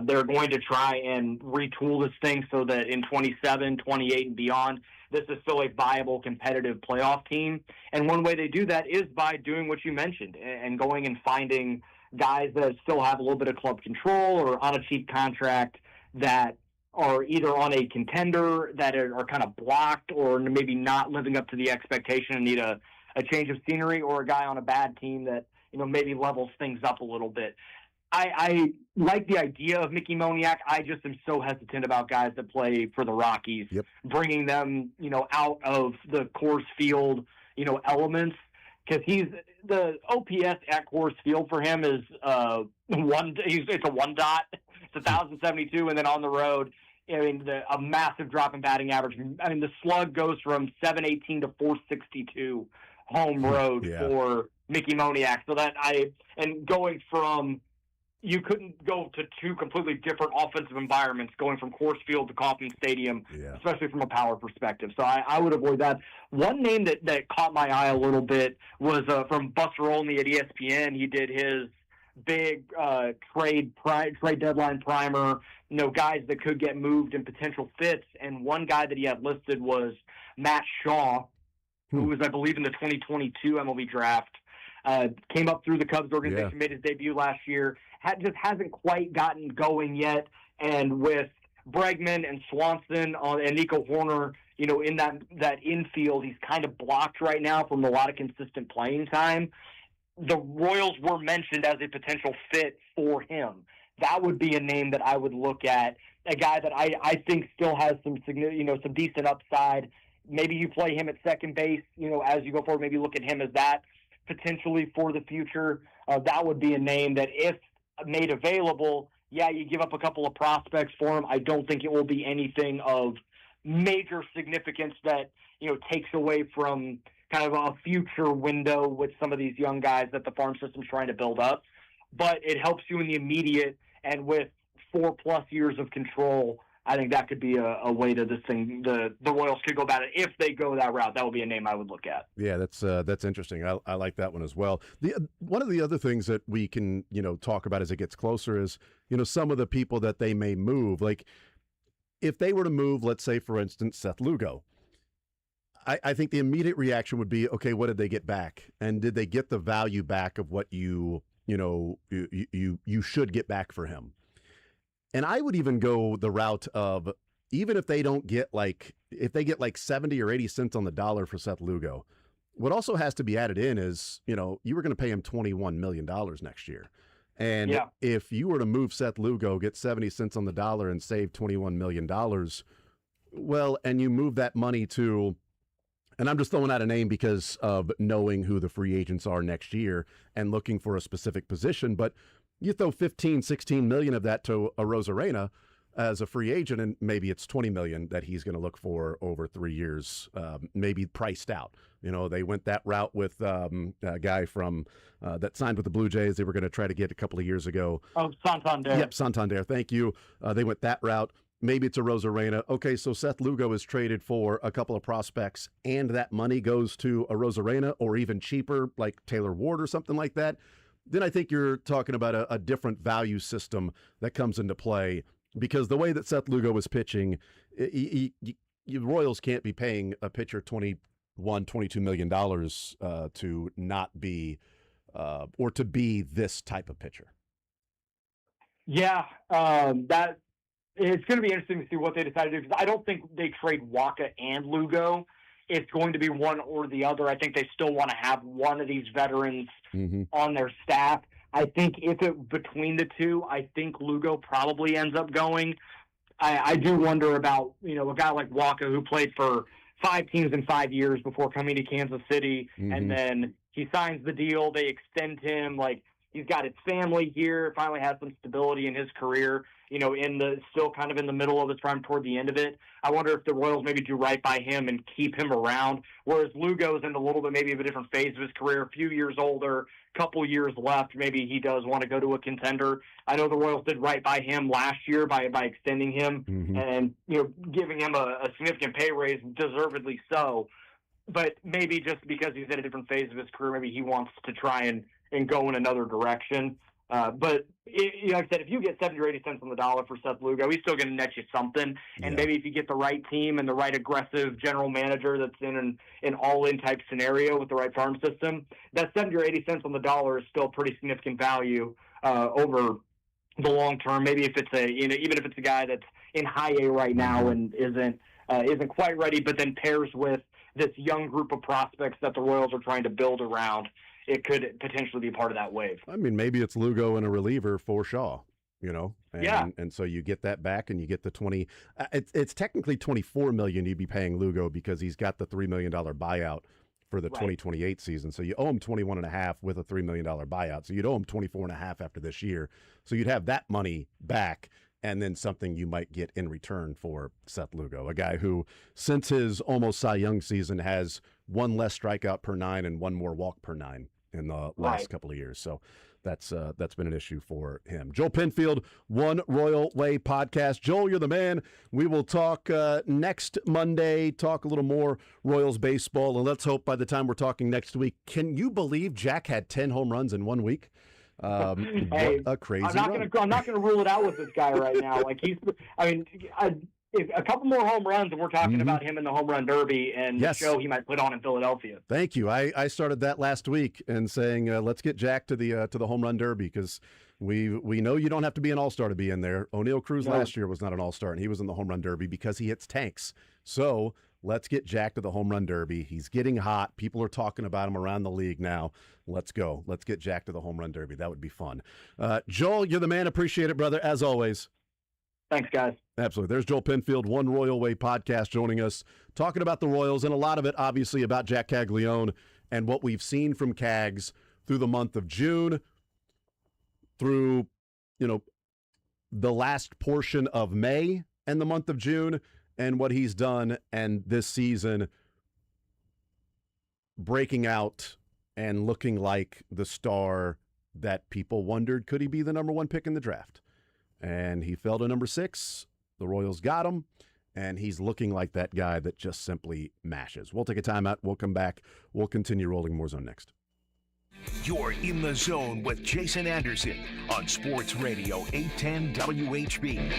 They're going to try and retool this thing so that in 27, 28, and beyond, this is still a viable competitive playoff team. And one way they do that is by doing what you mentioned and going and finding guys that still have a little bit of club control or on a cheap contract that are either on a contender that are kind of blocked or maybe not living up to the expectation and need a change of scenery, or a guy on a bad team that, maybe levels things up a little bit. I like the idea of Mickey Moniak. I just am so hesitant about guys that play for the Rockies, bringing them, out of the Coors Field, elements, because the OPS at Coors Field for him is it's a one dot. It's 1,072, and then on the road, a massive drop in batting average. The slug goes from 718 to 462 home road for Mickey Moniak. So going from, you couldn't go to two completely different offensive environments, going from Coors Field to Kauffman Stadium, especially from a power perspective. So I would avoid that. One name that caught my eye a little bit was from Buster Olney at ESPN. He did his big trade deadline primer, guys that could get moved and potential fits. And one guy that he had listed was Matt Shaw, who was, I believe, in the 2022 MLB draft. Came up through the Cubs organization, made his debut last year. Just hasn't quite gotten going yet. And with Bregman and Swanson and Nico Horner, in that infield, he's kind of blocked right now from a lot of consistent playing time. The Royals were mentioned as a potential fit for him. That would be a name that I would look at, a guy that I think still has some decent upside. Maybe you play him at second base, as you go forward, maybe look at him as that potentially for the future. That would be a name that, if made available, you give up a couple of prospects for him. I don't think it will be anything of major significance that, takes away from kind of a future window with some of these young guys that the farm system's trying to build up. But it helps you in the immediate, and with 4+ years of control, I think that could be a way to this thing. The Royals could go about it if they go that route. That would be a name I would look at. Yeah, that's interesting. I like that one as well. One of the other things that we can talk about as it gets closer is some of the people that they may move. Like if they were to move, let's say for instance Seth Lugo, I think the immediate reaction would be, okay, what did they get back, and did they get the value back of what you should get back for him? And I would even go the route of, even if they don't get if they get 70 or 80 cents on the dollar for Seth Lugo, what also has to be added in is, you were going to pay him $21 million next year. And if you were to move Seth Lugo, get 70 cents on the dollar and save $21 million, well, and you move that money to, and I'm just throwing out a name because of knowing who the free agents are next year and looking for a specific position, but you throw 15, 16 million of that to a Rosarena as a free agent, and maybe it's 20 million that he's going to look for over 3 years, maybe priced out. They went that route with a guy from that signed with the Blue Jays. They were going to try to get a couple of years ago. Oh, Santander. Yep, Santander. Thank you. They went that route. Maybe it's a Rosarena. Okay, so Seth Lugo is traded for a couple of prospects, and that money goes to a Rosarena, or even cheaper, like Taylor Ward or something like that. Then I think you're talking about a different value system that comes into play, because the way that Seth Lugo was pitching, Royals can't be paying a pitcher $22 million to not be or to be this type of pitcher. Yeah, that it's going to be interesting to see what they decide to do, because I don't think they trade Waka and Lugo. it's going to be one or the other. I think they still want to have one of these veterans on their staff. I think if it between the two, I think Lugo probably ends up going. I do wonder about, a guy like Waka who played for 5 teams in 5 years before coming to Kansas City, and then he signs the deal. They extend him. Like, he's got his family here, finally has some stability in his career, still kind of in the middle of his prime toward the end of it. I wonder if the Royals maybe do right by him and keep him around, whereas Lugo's in a little bit maybe of a different phase of his career, a few years older, couple years left. Maybe he does want to go to a contender. I know the Royals did right by him last year by extending him and, giving him a significant pay raise, deservedly so. But maybe just because he's in a different phase of his career, maybe he wants to try and go in another direction. But like I said, if you get 70 or 80 cents on the dollar for Seth Lugo, he's still going to net you something. And maybe if you get the right team and the right aggressive general manager that's in an all-in type scenario with the right farm system, that 70 or 80 cents on the dollar is still pretty significant value over the long term. Maybe if it's even if it's a guy that's in high A right now and isn't quite ready, but then pairs with this young group of prospects that the Royals are trying to build around, it could potentially be part of that wave. I mean, maybe it's Lugo and a reliever for Shaw, and so you get that back and you get the 20. It's technically $24 million you'd be paying Lugo because he's got the $3 million buyout for the 2028 season. So you owe him 21.5 with a $3 million buyout. So you'd owe him 24.5 after this year. So you'd have that money back and then something you might get in return for Seth Lugo, a guy who, since his almost Cy Young season, has 1 less strikeout per 9 and 1 more walk per 9 in the last couple of years. So that's been an issue for him. Joel Penfield, One Royal Way podcast. Joel, you're the man. We will talk next Monday, talk a little more Royals baseball, and let's hope by the time we're talking next week, can you believe Jack had 10 home runs in 1 week? Hey, what a crazy I'm not gonna rule it out with this guy right now. Like a couple more home runs, and we're talking about him in the home run derby and the show he might put on in Philadelphia. Thank you. I started that last week and saying let's get Jack to the home run derby because we know you don't have to be an all-star to be in there. O'Neal Cruz last year was not an all-star, and he was in the home run derby because he hits tanks. So let's get Jack to the home run derby. He's getting hot. People are talking about him around the league now. Let's go. Let's get Jack to the home run derby. That would be fun. Joel, you're the man. Appreciate it, brother, as always. Thanks, guys. Absolutely. There's Joel Penfield, One Royal Way podcast, joining us, talking about the Royals, and a lot of it, obviously, about Jack Caglione and what we've seen from Cags through the month of June, through, the last portion of May and the month of June, and what he's done, and this season breaking out and looking like the star that people wondered, could he be the number 1 pick in the draft? And he fell to number 6. The Royals got him, and he's looking like that guy that just simply mashes. We'll take a timeout. We'll come back. We'll continue rolling more zone next. You're in the zone with Jason Anderson on Sports Radio 810 WHB.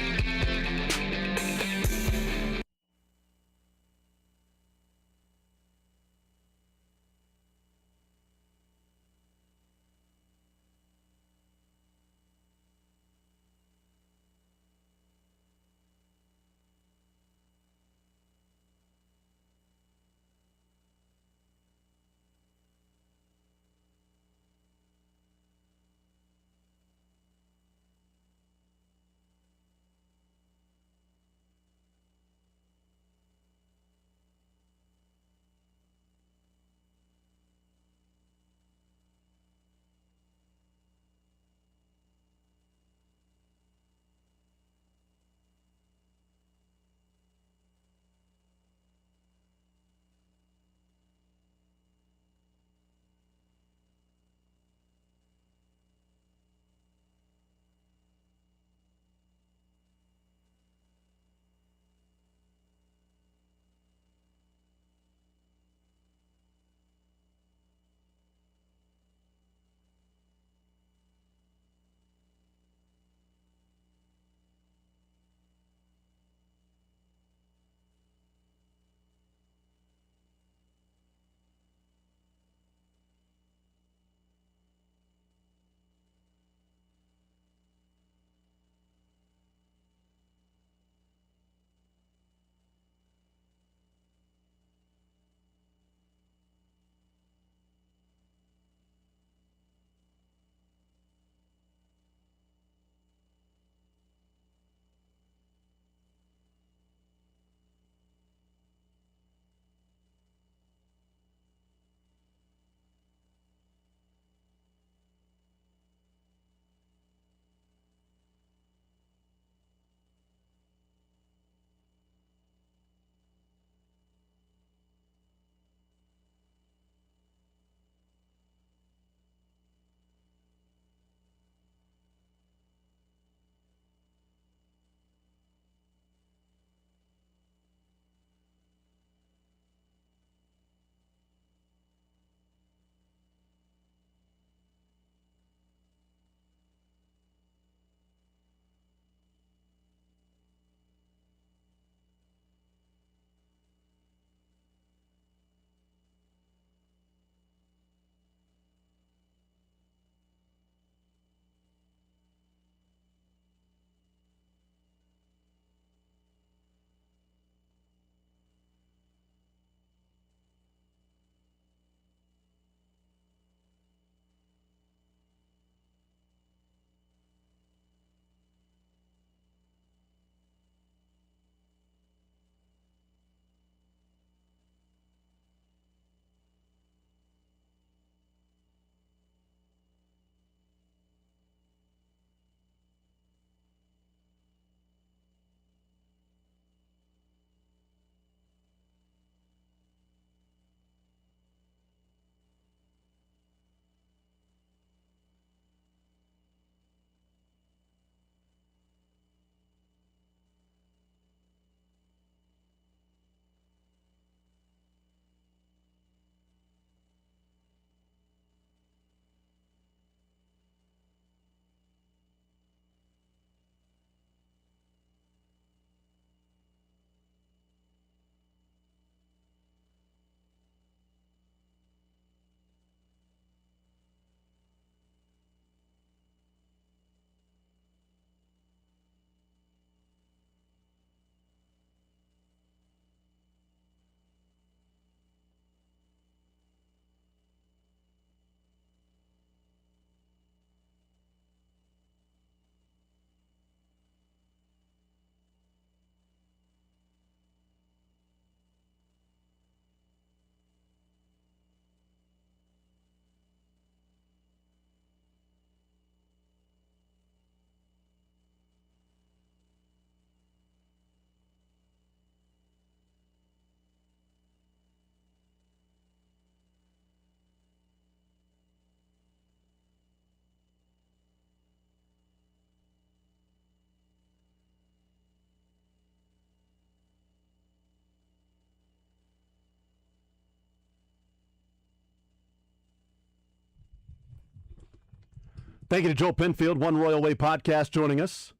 Thank you to Joel Penfield, One Royal Way Podcast, joining us.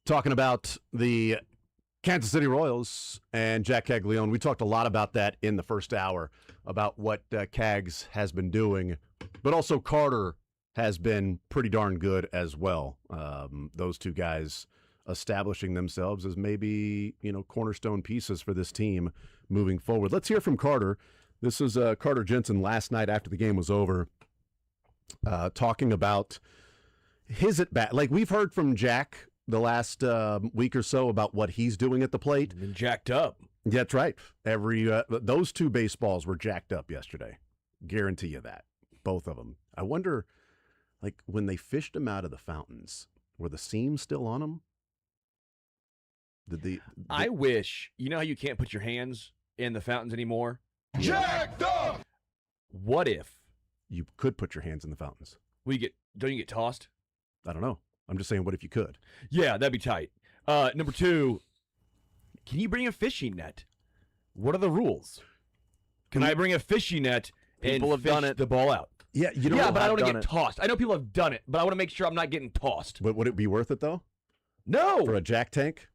Talking about the Kansas City Royals and Jack Caglione. We talked a lot about that in the first hour, about what Cags has been doing, but also Carter has been pretty darn good as well. Those two guys establishing themselves as maybe, cornerstone pieces for this team moving forward. Let's hear from Carter. This is Carter Jensen last night after the game was over, talking about his at-bat. Like, we've heard from Jack the last week or so about what he's doing at the plate. Been jacked up. Yeah, that's right. Those two baseballs were jacked up yesterday. Guarantee you that. Both of them. I wonder, like, when they fished them out of the fountains, were the seams still on them? I wish, you know how you can't put your hands in the fountains anymore? Jacked up! What if You could put your hands in the fountains. don't you get tossed? I don't know. I'm just saying, what if you could? Yeah, that'd be tight. Number 2, can you bring a fishing net? What are the rules? Can I bring a fishing net People and have done fish it. the ball out? Yeah, you Yeah, but I don't want to done get it. tossed. I know people have done it, but I want to make sure I'm not getting tossed. But would it be worth it, though? No. For a jack tank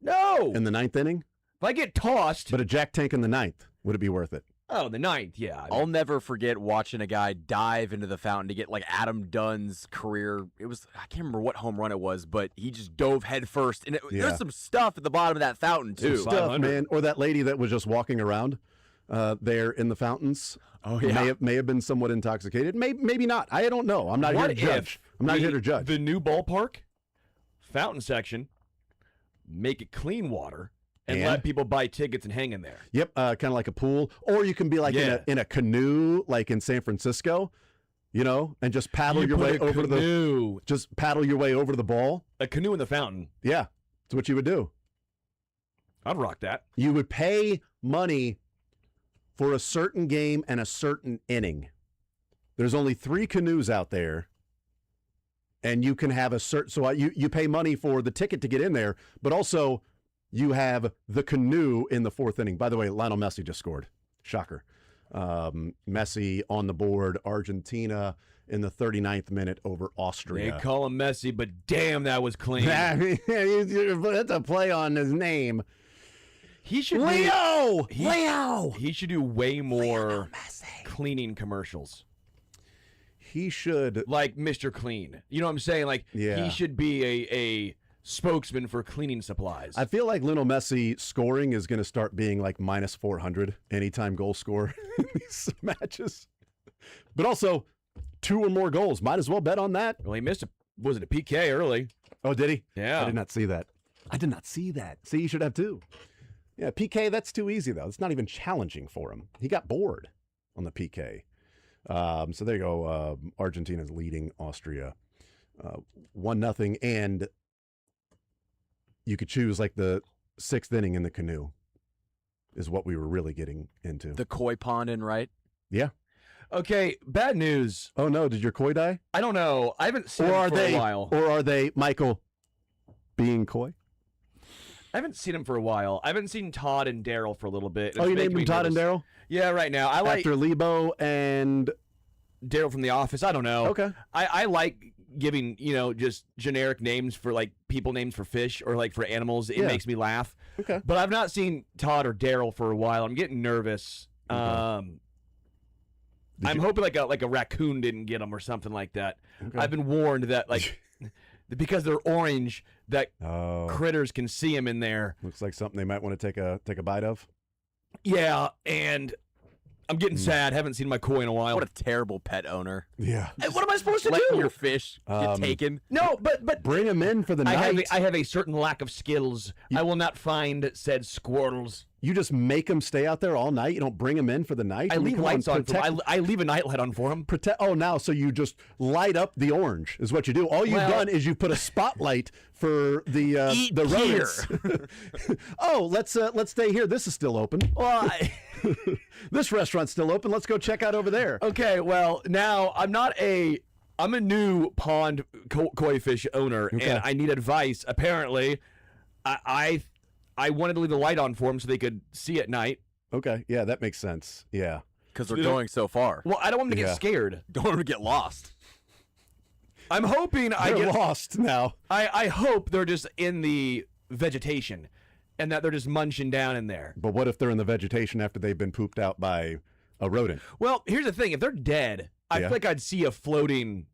No. in the ninth inning? If I get tossed, But a jack tank in the ninth, would it be worth it? the 9th, yeah. I'll never forget watching a guy dive into the fountain to get like Adam Dunn's career. It was, I can't remember what home run it was, but he just dove head first. And Yeah. there's some stuff at the bottom of that fountain, too. Stuff, 500. man. Or that lady that was just walking around there in the fountains. Oh, yeah. May have been somewhat intoxicated. Maybe not. I don't know. I'm not here to judge. I'm not here to judge. The new ballpark, fountain section, make it clean water, and let people buy tickets and hang in there. Yep, kind of like a pool. Or you can be like in a canoe, like in San Francisco, and just paddle your way over just paddle your way over to the ball. A canoe in the fountain. Yeah, that's what you would do. I'd rock that. You would pay money for a certain game and a certain inning. There's only 3 canoes out there, and you can have a certain. So you pay money for the ticket to get in there, but also you have the canoe in the 4th inning. By the way, Lionel Messi just scored. Shocker. Messi on the board. Argentina in the 39th minute over Austria. They call him Messi, but damn, that was clean. That's a play on his name. He should Leo! He should do way more cleaning commercials. He should. Like Mr. Clean. You know what I'm saying? Like, Yeah. he should be a spokesman for cleaning supplies. I feel like Lionel Messi scoring is going to start being like minus 400 anytime goal score in these matches. But also, 2 or more goals. Might as well bet on that. Well, he missed was it a PK early? Oh, did he? Yeah. I did not see that. See, you should have 2. Yeah, PK, that's too easy, though. It's not even challenging for him. He got bored on the PK. So there you go. Argentina's leading Austria 1-0. And you could choose like the 6th inning in the canoe is what we were really getting into. The koi pond in right. Yeah. Okay, bad news. Oh, no. Did your koi die? I don't know. I haven't seen him for a while. Or are they, Michael, being coy? I haven't seen him for a while. I haven't seen Todd and Daryl for a little bit. Oh, you named them Todd and Daryl? Yeah, right now. I like After Lebo and Daryl from The Office. I don't know. Okay. I like giving, just generic names for like people names for fish or like for animals. It makes me laugh. Okay. But I've not seen Todd or Daryl for a while. I'm getting nervous. I'm hoping like a raccoon didn't get them or something like that. Okay. I've been warned that like because they're orange that critters can see them in there. Looks like something they might want to take a bite of. Yeah, and I'm getting sad. Haven't seen my koi in a while. What a terrible pet owner. Yeah. Hey, what am I supposed to Letting do? your fish get taken. No, but Bring them in for the night. I have a certain lack of skills. I will not find said squirrels. You just make them stay out there all night. You don't bring them in for the night. I mean, leave come lights on. protect- I leave a nightlight on for them. Now, so you just light up the orange is what you do. All you've done is you put a spotlight for the rodents. Let's stay here. This is still open. Well, This restaurant's still open. Let's go check out over there. okay. Well, now I'm a new pond koi fish owner, and I need advice. Apparently, I wanted to leave the light on for them so they could see at night. Okay. Yeah, that makes sense. Yeah. Because they're going so far. Well, I don't want them to Yeah. get scared. Don't want them to get lost. I'm hoping I They're get lost now. I hope they're just in the vegetation and that they're just munching down in there. But what if they're in the vegetation after they've been pooped out by a rodent? Well, here's the thing. If they're dead, I Yeah. feel like I'd see a floating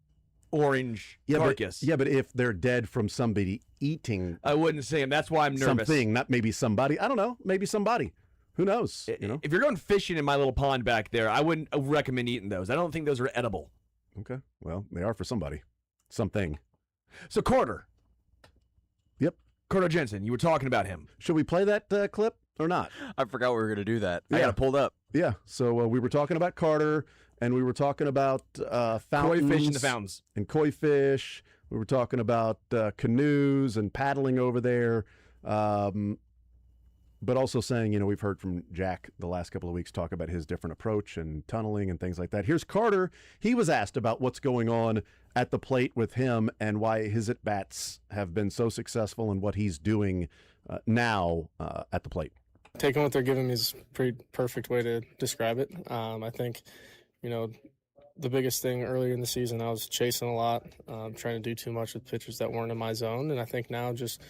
orange carcass. But if they're dead from somebody eating I wouldn't see them. That's why I'm nervous. something, not maybe somebody. I don't know. Maybe somebody. Who knows? You know? If you're going fishing in my little pond back there, I wouldn't recommend eating those. I don't think those are edible. Okay. Well, they are for somebody. Something. So Carter. Yep. Carter Jensen, you were talking about him. Should we play that clip or not? I forgot we were going to do that. I Yeah. got it pulled up. Yeah. So we were talking about Carter, and we were talking about Koi fountains. fish in the fountains. And koi fish. We were talking about canoes and paddling over there. But also saying, you know, we've heard from Jack the last couple of weeks talk about his different approach and tunneling and things like that. Here's Carter. He was asked about what's going on at the plate with him and why his at-bats have been so successful and what he's doing now at the plate. Taking what they're giving me is a pretty perfect way to describe it. I think, you know, the biggest thing earlier in the season, I was chasing a lot, trying to do too much with pitchers that weren't in my zone. And I think now just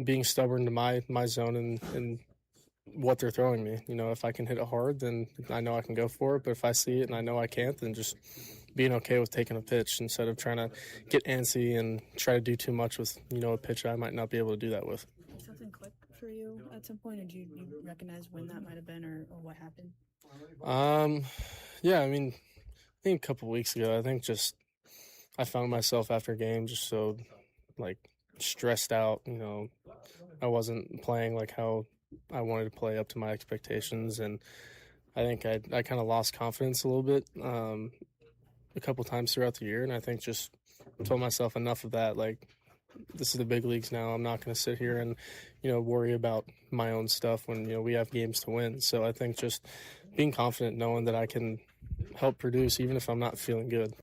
being stubborn to my zone and what they're throwing me. You know, if I can hit it hard, then I know I can go for it. But if I see it and I know I can't, then just being okay with taking a pitch instead of trying to get antsy and try to do too much with, you know, a pitch I might not be able to do that with. Did something click for you at some point? Did you recognize when that might have been or what happened? Yeah, I mean, I think a couple weeks ago, I think just I found myself after a game just so, like, stressed out. You know, I wasn't playing like how I wanted to play up to my expectations, and I think I kind of lost confidence a little bit a couple times throughout the year, and I think just told myself enough of that. Like, this is the big leagues now. I'm not going to sit here and, you know, worry about my own stuff when, you know, we have games to win. So I think just being confident, knowing that I can help produce even if I'm not feeling good.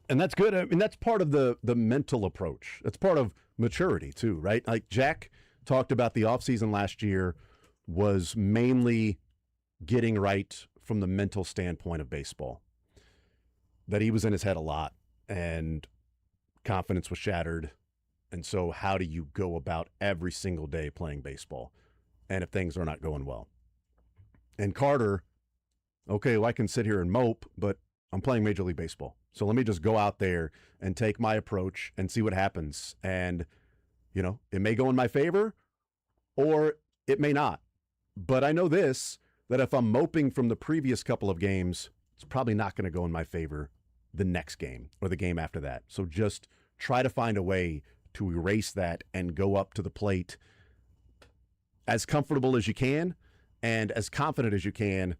And that's good. I mean, that's part of the mental approach. That's part of maturity too, right? Like Jack talked about the offseason last year was mainly getting right from the mental standpoint of baseball. That he was in his head a lot and confidence was shattered. And so how do you go about every single day playing baseball? And if things are not going well? And Carter, okay, well, I can sit here and mope, but I'm playing Major League Baseball. So let me just go out there and take my approach and see what happens. And, you know, it may go in my favor or it may not. But I know this, that if I'm moping from the previous couple of games, it's probably not going to go in my favor the next game or the game after that. So just try to find a way to erase that and go up to the plate as comfortable as you can and as confident as you can,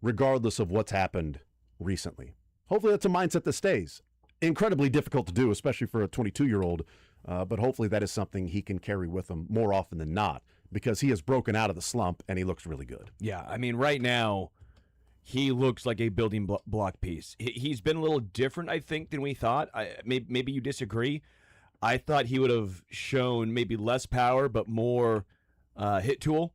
regardless of what's happened recently. Hopefully that's a mindset that stays. Incredibly difficult to do, especially for a 22-year-old, but hopefully that is something he can carry with him more often than not because he has broken out of the slump and he looks really good. Yeah, I mean, right now, he looks like a building block piece. He's been a little different, I think, than we thought. Maybe you disagree. I thought he would have shown maybe less power but more hit tool.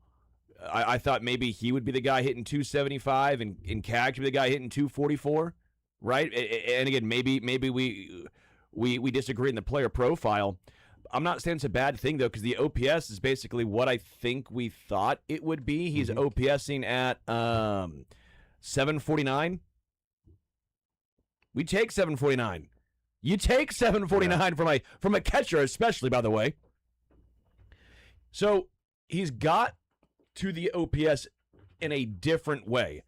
I thought maybe he would be the guy hitting 275 and Cag should be the guy hitting 244, right? And again, maybe we disagree in the player profile. I'm not saying it's a bad thing, though, because the OPS is basically what I think we thought it would be. He's OPSing at 749. We take 749. You take 749 from a catcher, especially, by the way. So he's got to the OPS in a different way.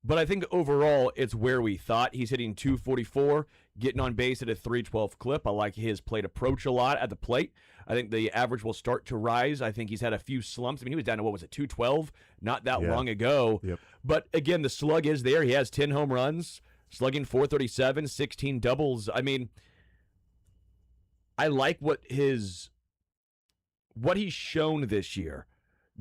But I think overall, it's where we thought. He's hitting 244, getting on base at a 312 clip. I like his plate approach a lot at the plate. I think the average will start to rise. I think he's had a few slumps. I mean, he was down to, 212 not that long ago. Yep. But again, the slug is there. He has 10 home runs, slugging 437, 16 doubles. I mean, I like what he's shown this year.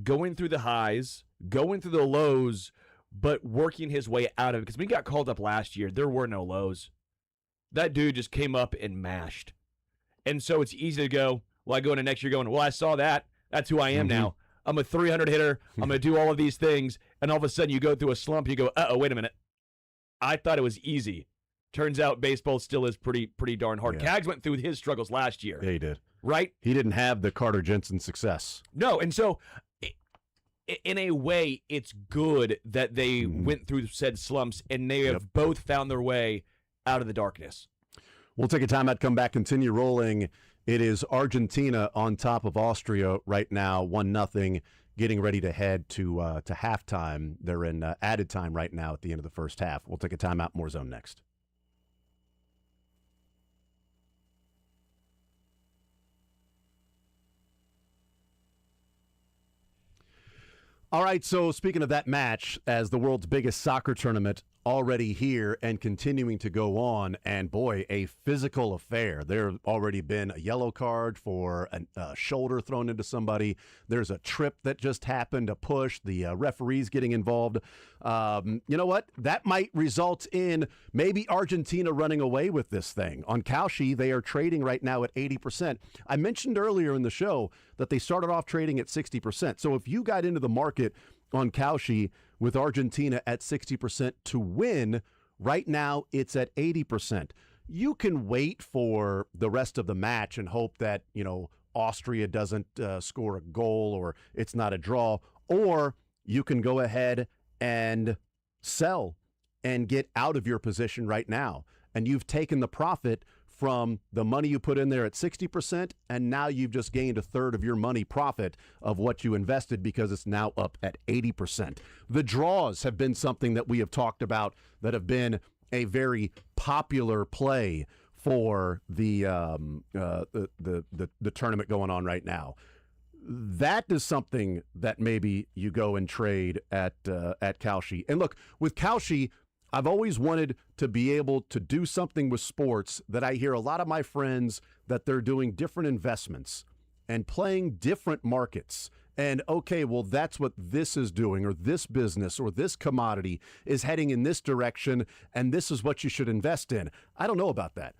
Going through the highs, going through the lows, but working his way out of it. Because when he got called up last year, there were no lows. That dude just came up and mashed. And so it's easy to go, well, I go into next year going, well, I saw that. That's who I am now. I'm a 300 hitter. I'm going to do all of these things. And all of a sudden you go through a slump. You go, wait a minute. I thought it was easy. Turns out baseball still is pretty darn hard. Yeah. Cags went through his struggles last year. Yeah, he did. Right? He didn't have the Carter Jensen success. No, and so in a way, it's good that they went through said slumps and they have both found their way out of the darkness. We'll take a timeout, come back, continue rolling. It is Argentina on top of Austria right now, 1-0, getting ready to head to halftime. They're in added time right now at the end of the first half. We'll take a timeout, more Zone next. All right, so speaking of that match, as the world's biggest soccer tournament already here and continuing to go on, and boy, a physical affair. There already been a yellow card for a shoulder thrown into somebody. There's a trip that just happened, a push, the referees getting involved. You know what? That might result in maybe Argentina running away with this thing. On Kalshi, they are trading right now at 80%. I mentioned earlier in the show that they started off trading at 60%. So if you got into the market on Kalshi with Argentina at 60% to win, right now it's at 80%. You can wait for the rest of the match and hope that, Austria doesn't score a goal or it's not a draw, or you can go ahead and sell and get out of your position right now. And you've taken the profit from the money you put in there at 60%, and now you've just gained a third of your money profit of what you invested because it's now up at 80%. The draws have been something that we have talked about that have been a very popular play for the tournament going on right now. That is something that maybe you go and trade at Kalshi. And look, with Kalshi, I've always wanted to be able to do something with sports that I hear a lot of my friends that they're doing different investments and playing different markets. And okay, well, that's what this is doing, or this business or this commodity is heading in this direction, and this is what you should invest in. I don't know about that,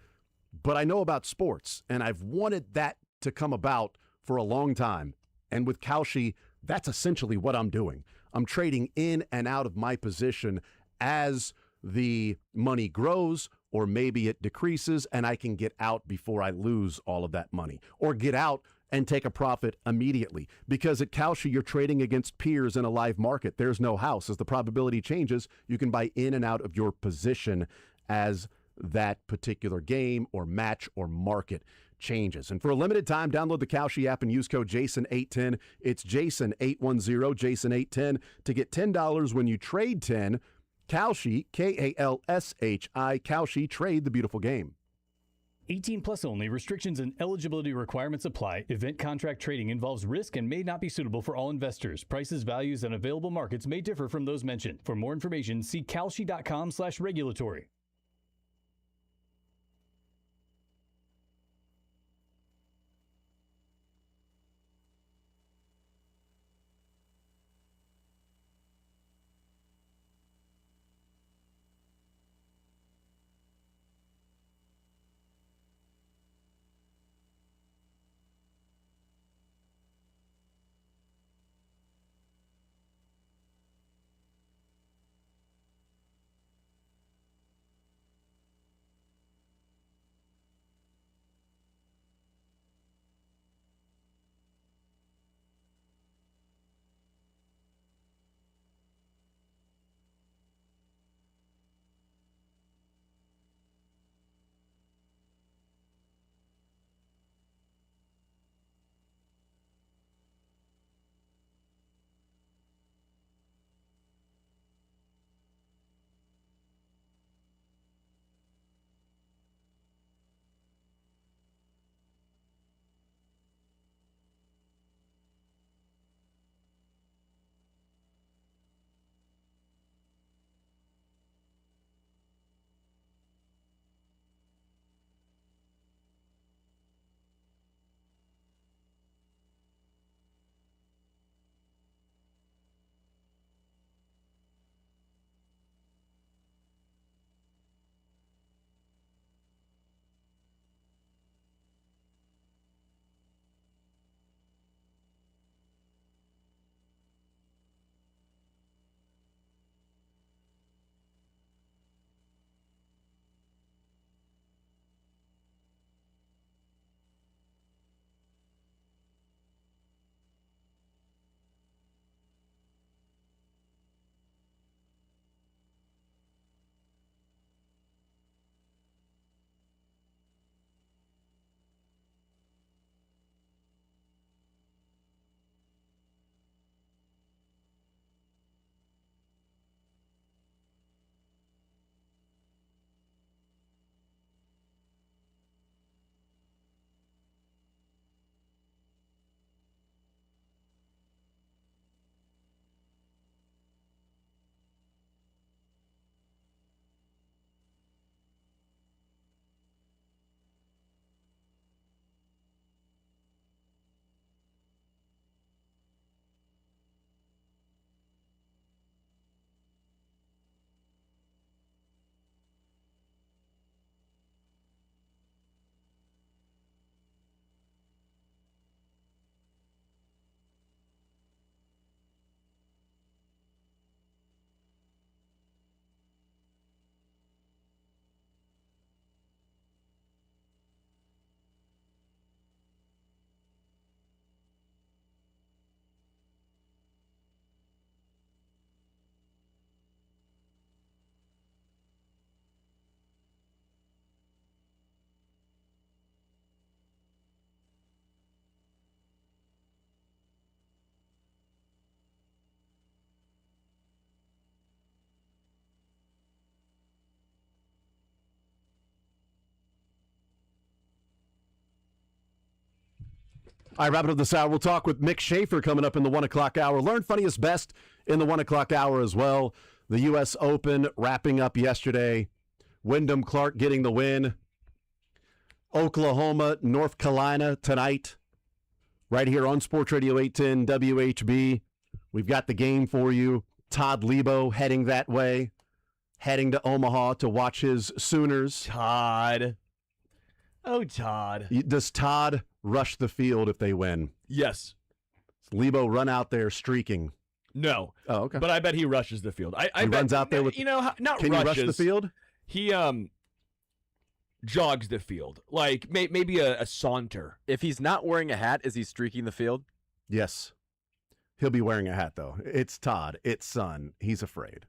but I know about sports, and I've wanted that to come about for a long time. And with Kalshi, that's essentially what I'm doing. I'm trading in and out of my position as the money grows, or maybe it decreases, and I can get out before I lose all of that money, or get out and take a profit immediately. Because at Kalshi, you're trading against peers in a live market. There's no house. As the probability changes, you can buy in and out of your position as that particular game or match or market changes. And for a limited time, download the Kalshi app and use code JASON810. It's JASON810, JASON810 to get $10 when you trade 10. Kalshi, Kalshi, Kalshi, trade the beautiful game. 18 plus only. Restrictions and eligibility requirements apply. Event contract trading involves risk and may not be suitable for all investors. Prices, values, and available markets may differ from those mentioned. For more information, see kalshi.com/regulatory. All right, wrapping up this hour, we'll talk with Mick Schaefer coming up in the 1 o'clock hour. Learn funniest best in the 1 o'clock hour as well. The U.S. Open wrapping up yesterday. Wyndham Clark getting the win. Oklahoma, North Carolina tonight. Right here on Sports Radio 810 WHB. We've got the game for you. Todd Lebo heading that way. Heading to Omaha to watch his Sooners. Todd. Oh, Todd. Does Todd rush the field if they win? Yes. Does Lebo run out there streaking? No. Oh, okay. But I bet he rushes the field. I bet, runs out there with. not can rushes. Can you rush the field? He jogs the field, like maybe a saunter. If he's not wearing a hat, is he streaking the field? Yes. He'll be wearing a hat, though. It's Todd. It's son. He's afraid.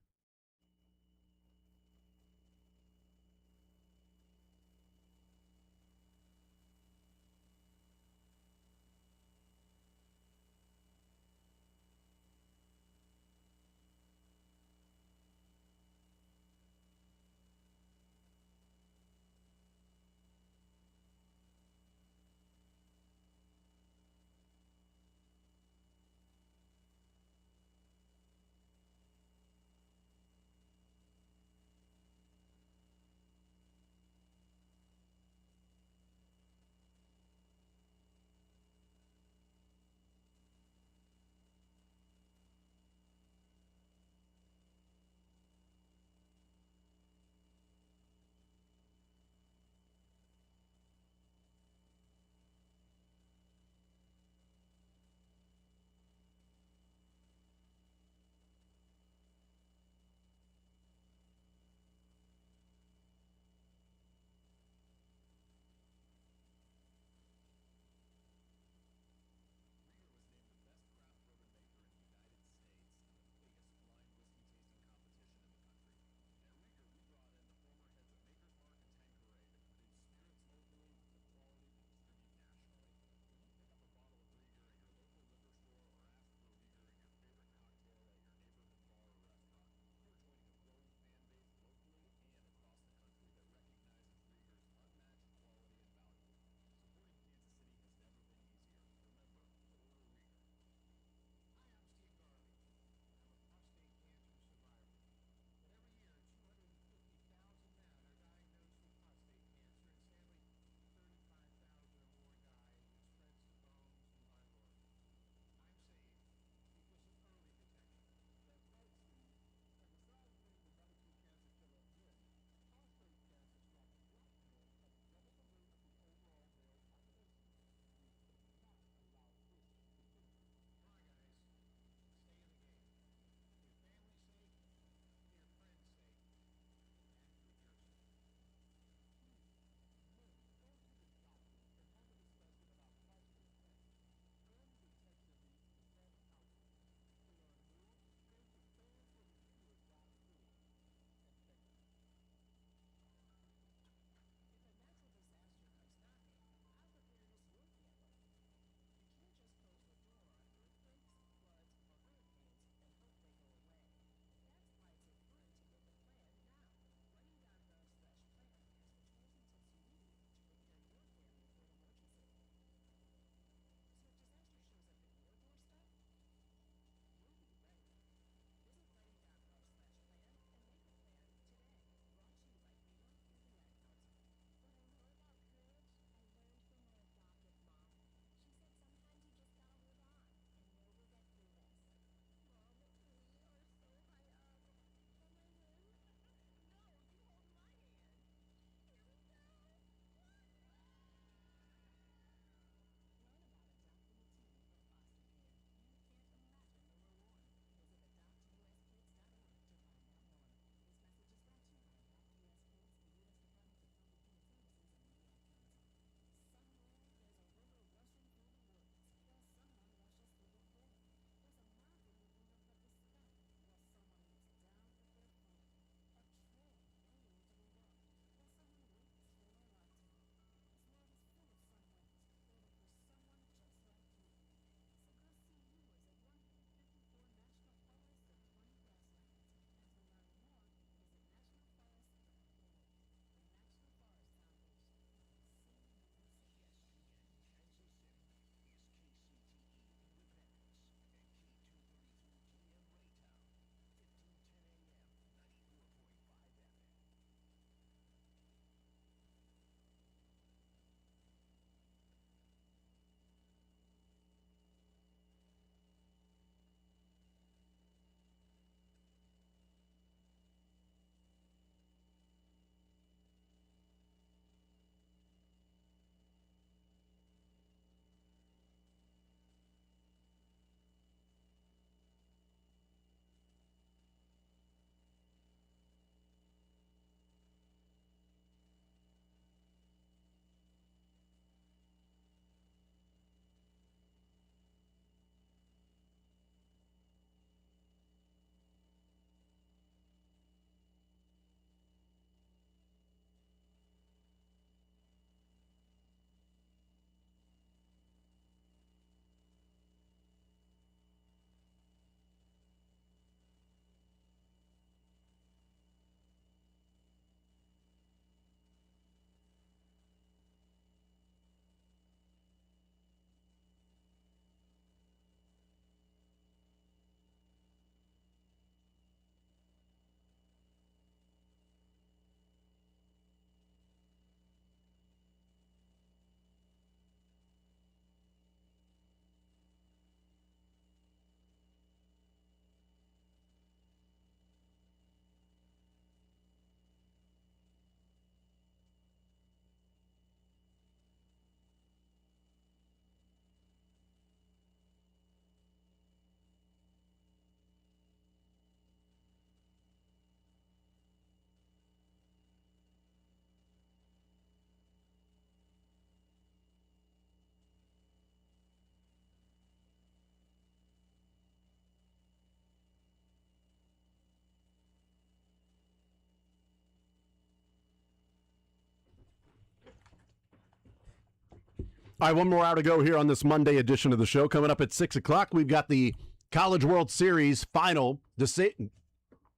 All right, one more hour to go here on this Monday edition of the show. Coming up at 6 o'clock, we've got the College World Series final deciding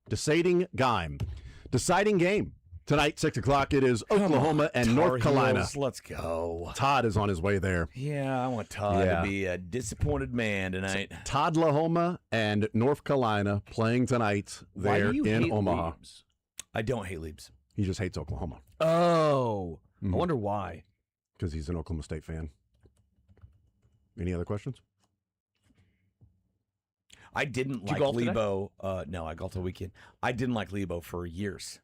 game. Tonight, 6 o'clock, it is Oklahoma and North Carolina. Let's go. Todd is on his way there. Yeah, I want Todd to be a disappointed man tonight. Toddlahoma and North Carolina playing tonight there in Omaha. Leibs? I don't hate Leibs. He just hates Oklahoma. Oh, I wonder why. Because he's an Oklahoma State fan. Any other questions? I didn't like Lebo. No, I golfed all weekend. I didn't like Lebo for years.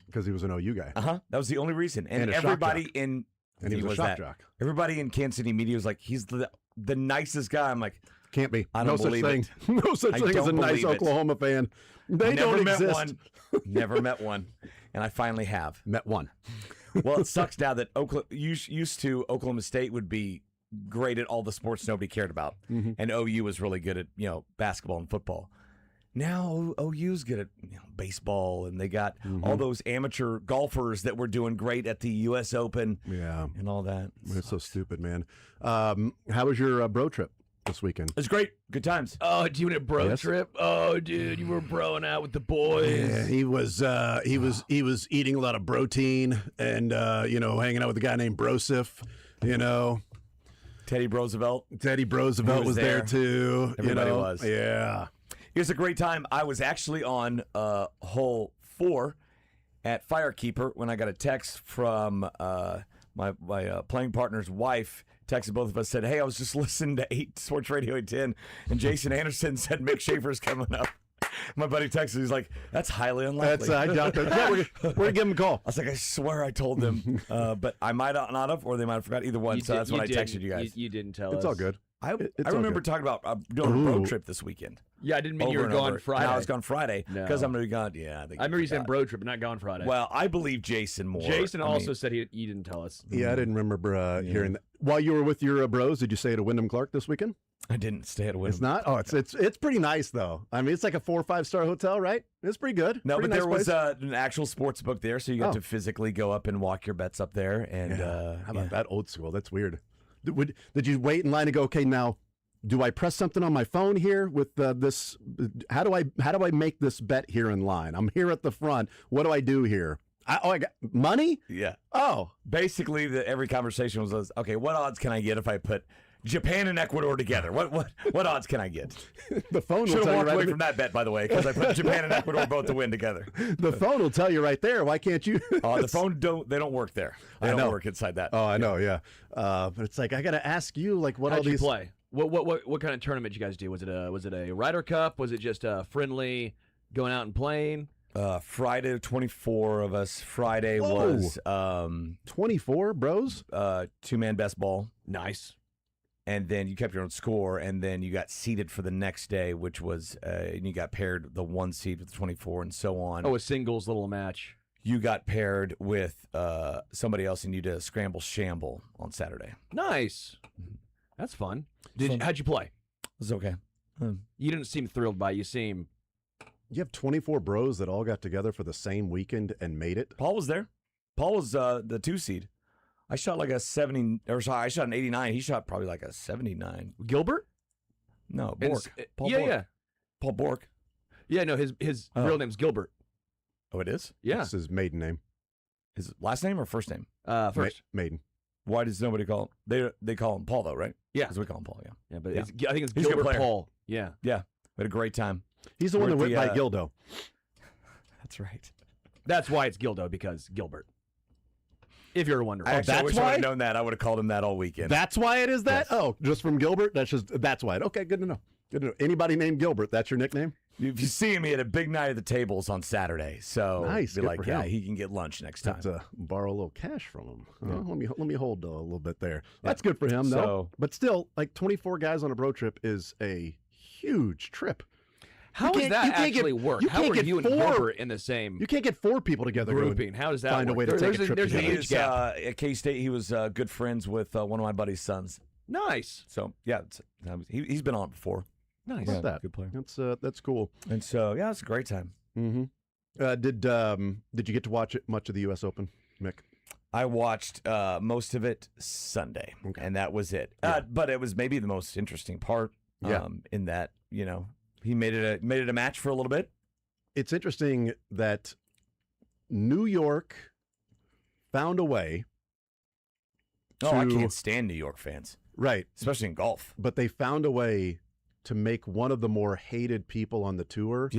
Because he was an OU guy. That was the only reason. And everybody in he was a shock jock. Everybody in Kansas City media was like, he's the nicest guy. I'm like, can't be. I don't believe it. No such thing as a nice Oklahoma fan. They don't exist. One. Never met one. And I finally have. Met one. Well, it sucks now that used to Oklahoma State would be great at all the sports nobody cared about. And OU was really good at, basketball and football. Now OU's good at baseball, and they got all those amateur golfers that were doing great at the U.S. Open and all that. It's so stupid, man. How was your bro trip this weekend? It was great. Good times. Oh, do you want a bro trip? Oh, dude, you were broing out with the boys. Yeah, he was eating a lot of protein and hanging out with a guy named Brosif, Teddy Roosevelt. Was there too. Everybody was. Yeah. It was a great time. I was actually on hole 4 at Firekeeper when I got a text from my playing partner's wife. Texted both of us, said, "Hey, I was just listening to 8 Sports Radio 810, and Jason Anderson said Mick Schaefer's coming up." My buddy texted, he's like, "That's highly unlikely." I doubt that. Yeah, we're gonna give him a call. I was like, I swear I told them, but I might not have, or they might have forgot. Either one. So that's what I texted you guys. You didn't tell us. It's all good. I remember talking about doing a road trip this weekend. Yeah, I didn't mean you were gone Friday. No, I was gone Friday because I'm going to be gone. Yeah, I remember you saying road trip, but not gone Friday. Well, I believe Jason more. Jason also said you didn't tell us. Yeah, I didn't remember hearing that. While you were with your bros, did you stay at a Wyndham Clark this weekend? I didn't stay at a Wyndham. It's not? Oh, it's pretty nice, though. I mean, it's like a 4 or 5 star hotel, right? It's pretty good. No, pretty but nice there was an actual sports book there, so you got to physically go up and walk your bets up there. And how about that old school? That's weird. Did you wait in line and go, okay, now, do I press something on my phone here with this? How do I make this bet here in line? I'm here at the front. What do I do here? I got money? Yeah. Oh. Basically, every conversation was, okay, what odds can I get if I put Japan and Ecuador together? What odds can I get? The phone will Should tell have you walked right away from that bet, by the way, because I put Japan and Ecuador both to win together. The phone will tell you right there. Why can't you? The phone they don't work there. They don't work inside that. Oh, I know, yeah. But it's like I got to ask you, like, what How'd all these you play? What kind of tournament did you guys do? Was it a Ryder Cup? Was it just a friendly going out and playing? Friday, 24 of us. Friday was 24 bros. 2-man best ball. Nice. And then you kept your own score, and then you got seeded for the next day, which was and you got paired the 1 seed with the 24 and so on. Oh, a singles little match. You got paired with somebody else, and you did a scramble shamble on Saturday. Nice. That's fun. How'd you play? It was okay. You didn't seem thrilled by it. You seem... You have 24 bros that all got together for the same weekend and made it? Paul was there. Paul was the 2 seed. I shot like a 70, or sorry, I shot an 89. He shot probably like a 79. Gilbert? No, Bork. Paul Bork. Yeah. Paul Bork. Yeah, no, his real name's Gilbert. Oh, it is? Yeah. That's his maiden name. His last name or first name? First. Maiden. Why does nobody call him? They call him Paul, though, right? Yeah. Because we call him Paul, yeah. Yeah, but I think it's He's a good Gilbert player. Paul. Yeah. Yeah. We had a great time. He's the one that went by Gildo. That's right. That's why it's Gildo, because Gilbert. If you're wondering. I wish I would have known that. I would have called him that all weekend. That's why it is that? Yes. Oh, just from Gilbert? That's why. Okay, good to know. Good to know. Anybody named Gilbert, that's your nickname? If you see him, he had a big night at the tables on Saturday. So nice. Be Good like, for yeah, him. he can get lunch next time. Have to borrow a little cash from him. Let me hold a little bit there. That's good for him, though. But still, like 24 guys on a bro trip is a huge trip. How does that actually work? How are you and Gilbert in the same You can't get 4 people together grouping? How does that find work? a way to take a trip there's together? a huge gap. At K-State, he was good friends with one of my buddy's sons. Nice. So, yeah, he's been on it before. Nice. How about that? Good player. That's cool. And so, yeah, it's a great time. Mm-hmm. Did you get to watch much of the U.S. Open, Mick? I watched most of it Sunday, and that was it. But it was maybe the most interesting part. In that, he made it a match for a little bit. It's interesting that New York found a way. I can't stand New York fans. Right. Especially in golf. But they found a way to make one of the more hated people on the tour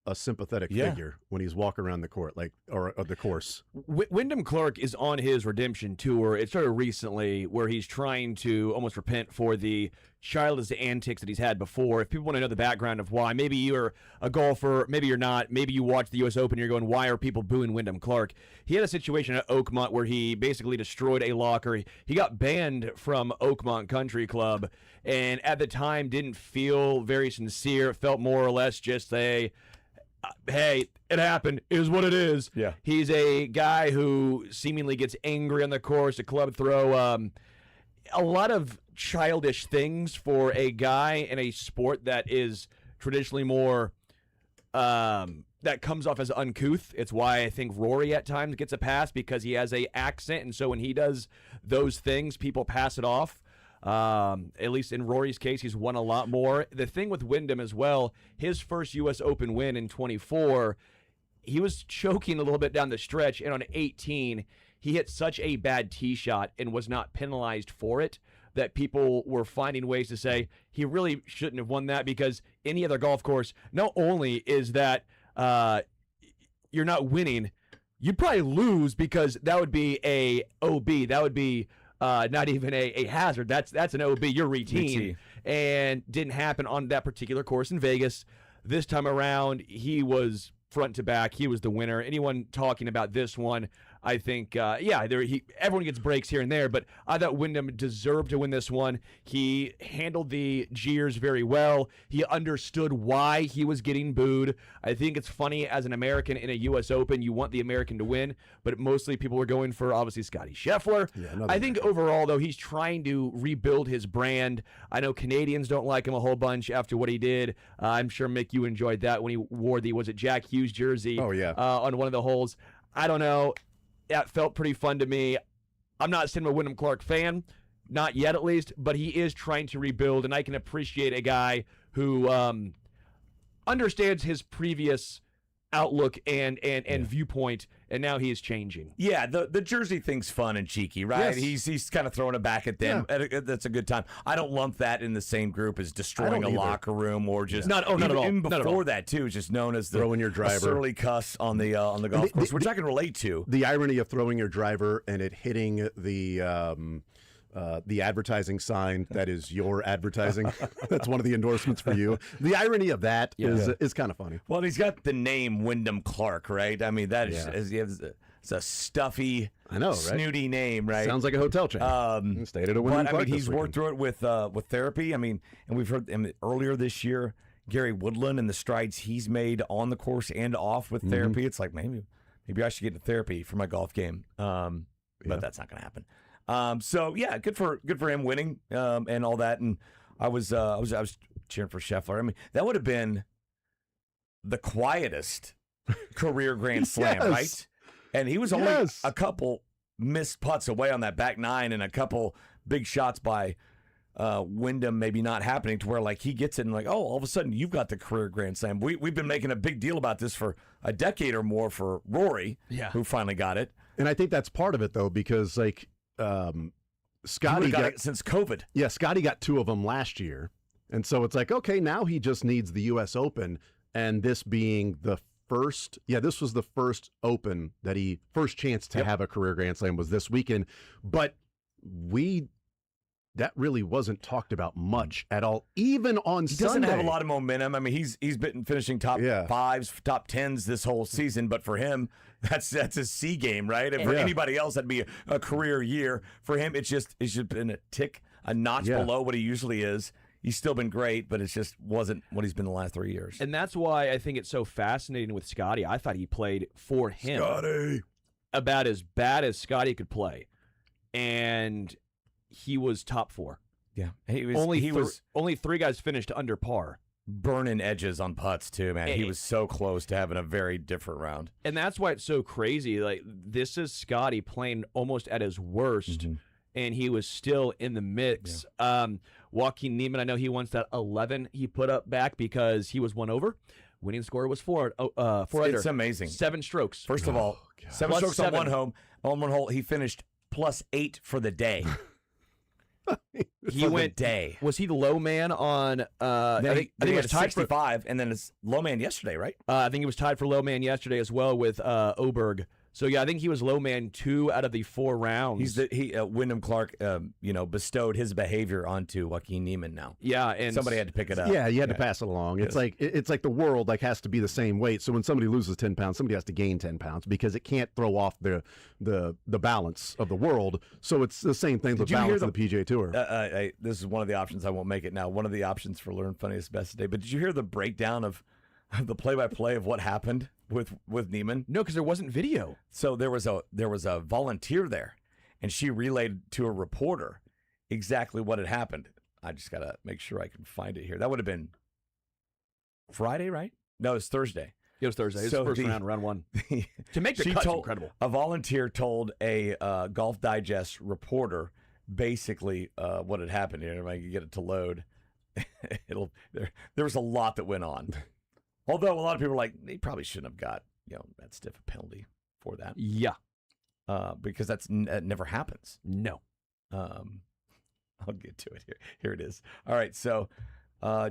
a sympathetic figure when he's walking around the court, or the course. Wyndham Clark is on his redemption tour. It started recently where he's trying to almost repent for the childish antics that he's had before. If people want to know the background of why, maybe you're a golfer, maybe you're not, maybe you watch the U.S. Open, you're going, why are people booing Wyndham Clark? He had a situation at Oakmont where he basically destroyed a locker. He got banned from Oakmont Country Club, and at the time didn't feel very sincere. It felt more or less just hey, it happened. It is what it is. Yeah. He's a guy who seemingly gets angry on the course, a club throw, a lot of childish things for a guy in a sport that is traditionally more that comes off as uncouth. It's why I think Rory at times gets a pass, because he has a accent, and so when he does those things, people pass it off. At least in Rory's case, he's won a lot more. The thing with Wyndham as well, his first U.S. Open win in 24, he was choking a little bit down the stretch, and on 18, he hit such a bad tee shot and was not penalized for it that people were finding ways to say he really shouldn't have won that, because any other golf course, not only is that you're not winning, you'd probably lose, because that would be a OB. That would be not even a hazard. That's an OB. You're routine. And didn't happen on that particular course in Vegas. This time around, he was front to back. He was the winner. Anyone talking about this one, I think, everyone gets breaks here and there, but I thought Wyndham deserved to win this one. He handled the jeers very well. He understood why he was getting booed. I think it's funny, as an American in a U.S. Open, you want the American to win, but mostly people were going for, obviously, Scottie Scheffler. I think overall, though, he's trying to rebuild his brand. I know Canadians don't like him a whole bunch after what he did. I'm sure, Mick, you enjoyed that when he wore the, was it Jack Hughes jersey on one of the holes. I don't know. That felt pretty fun to me. I'm not saying I'm a Wyndham Clark fan, not yet at least, but he is trying to rebuild, and I can appreciate a guy who understands his previous outlook and viewpoint, and now he is changing. Yeah, the jersey thing's fun and cheeky, right? Yes. He's kind of throwing it back at them. Yeah. That's a good time. I don't lump that in the same group as destroying a locker room or just not at all. Even before that too, just known as the throwing your driver, surly cuss on the golf course, which I can relate to. The irony of throwing your driver and it hitting the advertising sign that is your advertising. That's one of the endorsements for you. The irony of that is kind of funny. Well, he's got the name Wyndham Clark, right? I mean, that is it's a stuffy, snooty name, right? Sounds like a hotel chain. Stayed at a Wyndham Clark. I mean, he's worked through it with therapy. I mean, and we've heard earlier this year, Gary Woodland and the strides he's made on the course and off with therapy. It's like maybe I should get into therapy for my golf game, but that's not going to happen. So yeah, good for him winning and all that. And I was cheering for Scheffler. I mean, that would have been the quietest career Grand Slam, right? And he was only a couple missed putts away on that back nine, and a couple big shots by Wyndham maybe not happening to where like he gets it and like, oh, all of a sudden you've got the career Grand Slam. We've been making a big deal about this for a decade or more for Rory, who finally got it. And I think that's part of it though, because like. Scotty got it since COVID. Yeah, Scotty got 2 of them last year. And so it's like, okay, now he just needs the U.S. Open. And this being the first, this was the first Open that first chance to have a career Grand Slam was this weekend. But that really wasn't talked about much at all, even on Sunday. He doesn't have a lot of momentum. I mean, he's been finishing top 5s, top 10s this whole season, but for him, that's a C game, right? And for anybody else, that'd be a career year. For him, it's just been a notch below what he usually is. He's still been great, but it just wasn't what he's been the last 3 years. And that's why I think it's so fascinating with Scotty. I thought he played for him about as bad as Scotty could play, and he was top 4. Yeah, only 3 guys finished under par. burning edges on putts too, man. He was so close to having a very different round. And that's why it's so crazy. Like, this is Scotty playing almost at his worst, and he was still in the mix. Yeah. Joaquin Niemann, I know he wants that 11 he put up back because he was 1 over. Winning score was 4 under. It's amazing. 7 strokes. First of all, 7 strokes on one hole. He finished +8 for the day. He went day. Was he the low man on? I think he was tied 65, and then it's low man yesterday, right? I think he was tied for low man yesterday as well with Oberg. So yeah, I think he was low man 2 out of the 4 rounds. Wyndham Clark, bestowed his behavior onto Joaquin Niemann now. Yeah, and somebody had to pick it up. Yeah, you had to pass it along. It's like the world has to be the same weight. So when somebody loses 10 pounds, somebody has to gain 10 pounds because it can't throw off the balance of the world. So it's the same thing with balance of the PGA Tour. This is one of the options. I won't make it now. One of the options for Learn Funniest Best today. But did you hear the breakdown of the play-by-play of what happened with Niemann? No, because there wasn't video. So there was a volunteer there, and she relayed to a reporter exactly what had happened. I just gotta make sure I can find it here. That would have been Friday, right? No, it was Thursday. It was Thursday. It was the first round 1. To make the cut, incredible. A volunteer told a Golf Digest reporter basically what had happened here. If I can get it to load, there was a lot that went on. Although a lot of people are like, they probably shouldn't have got that stiff a penalty for that. Yeah, because that never happens. No. I'll get to it here. Here it is. All right, so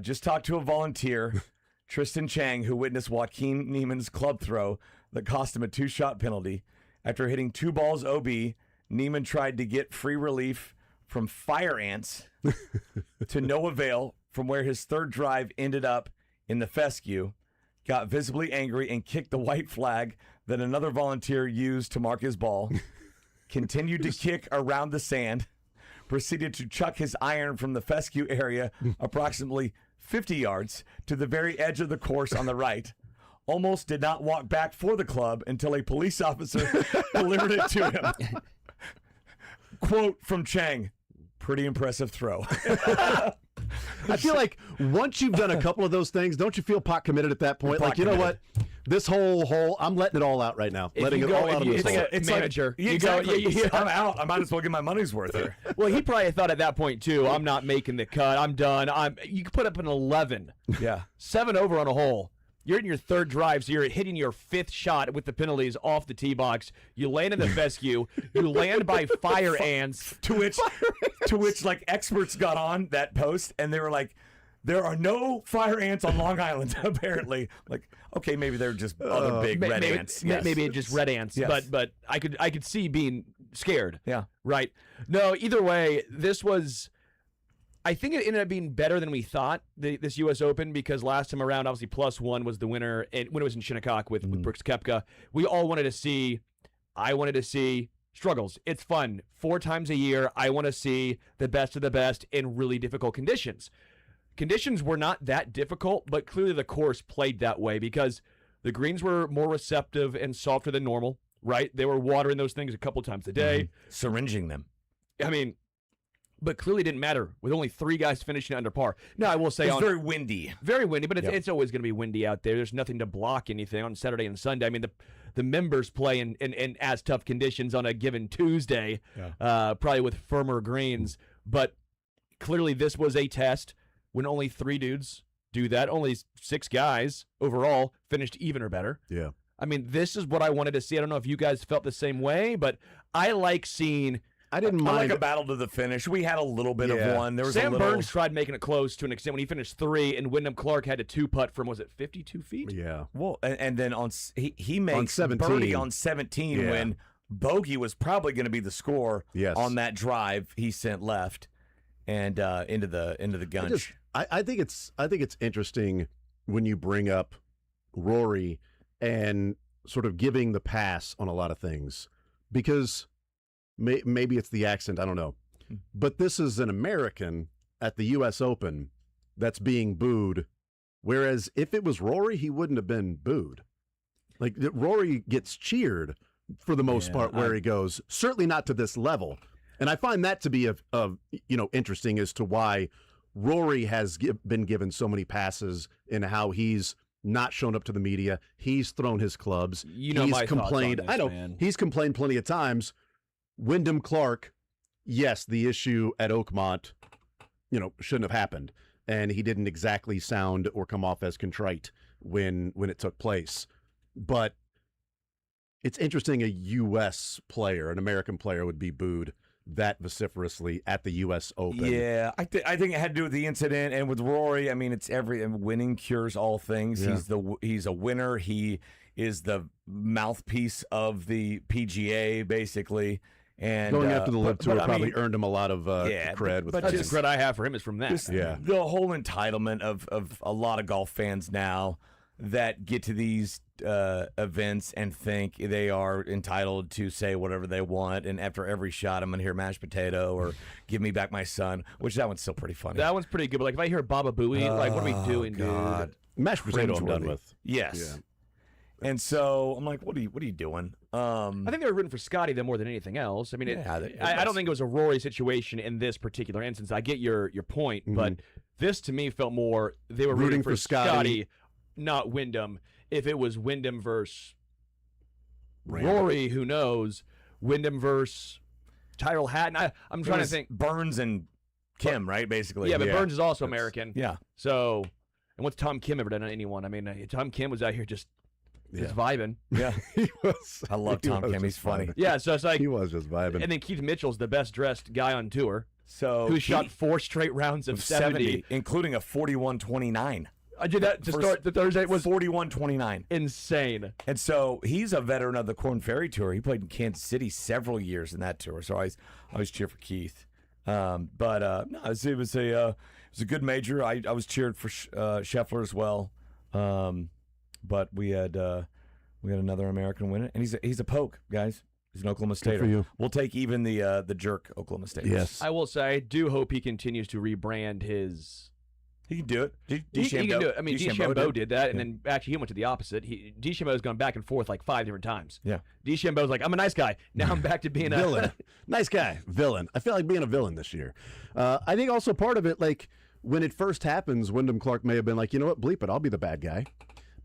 just talked to a volunteer, Tristan Chang, who witnessed Joaquin Niemann's club throw that cost him a 2-shot penalty. After hitting 2 balls OB, Niemann tried to get free relief from fire ants to no avail from where his third drive ended up in the fescue, got visibly angry and kicked the white flag that another volunteer used to mark his ball, continued to kick around the sand, proceeded to chuck his iron from the fescue area approximately 50 yards to the very edge of the course on the right, almost did not walk back for the club until a police officer delivered it to him. Quote from Chang, pretty impressive throw. I feel like once you've done a couple of those things, don't you feel pot committed at that point? Like, you know what? This whole hole, I'm letting it all out right now. Letting it all out of this hole. It's manager. Like, exactly. I'm out. I might as well get my money's worth here. Well, he probably thought at that point, too, I'm not making the cut. I'm done. You could put up an 11. Yeah. 7 over on a hole. You're in your third drive, so you're hitting your 5th shot with the penalties off the tee box. You land in the fescue. You land by fire ants. To which like experts got on that post, and they were like, there are no fire ants on Long Island, apparently. Like, okay, maybe they're just other big red ants. Yes. Maybe just red ants. Yes. But I could see being scared. Yeah. Right. No, either way, this was... I think it ended up being better than we thought, this U.S. Open, because last time around, obviously, +1 was the winner, and when it was in Shinnecock with Brooks Koepka. We all wanted to see, I wanted to see struggles. It's fun. 4 times a year, I want to see the best of the best in really difficult conditions. Conditions were not that difficult, but clearly the course played that way because the greens were more receptive and softer than normal, right? They were watering those things a couple times a day. Syringing them. I mean... But clearly didn't matter with only 3 guys finishing under par. Now, I will say... It's very windy. Very windy, but it's always going to be windy out there. There's nothing to block anything on Saturday and Sunday. I mean, the members play in as tough conditions on a given Tuesday, probably with firmer greens. But clearly this was a test when only 3 dudes do that. Only 6 guys overall finished even or better. Yeah. I mean, this is what I wanted to see. I don't know if you guys felt the same way, but I like seeing... I didn't mind. I like a battle to the finish. We had a little bit of one. There was Sam Burns tried making it close to an extent when he finished 3, and Wyndham Clark had to 2-putt from, was it 52 feet? Yeah. Well, and then he makes on 17. birdie on 17 when bogey was probably going to be the score on that drive he sent left and into the gunch. I think it's interesting when you bring up Rory and sort of giving the pass on a lot of things because. Maybe it's the accent, I don't know. But this is an American at the U.S. Open that's being booed, whereas if it was Rory, he wouldn't have been booed. Like, Rory gets cheered for the most part where he goes, certainly not to this level. And I find that to be of interesting as to why Rory has been given so many passes in how he's not shown up to the media. He's thrown his clubs. You know he's my complained. thoughts on this, I know man. he's complained plenty of times. Wyndham Clark, yes, the issue at Oakmont, shouldn't have happened, and he didn't exactly sound or come off as contrite when it took place. But it's interesting a U.S. player, an American player, would be booed that vociferously at the U.S. Open. Yeah, I think it had to do with the incident, and with Rory, I mean, it's winning cures all things. Yeah. He's a winner. He is the mouthpiece of the PGA, basically. And going after the Live Tour probably mean, earned him a lot of cred. With That's this. the credit I have for him is from that. The whole entitlement of a lot of golf fans now that get to these events and think they are entitled to say whatever they want, and after every shot, I'm going to hear mashed potato or give me back my son, which that one's still pretty funny. That one's pretty good, but like if I hear Baba Booey, like what are we doing, dude? Mashed potato I'm done Cringeworthy. with. Yes. Yeah. And so I'm like, what are you doing? I think they were rooting for Scotty though more than anything else. I mean, I don't think it was a Rory situation in this particular instance. I get your point, but this to me felt more they were rooting for Scotty, not Wyndham. If it was Wyndham versus Rory, who knows? Wyndham versus Tyrrell Hatton. I'm trying to think. Burns and Kim, right? Basically. Yeah, but Burns is also American. Yeah. So, and what's Tom Kim ever done to anyone? I mean, Tom Kim was out here just vibing. Yeah, he was. I love Tom Kim. He's funny. Vibing. Yeah, so it's like he was just vibing. And then Keith Mitchell's the best dressed guy on tour. So who shot 4 straight rounds of 70, including a 41-29. I did that to start the Thursday. It was 41-29. Insane. And so he's a veteran of the Korn Ferry Tour. He played in Kansas City several years in that tour. So I always cheer for Keith. No, it was a good major. I was cheered for Scheffler as well. But we had another American win it, and he's a poke, guys. He's an Oklahoma Stater. For you. We'll take even the jerk Oklahoma State. Yes, I will say I do hope he continues to rebrand his. He can do it. He can do it. I mean, DeChambeau did that, and then actually he went to the opposite. DeChambeau's gone back and forth like 5 different times. Yeah. DeChambeau's like, I'm a nice guy. Now I'm back to being a villain. Nice guy, villain. I feel like being a villain this year. I think also part of it, like when it first happens, Wyndham Clark may have been like, you know what, bleep it, I'll be the bad guy.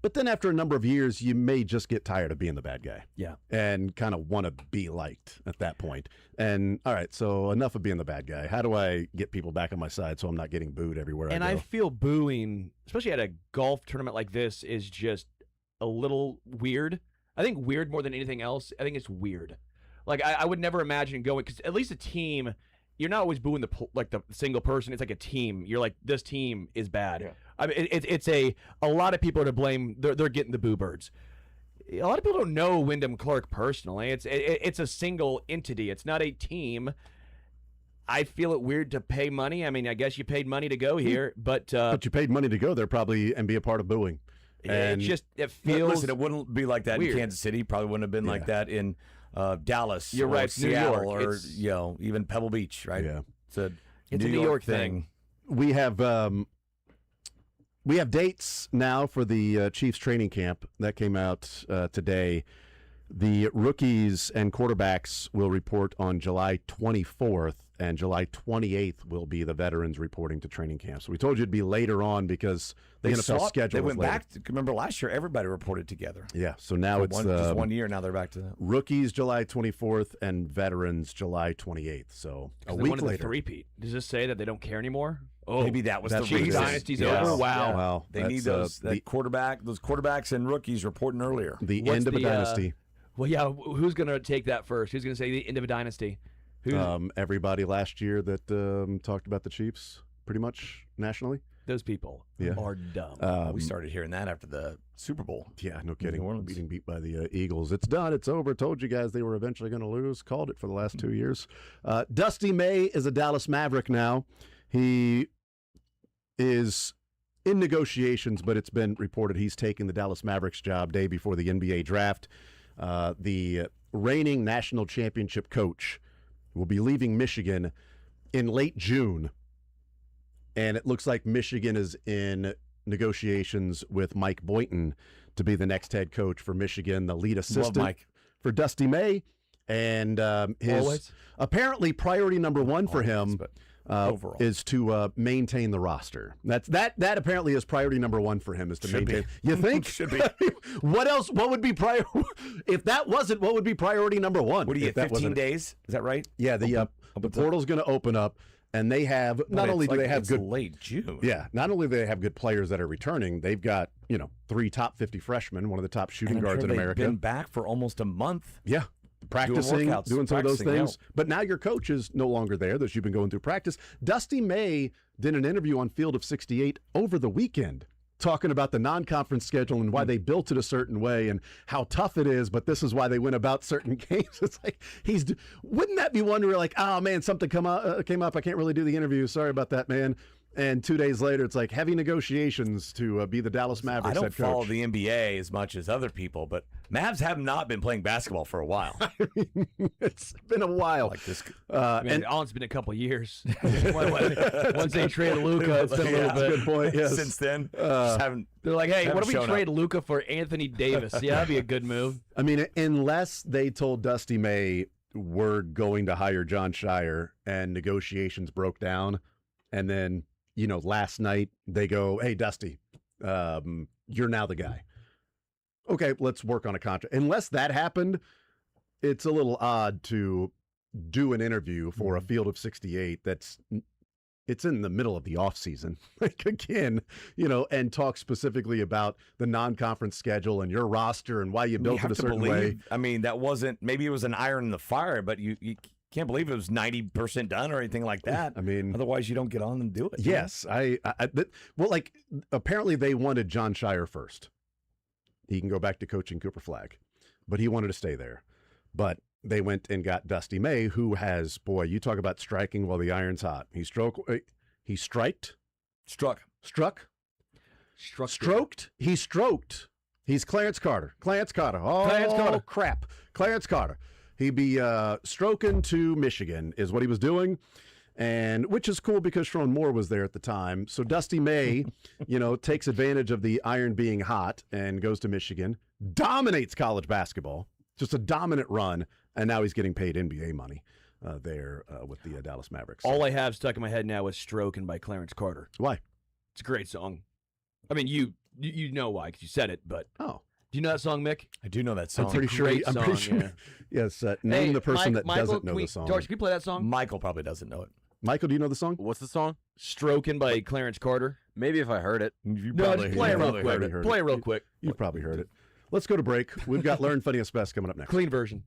But then after a number of years, you may just get tired of being the bad guy. Yeah. And kind of want to be liked at that point. And all right, so enough of being the bad guy. How do I get people back on my side so I'm not getting booed everywhere I go? I feel booing, especially at a golf tournament like this, is just a little weird. I think weird more than anything else. I think it's weird. Like I would never imagine going, because at least a team, you're not always booing the single person. It's like a team. You're like, this team is bad. Yeah. I mean, it's a lot of people are to blame. They're getting the boo birds. A lot of people don't know Wyndham Clark personally. It's a single entity. It's not a team. I feel it weird to pay money. I mean, I guess you paid money to go here, but you paid money to go there probably and be a part of booing. And it feels. Listen, it wouldn't be like that weird. In Kansas City. Probably wouldn't have been like that in Dallas. You're or right, Seattle, New York. or even Pebble Beach, right? Yeah, it's a New York thing. We have dates now for the Chiefs training camp that came out today. The rookies and quarterbacks will report on July 24th, and July 28th will be the veterans reporting to training camp. So we told you it'd be later on because the NFL schedule They went later. back. Remember last year, everybody reported together. Yeah, so now it's just 1 year. Now they're back to that. Rookies July 24th and veterans July 28th. So a week later. The three-peat. Does this say that they don't care anymore? Oh, maybe that was the Chiefs reason. dynasty's over. Wow. Wow. They need those quarterbacks and rookies reporting earlier. The end of a dynasty. Well, yeah. Who's going to take that first? Who's going to say the end of a dynasty? Everybody last year that talked about the Chiefs pretty much nationally. Those people are dumb. We started hearing that after the Super Bowl. Yeah, no kidding. New Orleans. Being beat by the Eagles. It's done. It's over. Told you guys they were eventually going to lose. Called it for the last 2 years. Dusty May is a Dallas Maverick now. He is in negotiations, but it's been reported he's taking the Dallas Mavericks job day before the NBA draft. The reigning national championship coach will be leaving Michigan in late June. And it looks like Michigan is in negotiations with Mike Boynton to be the next head coach for Michigan, the lead assistant for Dusty May. And his apparently priority number one for him Overall. is to maintain the roster. That apparently is priority number one for him, is to maintain. You think? Should be. What else? What would be if that wasn't? What would be priority number one? What do you if get? that 15 wasn't- days? Is that right? Yeah, the portal's going to open up, and they have not only do they have good late June. Yeah, not only do they have good players that are returning, they've got 3 top 50 freshmen, one of the top shooting guards in America. They've been back for almost a month. Yeah. Practicing, workouts, doing some of those practicing, things. But now your coach is no longer there, that you've been going through practice. Dusty May did an interview on Field of 68 over the weekend talking about the non-conference schedule and why they built it a certain way and how tough it is, but this is why they went about certain games. It's like, wouldn't that be one where like, oh man, something came up, I can't really do the interview. Sorry about that, man. And 2 days later, it's like heavy negotiations to be the Dallas Mavericks I don't head coach. follow the NBA as much as other people, but Mavs have not been playing basketball for a while. It's been a while. Like this, it's been a couple years. Once they traded Luka, it's been a little bit. Good point. Yes. Since then, just haven't. They're like, hey, what if we shown trade up. Luka for Anthony Davis? Yeah, that'd be a good move. I mean, unless they told Dusty May we're going to hire John Shire and negotiations broke down, and then last night they go, hey, Dusty, you're now the guy. Okay, let's work on a contract. Unless that happened, it's a little odd to do an interview for a Field of 68 it's in the middle of the offseason, like again, and talk specifically about the non-conference schedule and your roster and why you built it a certain way. I mean, that wasn't, maybe it was an iron in the fire, but you can't believe it was 90% done or anything like that. I mean, otherwise you don't get on and do it. Yes, apparently they wanted John Shire first. He can go back to coaching Cooper Flag, but he wanted to stay there. But they went and got Dusty May, who has, boy, you talk about striking while the iron's hot. He stroked. He stroked. He's Clarence Carter. Oh, Clarence Carter. Crap. Clarence Carter. He'd be stroking to Michigan is what he was doing, and which is cool because Sharon Moore was there at the time. So Dusty May, takes advantage of the iron being hot and goes to Michigan, dominates college basketball, just a dominant run, and now he's getting paid NBA money there with the Dallas Mavericks. All I have stuck in my head now is "Stroking" by Clarence Carter. Why? It's a great song. I mean, you know why, because you said it, but do you know that song, Mick? I do know that song. I'm pretty sure. Yeah. Yes. Name the person that Michael, doesn't know the song. George, can you play that song? Michael probably doesn't know it. Michael, do you know the song? What's the song? "Stroking" by Clarence Carter. Maybe if I heard it. No, just play it real quick. Play it real quick. You've probably heard it. Let's go to break. We've got Learn Funniest Best coming up next. Clean version.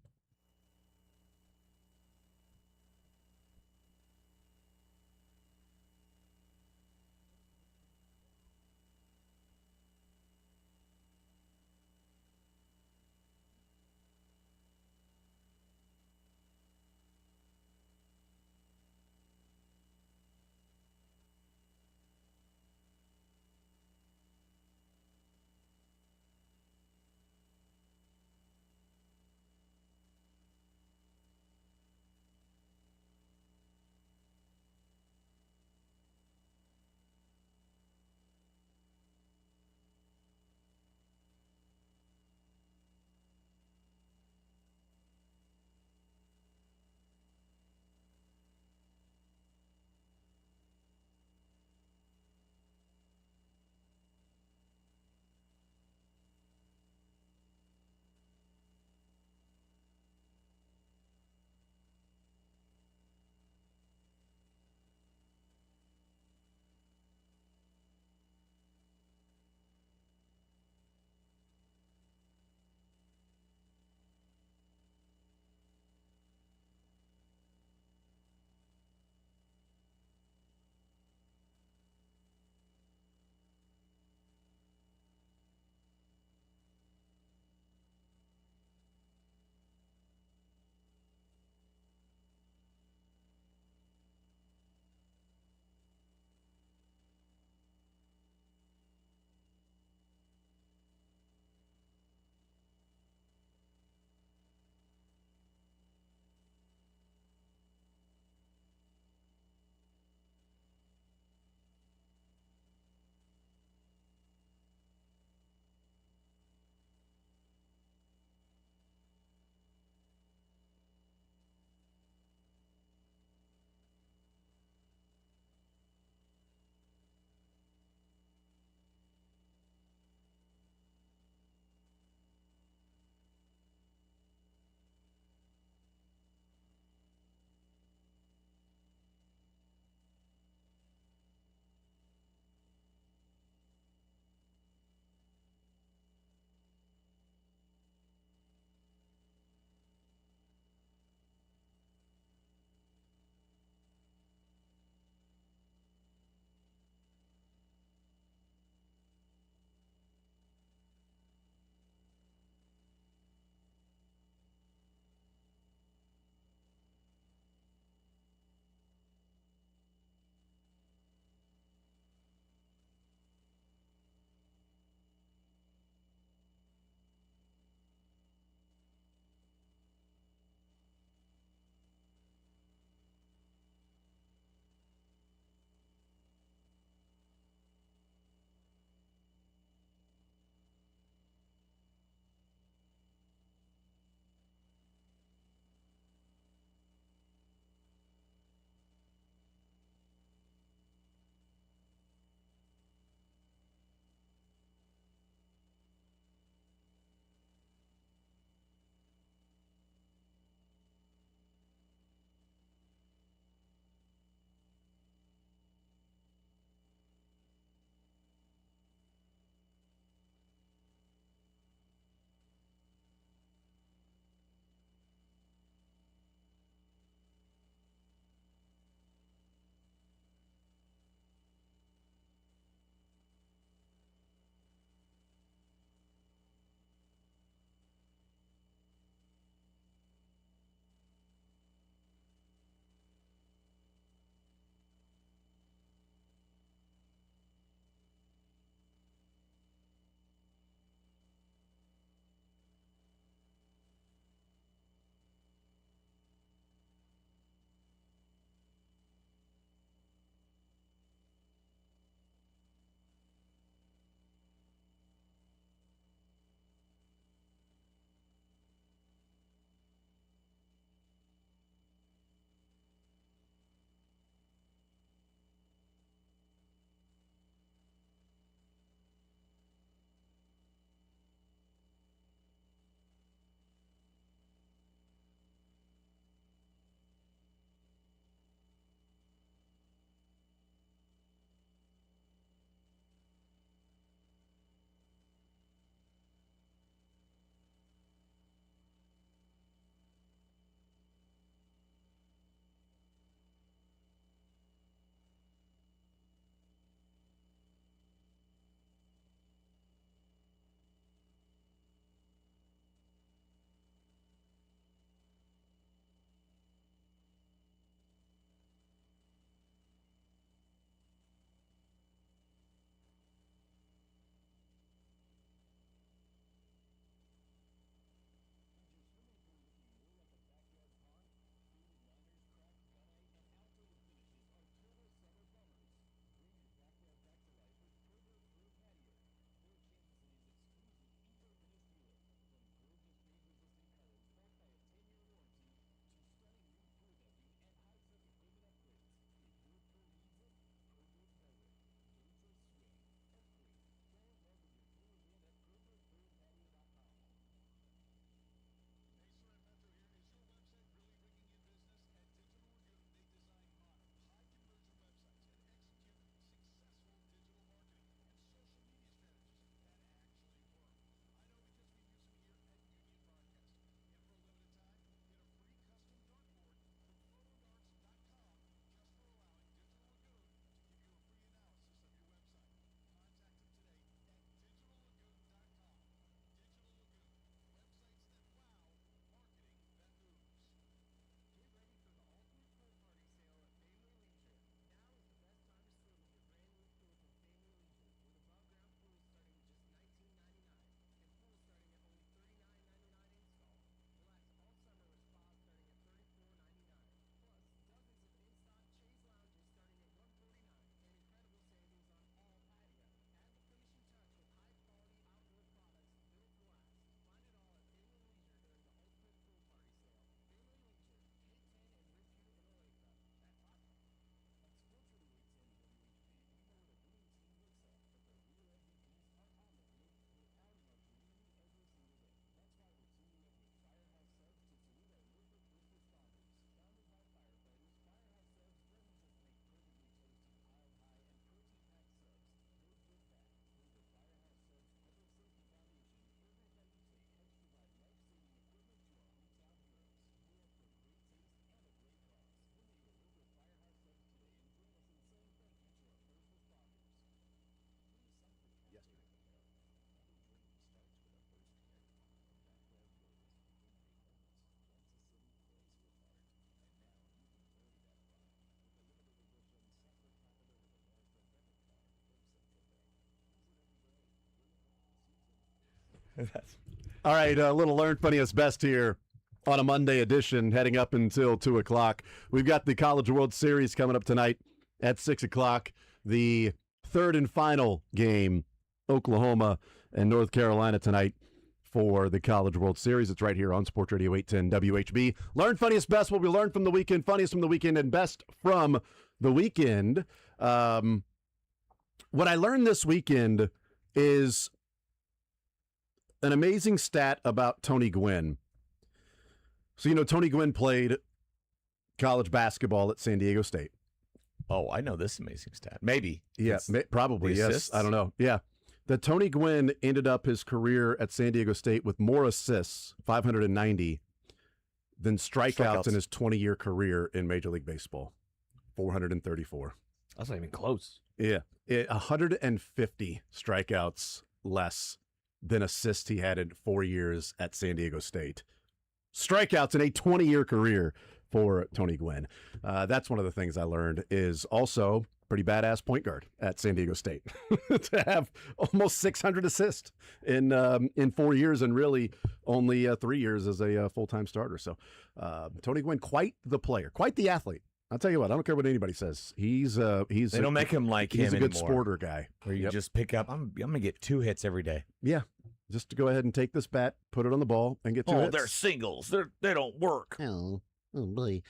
All right, a little Learn Funniest Best here on a Monday edition, heading up until 2 o'clock. We've got the College World Series coming up tonight at 6 o'clock. The third and final game, Oklahoma and North Carolina tonight for the College World Series. It's right here on Sports Radio 810 WHB. Learn Funniest Best, what we learned from the weekend, funniest from the weekend, and best from the weekend. What I learned this weekend is an amazing stat about Tony Gwynn. So, Tony Gwynn played college basketball at San Diego State. Oh, I know this amazing stat. Maybe. Yeah, probably, yes. Assists? I don't know. Yeah. That Tony Gwynn ended up his career at San Diego State with more assists, 590, than strikeouts in his 20-year career in Major League Baseball, 434. That's not even close. Yeah. 150 strikeouts less than assists he had in 4 years at San Diego State. Strikeouts in a 20-year career for Tony Gwynn. That's one of the things I learned is also pretty badass point guard at San Diego State to have almost 600 assists in 4 years and really only 3 years as a full-time starter. So Tony Gwynn, quite the player, quite the athlete. I'll tell you what, I don't care what anybody says. They don't make him like him He's a good anymore, sporter guy. Where you just pick up, I'm going to get 2 hits every day. Yeah. Just to go ahead and take this bat, put it on the ball, and get 2 hits. They're singles. They don't work. Oh boy.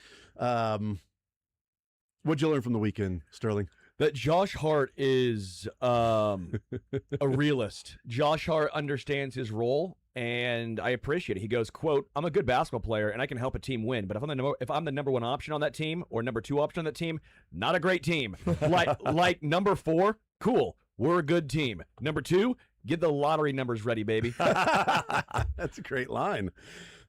What'd you learn from the weekend, Sterling? That Josh Hart is a realist. Josh Hart understands his role, and I appreciate it. He goes, quote, I'm a good basketball player, and I can help a team win. But if I'm the number 1 option on that team or number 2 option on that team, not a great team. like number 4, cool. We're a good team. Number 2, get the lottery numbers ready, baby. That's a great line.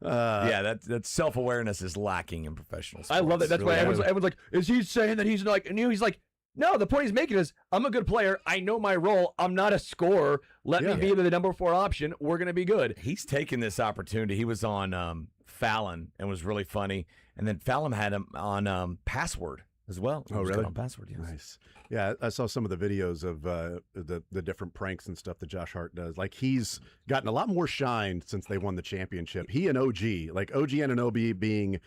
That self-awareness is lacking in professional sports. I love it. That's why everyone's like, is he saying that he's like, and he's like, no, the point he's making is, I'm a good player. I know my role. I'm not a scorer. Let me be the number 4 option. We're going to be good. He's taken this opportunity. He was on Fallon and was really funny. And then Fallon had him on Password as well. Oh, really? On Password, yes. Nice. Yeah, I saw some of the videos of the different pranks and stuff that Josh Hart does. Like, he's gotten a lot more shine since they won the championship. He and OG, like OG Anunoby being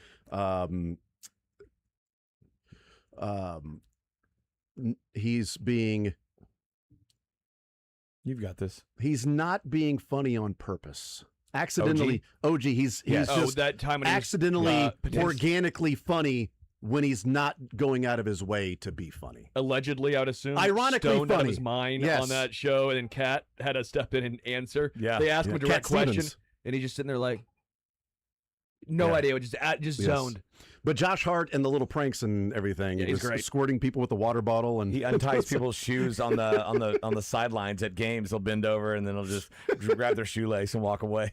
he's being... You've got this. He's not being funny on purpose. Accidentally, OG he's just that time when accidentally, organically funny when he's not going out of his way to be funny. Allegedly, I would assume. Ironically stoned funny. out of his mind on that show, and then Kat had to step in and answer. Yeah. They asked him a direct Cat question, Stevens. and he's just sitting there like, no idea, just zoned. But Josh Hart and the little pranks and everything, he's was great. Squirting people with the water bottle, and he unties people's shoes on the sidelines at games. He'll bend over and then he'll just grab their shoelace and walk away.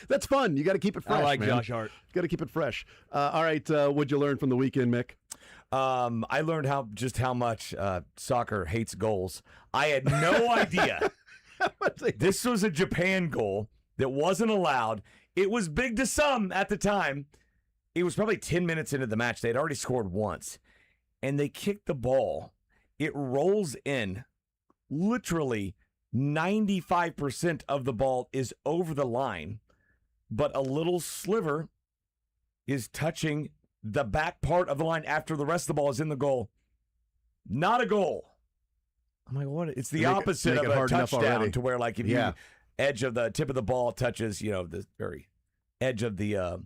That's fun. You got to keep it fresh. I like man. Josh Hart. Got to keep it fresh. All right, what'd you learn from the weekend, Mick? I learned how much soccer hates goals. I had no idea. This was a Japan goal that wasn't allowed. It was big to some at the time. It was probably 10 minutes into the match. They had already scored once. And they kicked the ball. It rolls in. Literally 95% of the ball is over the line, but a little sliver is touching the back part of the line after the rest of the ball is in the goal. Not a goal. I'm like, what? It's the opposite of a touchdown, to where, like, if you edge of the tip of the ball touches, the very edge of the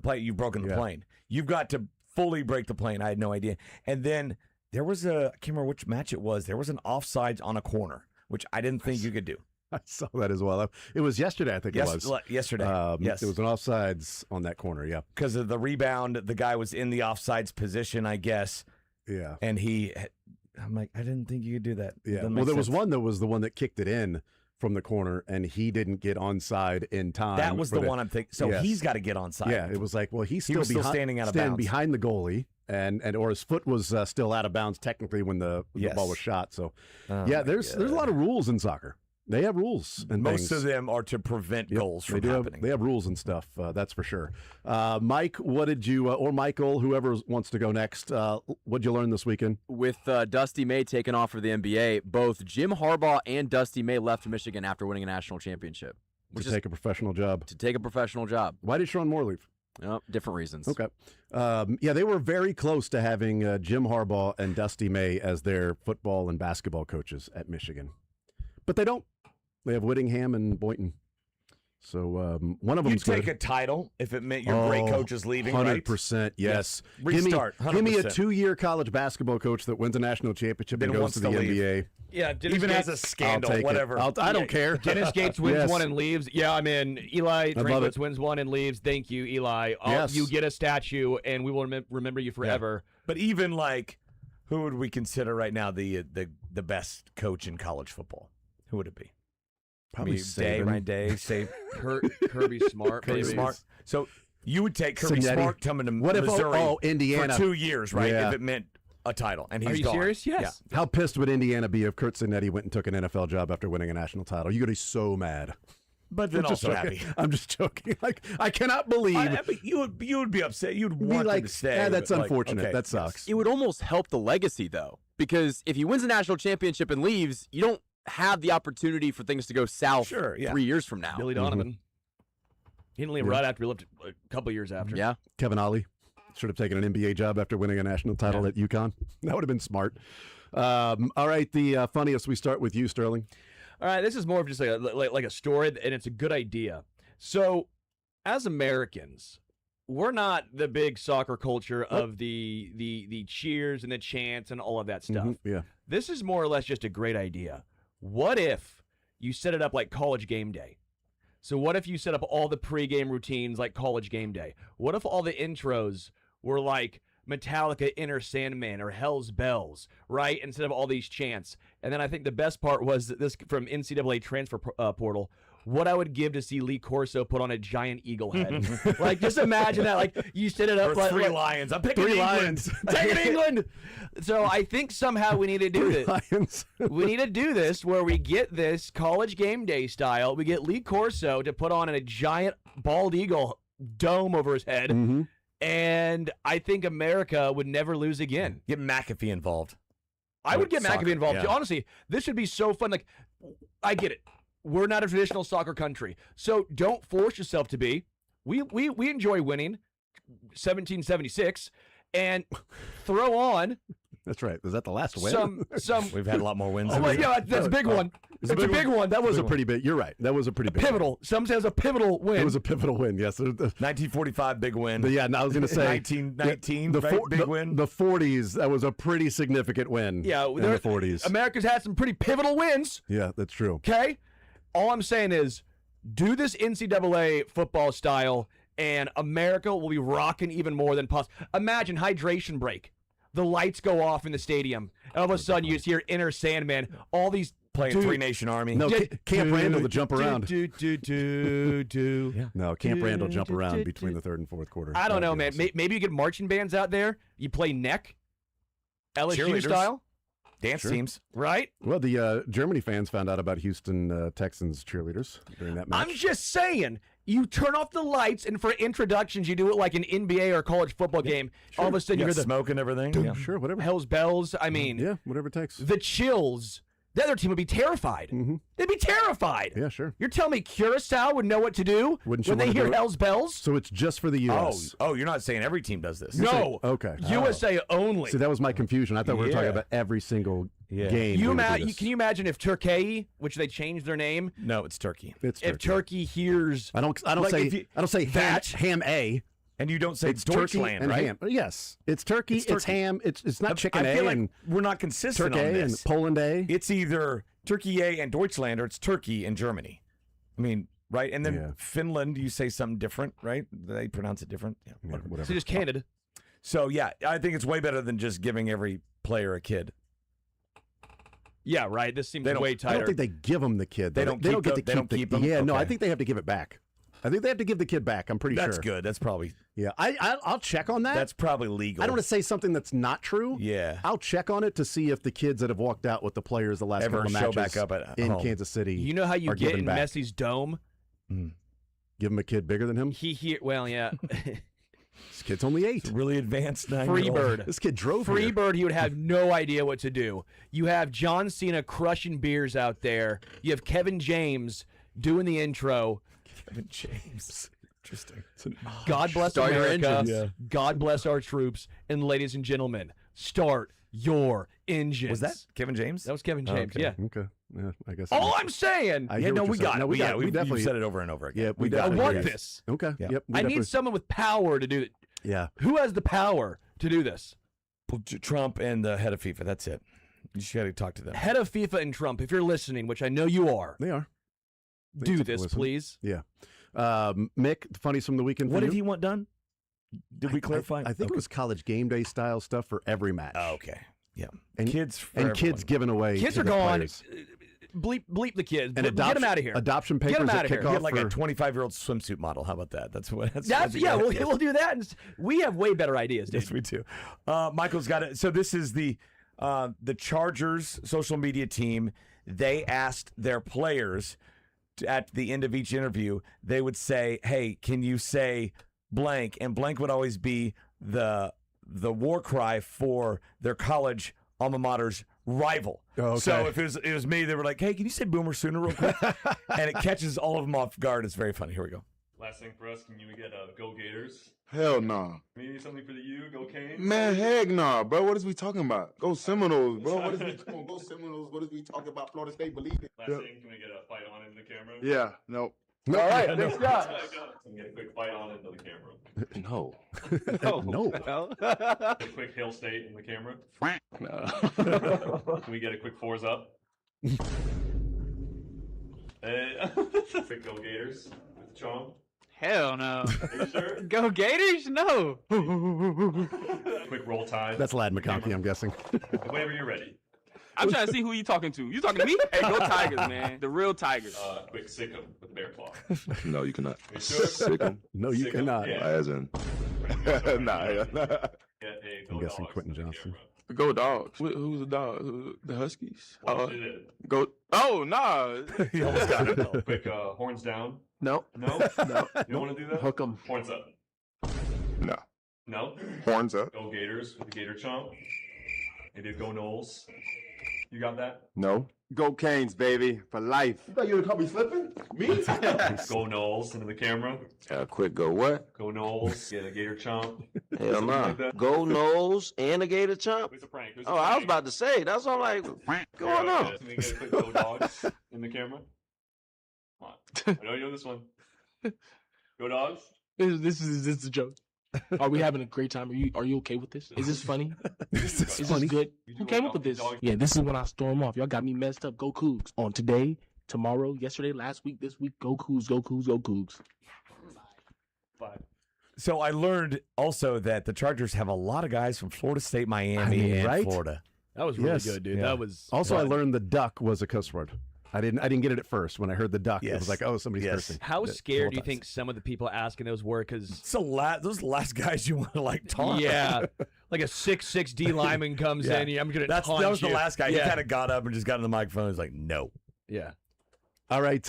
plate, you've broken the plane. You've got to fully break the plane. I had no idea. And then there was I can't remember which match it was. There was an offsides on a corner, which I didn't think you could do. I saw that as well. It was yesterday, I think it was. Yesterday. Yes. It was an offsides on that corner, yeah. Because of the rebound, the guy was in the offsides position, I guess. Yeah. And I'm like, I didn't think you could do that. Yeah. Well, there was one that was the one that kicked it in from the corner, and he didn't get onside in time. That was the one I'm thinking. So he's got to get onside. Yeah, it was like, well, he's still standing out of bounds. behind the goalie, and or his foot was still out of bounds technically when the ball was shot. So, there's a lot of rules in soccer. They have rules and Most things. of them are to prevent goals from happening. They have rules and stuff. That's for sure. Mike, what did you, or Michael, whoever wants to go next, what did you learn this weekend? With Dusty May taking off for the NBA, both Jim Harbaugh and Dusty May left Michigan after winning a national championship. To take a professional job. To take a professional job. Why did Sean Moore leave? Different reasons. Okay. Yeah, they were very close to having Jim Harbaugh and Dusty May as their football and basketball coaches at Michigan. But they don't. They have Whittingham and Boynton. So one of them. You'd take a title if it meant your great coach is leaving, 100%, right? yes. Restart, 100%. Give me a 2-year college basketball coach that wins a national championship and goes to the NBA. Yeah, Dennis even Gates, has a scandal, whatever. I don't care. Dennis Gates wins one and leaves. Yeah, I mean, Eli Drinkwitz wins one and leaves. Thank you, Eli. You get a statue, and we will remember you forever. Yeah. But even who would we consider right now the best coach in college football? Who would it be? Probably Day, Save Kirby Smart. Kirby Smart. So you would take Kirby Smart coming to Missouri Indiana for 2 years, right? Yeah. If it meant a title, and he's Are you gone. serious? Yes. Yeah. How pissed would Indiana be if Kurt Cinetti went and took an NFL job after winning a national title? You're going to be so mad. But then also happy. I'm just joking. I cannot believe. You would be upset. You'd want him to stay. Yeah, that's unfortunate. Okay. That sucks. It would almost help the legacy, though, because if he wins a national championship and leaves, you don't have the opportunity for things to go south 3 years from now. Billy Donovan. He didn't leave right after he left a couple years after. Yeah. Kevin Ollie should have taken an NBA job after winning a national title at UConn. That would have been smart. All right, the funniest. We start with you, Sterling. All right, this is more of just like a story, and it's a good idea. So, as Americans, we're not the big soccer culture of the cheers and the chants and all of that stuff. Yeah. This is more or less just a great idea. What if you set it up like college game day? So what if you set up all the pregame routines like college game day? What if all the intros were like Metallica, Inner Sandman, or Hell's Bells, right? Instead of all these chants. And then I think the best part was this from NCAA transfer portal. What I would give to see Lee Corso put on a giant eagle head. Like, just imagine that. Like, you set it up or like 3 lions. I'm picking 3 England. lions. Take it, England. So I think somehow we need to do this. Lions. We need to do this where we get this college game day style. We get Lee Corso to put on a giant bald eagle dome over his head. Mm-hmm. And I think America would never lose again. Get McAfee involved. I would get Soccer, McAfee involved. yeah. Too. Honestly, this should be so fun. Like, I get it. We're not a traditional soccer country. So don't force yourself to be. We enjoy winning 1776 and throw on That's right. Was that the last win? some We've had a lot more wins. Oh, well, yeah, that's a big one. It's a big one. That was a pretty big. You're right. That was a pretty big. Pivotal. Some says a pivotal win. It was a pivotal win. Yes. 1945 big win. Yeah, I was going to say 1919 big win. The 40s. That was a pretty significant win. Yeah, in the 40s. America's had some pretty pivotal wins. Yeah, that's true. Okay, all I'm saying is, do this NCAA football style, and America will be rocking even more than possible. Imagine hydration break. The lights go off in the stadium, and all of a sudden you just hear Inner Sandman. All these playing Three Nation Army. No, Camp Randall to jump around. Yeah. No, Camp Randall jump around between the third and fourth quarter. I don't know, man. Awesome. Maybe you get marching bands out there. You play neck, LSU Cheerleaders. style, Dance teams. right? Well, the Germany fans found out about Houston Texans cheerleaders during that match. I'm just saying, you turn off the lights, and for introductions, you do it like an NBA or college football game. All of a sudden, you hear the smoke and everything. Yeah, sure, whatever. Hell's Bells. I mean, Yeah, whatever it takes. the chills. The other team would be terrified. Mm-hmm. They'd be terrified. Yeah, sure. You're telling me Curacao would know what to do Wouldn't you when they wanna hear do it? Hell's Bells? So it's just for the U.S. Oh, you're not saying every team does this. No. Okay. USA only. See, that was my confusion. I thought we were talking Yeah. about every single Yeah. game. Can they would do this. you imagine if Turkey, which they changed their name, No, it's Turkey. It's if Turkey. Turkey hears I don't Like, say if you- I don't say that- ham A. And you don't say It's turkey Deutschland, and right? ham. Yes, it's turkey. It's It's turkey. ham. It's not chicken I A feel like and we're not consistent turkey on and this. Poland A. It's either Turkey A and Deutschland, or it's Turkey and Germany. I mean, right? And then Yeah. Finland, you say something different, right? They pronounce it different. Yeah, Yeah, whatever. whatever. so just Canada. So, yeah, I think it's way better than just giving every player a kid. Yeah, right. This seems They don't- way I tighter. don't think they give them the kid. They though. don't They don't keep get to the- they don't keep keep the. them? Yeah, no, I Okay. think they have to give it back. I think they have to give the kid back. I'm pretty sure. That's good. That's probably. Yeah, I'll check on that. That's probably legal. I don't want to say something that's not true. Yeah. I'll check on it to see if the kids that have walked out with the players the last couple of matches back up at in home. Kansas City. You know how you are get given in back. Messi's dome? Give him a kid bigger than him. Well, yeah. This kid's only 8. Really advanced 9-year-old. Freebird. This kid drove here. Freebird, he would have no idea what to do. You have John Cena crushing beers out there. You have Kevin James doing the intro. Kevin James. Interesting. God bless Start your America. engines. Yeah. God bless our troops. And ladies and gentlemen, start your engines. Was that Kevin James? That was Kevin James, okay. yeah. Okay. Yeah, I guess. All I'm saying, I hear what you're saying. No, we definitely We've said it over and over again. Yeah, we I definitely want hear you. this. Okay. Yeah. Yep. we I definitely- need someone with power to do it. Yeah. Who has the power to do this? Trump and the head of FIFA. That's it. You just got to talk to them. Head of FIFA and Trump, if you're listening, which I know you are, They are. do took a this, listen. please. Yeah. Mick, the funnies from the weekend. What for did you? he want done? Did we clarify? I think it was college game day style stuff for every match. Oh, okay. Yeah. And kids for and everyone. kids giving away. Kids to are the gone. players. Bleep the kids. And Get them out of here. Adoption Get papers 'em at outta here. He had kickoff like a for 25-year-old swimsuit model. How about that? That's what Yeah, we'll do that. And we have way better ideas, dude. Yes, we do. Michael's got it. So this is the Chargers social media team. They asked their players at the end of each interview, they would say, "Hey, can you say blank?" And blank would always be the war cry for their college alma mater's rival. Oh, okay. So if it was me, they were like, "Hey, can you say Boomer Sooner real quick?" And it catches all of them off guard. It's very funny. Here we go. Last thing for us, can you get Go Gators? Hell nah. Maybe something for the U, Go Canes? Man, heck nah, bro. What is we talking about? Go Seminoles, bro. What is we come on, go Seminoles? What is we talking about? Florida State, believe it. Last thing, can we get a fight on in the camera? Yeah, nope. All right, thanks, Scott. Can we get a quick fight on into the camera? No. No. A quick Hill State in the camera? Can we get a quick fours up? Quick Go Gators with Chong? Hell no. Are you sure? Go Gators? No. Quick roll tide. That's Lad McConkey, I'm guessing. Whenever you're ready. I'm trying to see who you talking to. You talking to me? Hey, go Tigers, man. The real Tigers. Quick sick 'em with bear claw. No, you cannot. You sure? Sick 'em. No, you Sick 'em? cannot. Yeah. As in. Nah. Get a I'm Go guessing Dogs Quentin in the Johnson. camera. Go Dogs. Who's the dog? The Huskies. What is it? Go. Oh, nah. He almost got it. Quick horns down. No. No? No. You don't want to do that? Hook 'em. Horns up. No. No? Horns up. Go Gators with the Gator Chomp. Maybe Go Knowles. You got that? No. Go Canes, baby, for life. You thought you would call me slipping? Me? Go Knowles into the camera. Quick go what? Go Knowles. Get a Gator Chomp. Hell Something no. like that. Go Knowles and a Gator Chomp? It's a prank. Oh, I was about to say. That's all like, going on? Can we get a quick Go Dogs in the camera? Come on. I know you know this one. Go Dogs. This is a joke. Are we having a great time? Are you okay with this? Is this funny? Is this good? Who came up with this? Yeah, this is when I storm off. Y'all got me messed up. Go Cougs. On today, tomorrow, yesterday, last week, this week. Go Cougs, go Cougs, go Cougs. Bye. So I learned also that the Chargers have a lot of guys from Florida State, Miami, and right? Florida. That was really Yes. good, dude. Yeah. That was Also, I fun. learned the duck was a cuss word. I didn't get it at first. When I heard the duck, it Yes. was like, oh, somebody's Yes. cursing. How The scared do you times. think some of the people asking those were? Because Those are the last guys you want to like taunt. yeah, like a 6'6" D lineman comes Yeah. in, I'm gonna That taunt was the you. last guy. Yeah. He kind of got up and just got on the microphone. He was like, no. Yeah. All right.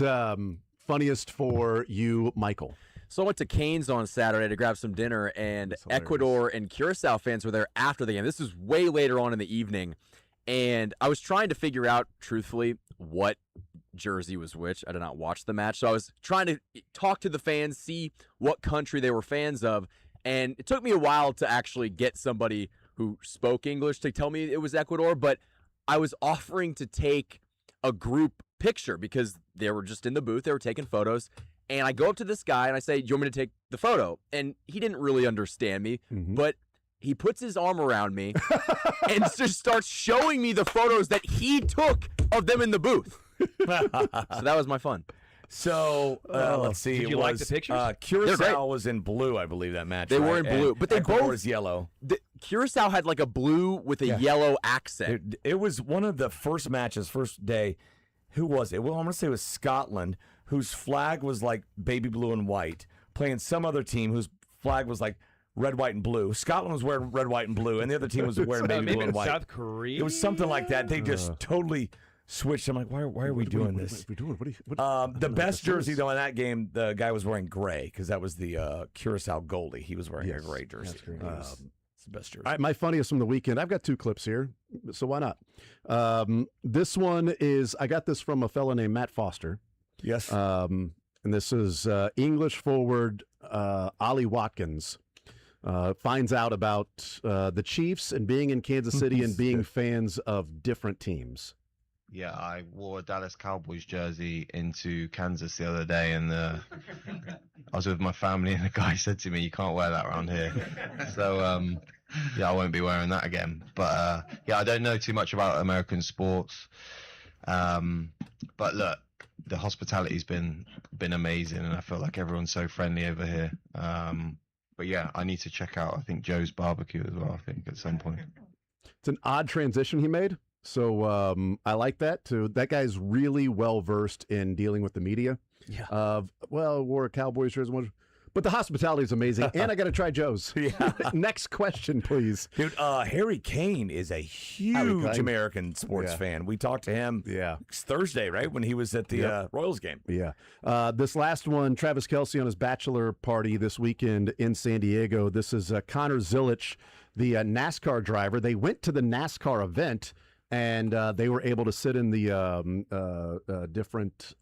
Funniest for you, Michael. So I went to Cane's on Saturday to grab some dinner, and Ecuador and Curacao fans were there after the game. This was way later on in the evening, and I was trying to figure out, truthfully, what jersey was which. I did not watch the match, so I was trying to talk to the fans, see what country they were fans of, and it took me a while to actually get somebody who spoke English to tell me it was Ecuador, but I was offering to take a group picture because they were just in the booth, they were taking photos, and I go up to this guy and I say, do you want me to take the photo? And he didn't really understand me, but he puts his arm around me and just starts showing me the photos that he took of them in the booth. So that was my fun. So let's see. Did you like the pictures? Curacao was in blue, I believe, that match. They were right? in blue, And but they Ecuador both was yellow. Curacao had like a blue with a yellow accent. It was one of the first matches, first day. Who was it? Well, I'm going to say it was Scotland, whose flag was like baby blue and white, playing some other team whose flag was like red, white, and blue. Scotland was wearing red, white, and blue, and the other team was wearing baby blue and white. South Korea? It was something like that. They just totally switched. I'm like, why are we doing this? The best jersey, though, in that game, the guy was wearing gray because that was the Curacao goalie. He was wearing a gray jersey. It's the best jersey. All right, my funniest from the weekend. I've got 2 clips here, so why not? This one is, I got this from a fellow named Matt Foster. Yes. And this is English forward Ollie Watkins. Finds out about the Chiefs and being in Kansas City and being fans of different teams. Yeah, I wore a Dallas Cowboys jersey into Kansas the other day, and I was with my family, and the guy said to me, "You can't wear that around here." So, yeah, I won't be wearing that again. But yeah, I don't know too much about American sports. But look, the hospitality's been amazing, and I feel like everyone's so friendly over here. But yeah, I need to check out, I think, Joe's Barbecue as well, I think, at some point. It's an odd transition he made. So I like that, too. That guy's really well-versed in dealing with the media. Yeah. Wore a Cowboys jersey. But the hospitality is amazing, and I got to try Joe's. Yeah. Next question, please. Dude, Harry Kane is a huge American sports fan. We talked to him Thursday, right, when he was at the Royals game. Yeah. This last one, Travis Kelce on his bachelor party this weekend in San Diego. This is Connor Zilisch, the NASCAR driver. They went to the NASCAR event, and they were able to sit in the different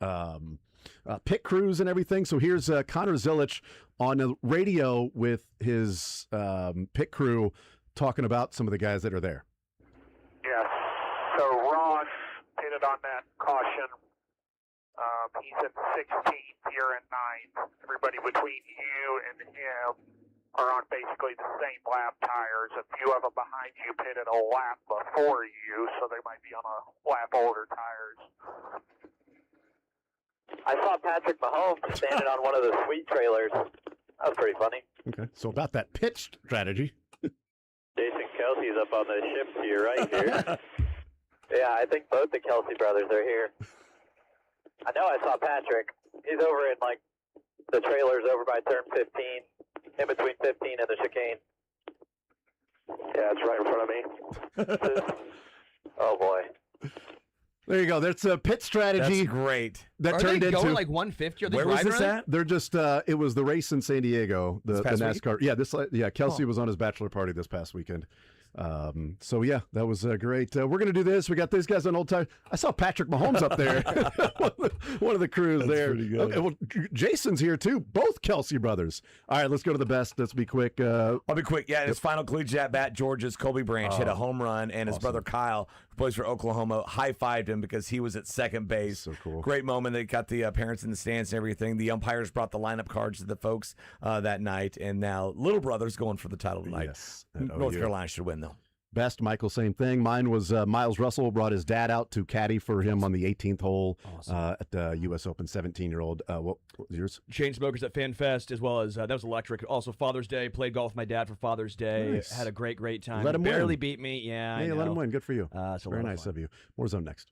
pit crews and everything. So here's Connor Zilisch on the radio with his pit crew talking about some of the guys that are there. Yes. So Ron pitted on that caution. He's in 16th, you're in 9th. Everybody between you and him are on basically the same lap tires. A few of them behind you pitted a lap before you, so they might be on a lap older tires. I saw Patrick Mahomes standing on one of the sweet trailers. That was pretty funny. Okay, so about that pitch strategy. Jason Kelsey's up on the ship to your right here. Yeah, I think both the Kelsey brothers are here. I know I saw Patrick. He's over in, like, the trailers over by turn 15, in between 15 and the chicane. Yeah, it's right in front of me. Oh, boy. There you go. That's a pit strategy. That's great. That Are turned they going into like 150? Are they Where was driving this around? at? They're just. It was the race in San Diego. The past NASCAR. week? Yeah. Kelsey was on his bachelor party this past weekend. So yeah, that was great. We're gonna do this. We got these guys on old time. I saw Patrick Mahomes up there. one of the crews there. pretty good. Okay, well, Jason's here too. Both Kelsey brothers. All right, let's go to the best. Let's be quick. I'll be quick. Yeah, his final collegiate at bat, Georgia's Colby Branch hit a home run, and his brother Kyle, who plays for Oklahoma, high-fived him because he was at second base. So cool. Great moment. They got the parents in the stands and everything. The umpires brought the lineup cards to the folks that night, and now little brother's going for the title tonight. Yes, North Carolina should win, though. Best, Michael, same thing. Mine was Miles Russell brought his dad out to caddy for him on the 18th hole at the U.S. Open, 17-year-old. What was yours? Chainsmokers at FanFest, as well as that was electric. Also, Father's Day. Played golf with my dad for Father's Day. Nice. Had a great time. Let him Barely win. beat me. Yeah, I you know. let him win. Good for you. It's a Very lot of nice fun. of you. More Zone next.